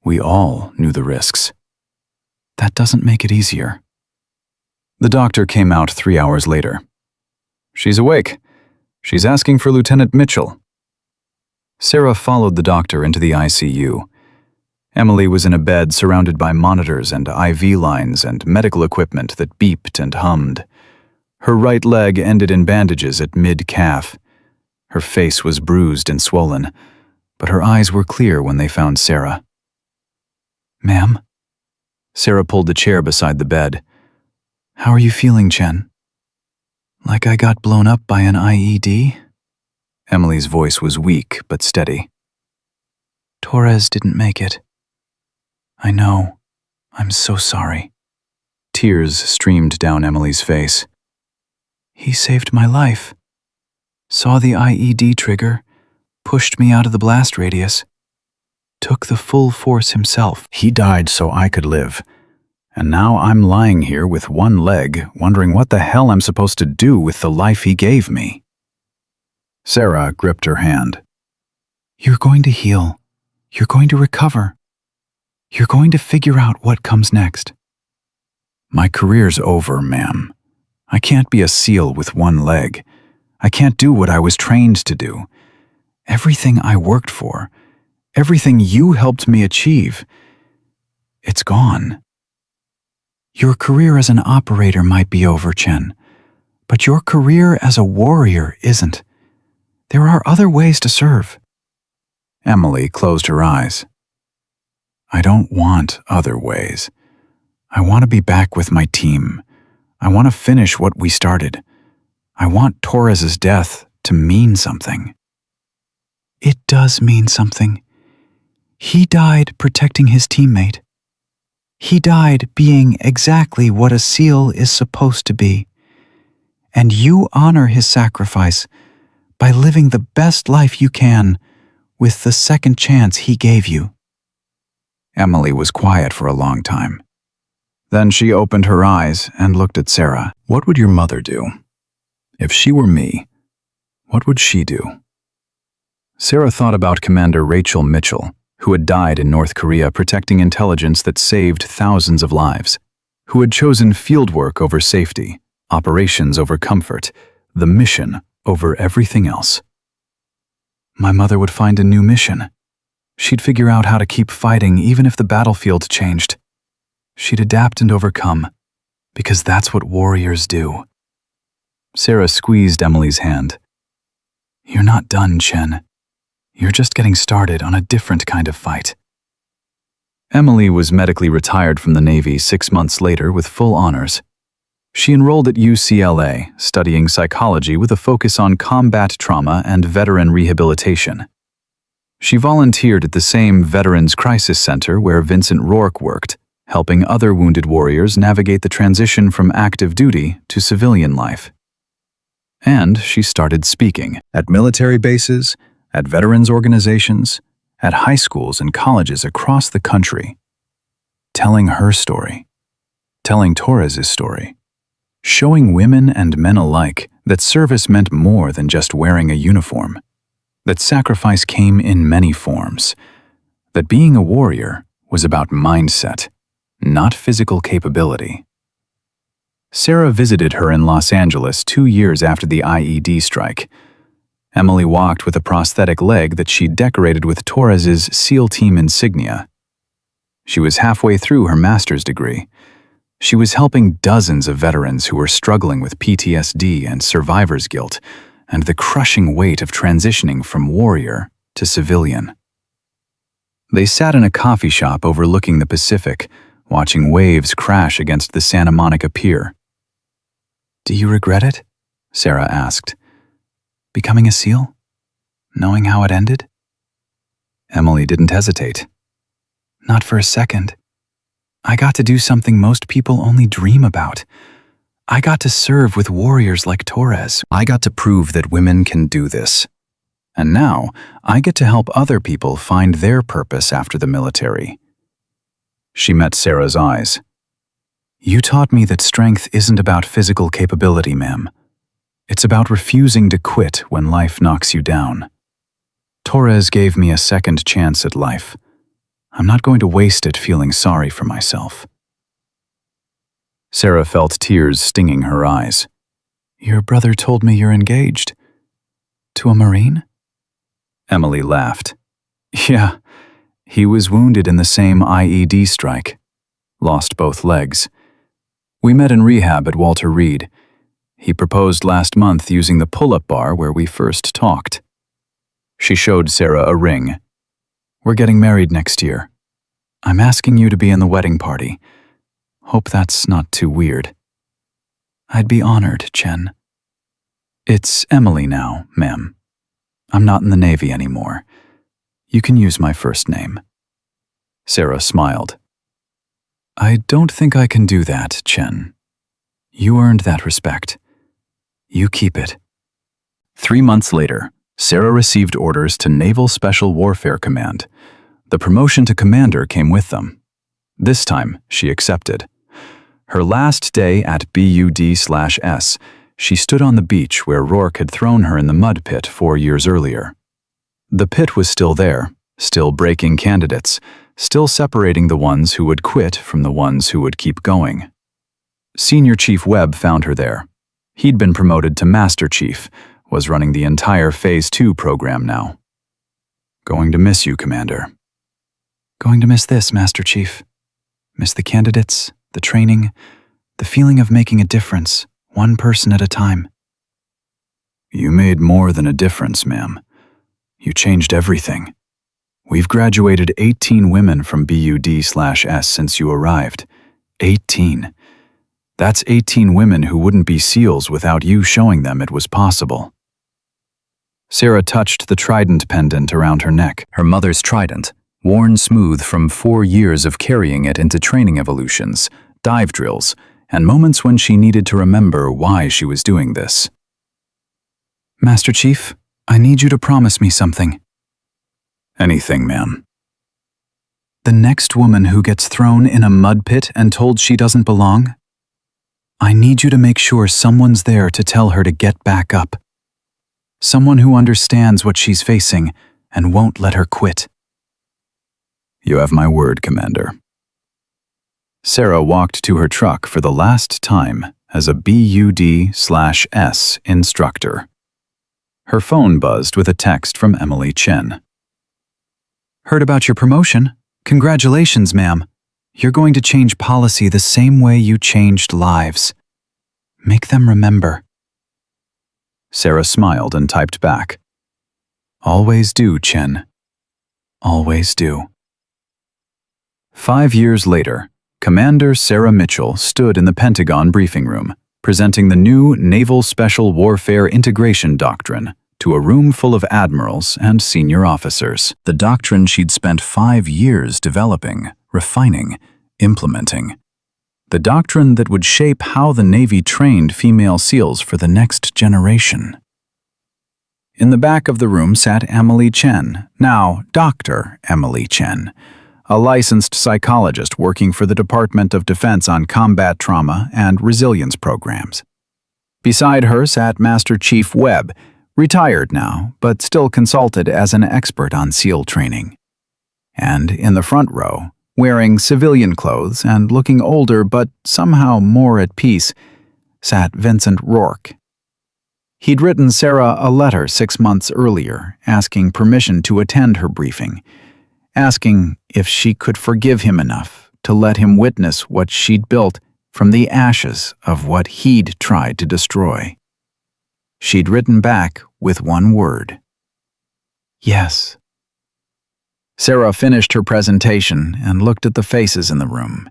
A: We all knew the risks. That doesn't make it easier." The doctor came out 3 hours later. "She's awake. She's asking for Lieutenant Mitchell." Sarah followed the doctor into the ICU. Emily was in a bed surrounded by monitors and IV lines and medical equipment that beeped and hummed. Her right leg ended in bandages at mid-calf. Her face was bruised and swollen, but her eyes were clear when they found Sarah. "Ma'am?" Sarah pulled the chair beside the bed. "How are you feeling, Chen?" "Like I got blown up by an IED?" Emily's voice was weak but steady. "Torres didn't make it." "I know. I'm so sorry." Tears streamed down Emily's face. "He saved my life. Saw the IED trigger, pushed me out of the blast radius. Took the full force himself. He died so I could live. And now I'm lying here with one leg, wondering what the hell I'm supposed to do with the life he gave me." Sarah gripped her hand. "You're going to heal. You're going to recover. You're going to figure out what comes next." "My career's over, ma'am. I can't be a SEAL with one leg. I can't do what I was trained to do. Everything I worked for, everything you helped me achieve, it's gone." Your career as an operator might be over, Chen, but your career as a warrior isn't. There are other ways to serve. Emily closed her eyes. I don't want other ways. I want to be back with my team. I want to finish what we started. I want Torres's death to mean something. It does mean something. He died protecting his teammate. He died being exactly what a SEAL is supposed to be. And you honor his sacrifice by living the best life you can with the second chance he gave you. Emily was quiet for a long time. Then she opened her eyes and looked at Sarah. What would your mother do? If she were me, what would she do? Sarah thought about Commander Rachel Mitchell, who had died in North Korea protecting intelligence that saved thousands of lives, who had chosen fieldwork over safety, operations over comfort, the mission over everything else. My mother would find a new mission. She'd figure out how to keep fighting even if the battlefield changed. She'd adapt and overcome, because that's what warriors do. Sarah squeezed Emily's hand. You're not done, Chen. You're just getting started on a different kind of fight. Emily was medically retired from the Navy 6 months later with full honors. She enrolled at UCLA, studying psychology with a focus on combat trauma and veteran rehabilitation. She volunteered at the same Veterans Crisis Center where Vincent Rourke worked, helping other wounded warriors navigate the transition from active duty to civilian life. And she started speaking at military bases, at veterans organizations, at high schools and colleges across the country, telling her story, telling Torres's story, showing women and men alike that service meant more than just wearing a uniform, that sacrifice came in many forms, that being a warrior was about mindset, not physical capability. Sarah visited her in Los Angeles 2 years after the IED strike. Emily walked with a prosthetic leg that she'd decorated with Torres's SEAL team insignia. She was halfway through her master's degree. She was helping dozens of veterans who were struggling with PTSD and survivor's guilt and the crushing weight of transitioning from warrior to civilian. They sat in a coffee shop overlooking the Pacific, watching waves crash against the Santa Monica Pier. Do you regret it? Sarah asked. Becoming a SEAL? Knowing how it ended? Emily didn't hesitate. Not for a second. I got to do something most people only dream about. I got to serve with warriors like Torres. I got to prove that women can do this. And now, I get to help other people find their purpose after the military. She met Sarah's eyes. You taught me that strength isn't about physical capability, ma'am. It's about refusing to quit when life knocks you down. Torres gave me a second chance at life. I'm not going to waste it feeling sorry for myself. Sarah felt tears stinging her eyes. Your brother told me you're engaged. To a Marine? Emily laughed. Yeah, he was wounded in the same IED strike. Lost both legs. We met in rehab at Walter Reed. He proposed last month using the pull-up bar where we first talked. She showed Sarah a ring. We're getting married next year. I'm asking you to be in the wedding party. Hope that's not too weird. I'd be honored, Chen. It's Emily now, ma'am. I'm not in the Navy anymore. You can use my first name. Sarah smiled. I don't think I can do that, Chen. You earned that respect. You keep it. 3 months later, Sarah received orders to Naval Special Warfare Command. The promotion to commander came with them. This time, she accepted. Her last day at BUD/S, she stood on the beach where Rourke had thrown her in the mud pit 4 years earlier. The pit was still there, still breaking candidates, still separating the ones who would quit from the ones who would keep going. Senior Chief Webb found her there. He'd been promoted to Master Chief, was running the entire Phase 2 program now. Going to miss you, Commander. Going to miss this, Master Chief. Miss the candidates, the training, the feeling of making a difference, one person at a time. You made more than a difference, ma'am. You changed everything. We've graduated 18 women from BUD/S since you arrived. 18. That's 18 women who wouldn't be SEALs without you showing them it was possible. Sarah touched the trident pendant around her neck, her mother's trident, worn smooth from 4 years of carrying it into training evolutions, dive drills, and moments when she needed to remember why she was doing this. Master Chief, I need you to promise me something. Anything, ma'am. The next woman who gets thrown in a mud pit and told she doesn't belong, I need you to make sure someone's there to tell her to get back up. Someone who understands what she's facing and won't let her quit. You have my word, Commander. Sarah walked to her truck for the last time as a BUD/S instructor. Her phone buzzed with a text from Emily Chen. Heard about your promotion? Congratulations, ma'am. You're going to change policy the same way you changed lives. Make them remember. Sarah smiled and typed back. Always do, Chen. Always do. 5 years later, Commander Sarah Mitchell stood in the Pentagon briefing room, presenting the new Naval Special Warfare Integration Doctrine to a room full of admirals and senior officers. The doctrine she'd spent 5 years developing, refining, implementing. The doctrine that would shape how the Navy trained female SEALs for the next generation. In the back of the room sat Emily Chen, now Dr. Emily Chen, a licensed psychologist working for the Department of Defense on combat trauma and resilience programs. Beside her sat Master Chief Webb, retired now, but still consulted as an expert on SEAL training. And in the front row, wearing civilian clothes and looking older but somehow more at peace, sat Vincent Rourke. He'd written Sarah a letter 6 months earlier asking permission to attend her briefing, asking if she could forgive him enough to let him witness what she'd built from the ashes of what he'd tried to destroy. She'd written back with one word. Yes. Sarah finished her presentation and looked at the faces in the room.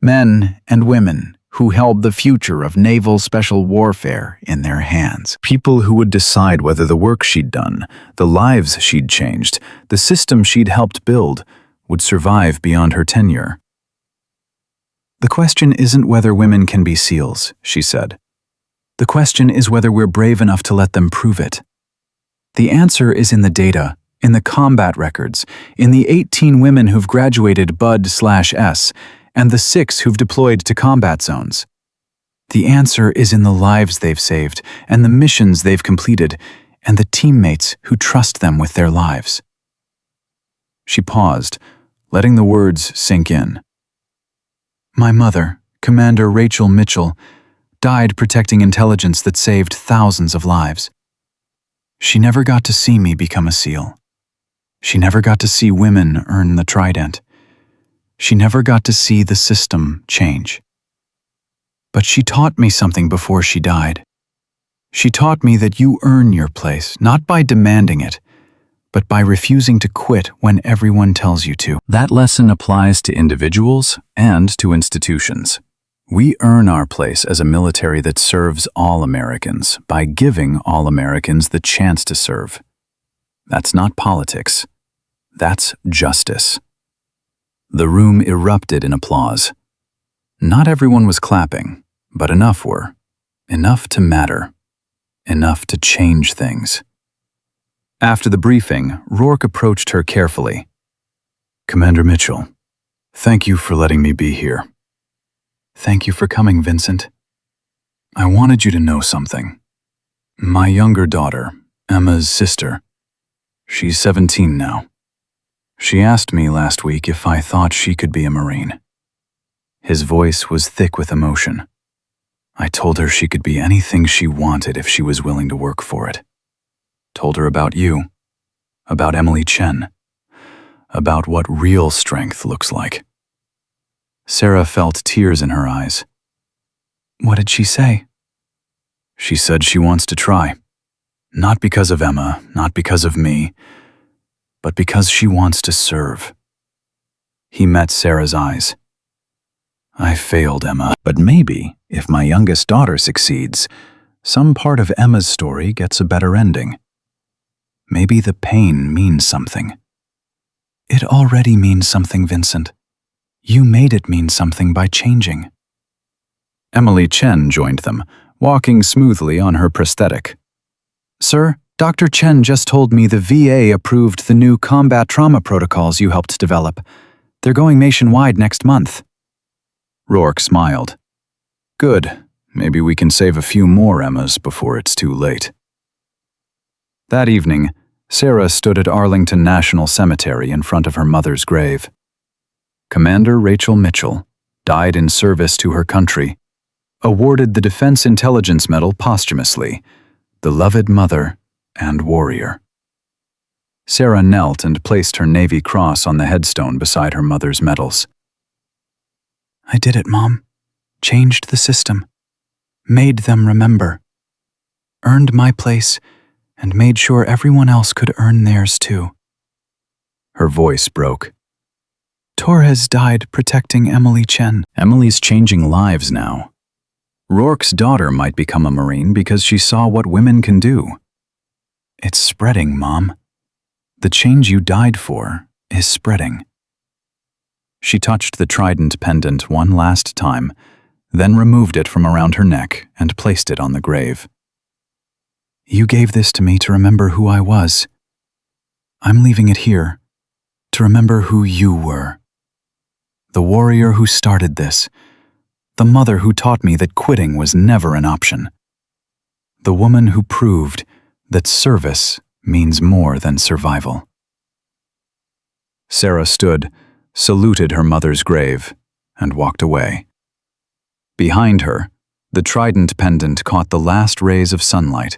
A: Men and women who held the future of naval special warfare in their hands. People who would decide whether the work she'd done, the lives she'd changed, the system she'd helped build, would survive beyond her tenure. The question isn't whether women can be SEALs, she said. The question is whether we're brave enough to let them prove it. The answer is in the data, in the combat records, in the 18 women who've graduated BUD/S, and the 6 who've deployed to combat zones. The answer is in the lives they've saved, and the missions they've completed, and the teammates who trust them with their lives. She paused, letting the words sink in. My mother, Commander Rachel Mitchell, died protecting intelligence that saved thousands of lives. She never got to see me become a SEAL. She never got to see women earn the trident. She never got to see the system change. But she taught me something before she died. She taught me that you earn your place, not by demanding it, but by refusing to quit when everyone tells you to. That lesson applies to individuals and to institutions. We earn our place as a military that serves all Americans by giving all Americans the chance to serve. That's not politics. That's justice. The room erupted in applause. Not everyone was clapping, but enough were. Enough to matter. Enough to change things. After the briefing, Rourke approached her carefully. Commander Mitchell, thank you for letting me be here. Thank you for coming, Vincent. I wanted you to know something. My younger daughter, Emma's sister, she's 17 now. She asked me last week if I thought she could be a Marine. His voice was thick with emotion. I told her she could be anything she wanted if she was willing to work for it. Told her about you, about Emily Chen, about what real strength looks like. Sarah felt tears in her eyes.
B: What did she say?
A: She said she wants to try. Not because of Emma, not because of me, but because she wants to serve. He met Sarah's eyes. I failed, Emma, but maybe, if my youngest daughter succeeds, some part of Emma's story gets a better ending. Maybe the pain means something.
B: It already means something, Vincent. You made it mean something by changing.
A: Emily Chen joined them, walking smoothly on her prosthetic.
B: Sir, Dr. Chen just told me the VA approved the new combat trauma protocols you helped develop. They're going nationwide next month.
A: Rourke smiled. Good. Maybe we can save a few more Emmas before it's too late. That evening, Sarah stood at Arlington National Cemetery in front of her mother's grave. Commander Rachel Mitchell died in service to her country, awarded the Defense Intelligence Medal posthumously, beloved mother and warrior. Sarah knelt and placed her Navy Cross on the headstone beside her mother's medals.
B: I did it, Mom. Changed the system. Made them remember. Earned my place, and made sure everyone else could earn theirs too.
A: Her voice broke.
B: Torres died protecting Emily Chen.
A: Emily's changing lives now. Rourke's daughter might become a Marine because she saw what women can do. It's spreading, Mom. The change you died for is spreading. She touched the trident pendant one last time, then removed it from around her neck and placed it on the grave.
B: You gave this to me to remember who I was. I'm leaving it here to remember who you were. The warrior who started this. The mother who taught me that quitting was never an option. The woman who proved that service means more than survival.
A: Sarah stood, saluted her mother's grave, and walked away. Behind her, the trident pendant caught the last rays of sunlight,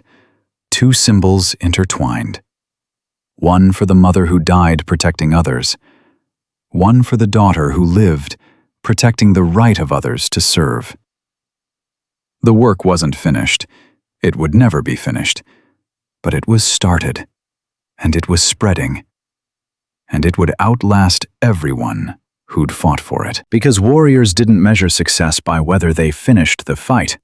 A: two symbols intertwined. One for the mother who died protecting others, one for the daughter who lived, protecting the right of others to serve. The work wasn't finished. It would never be finished. But it was started, and it was spreading, and it would outlast everyone who'd fought for it. Because warriors didn't measure success by whether they finished the fight.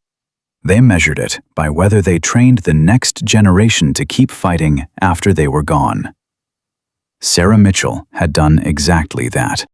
A: They measured it by whether they trained the next generation to keep fighting after they were gone. Sarah Mitchell had done exactly that.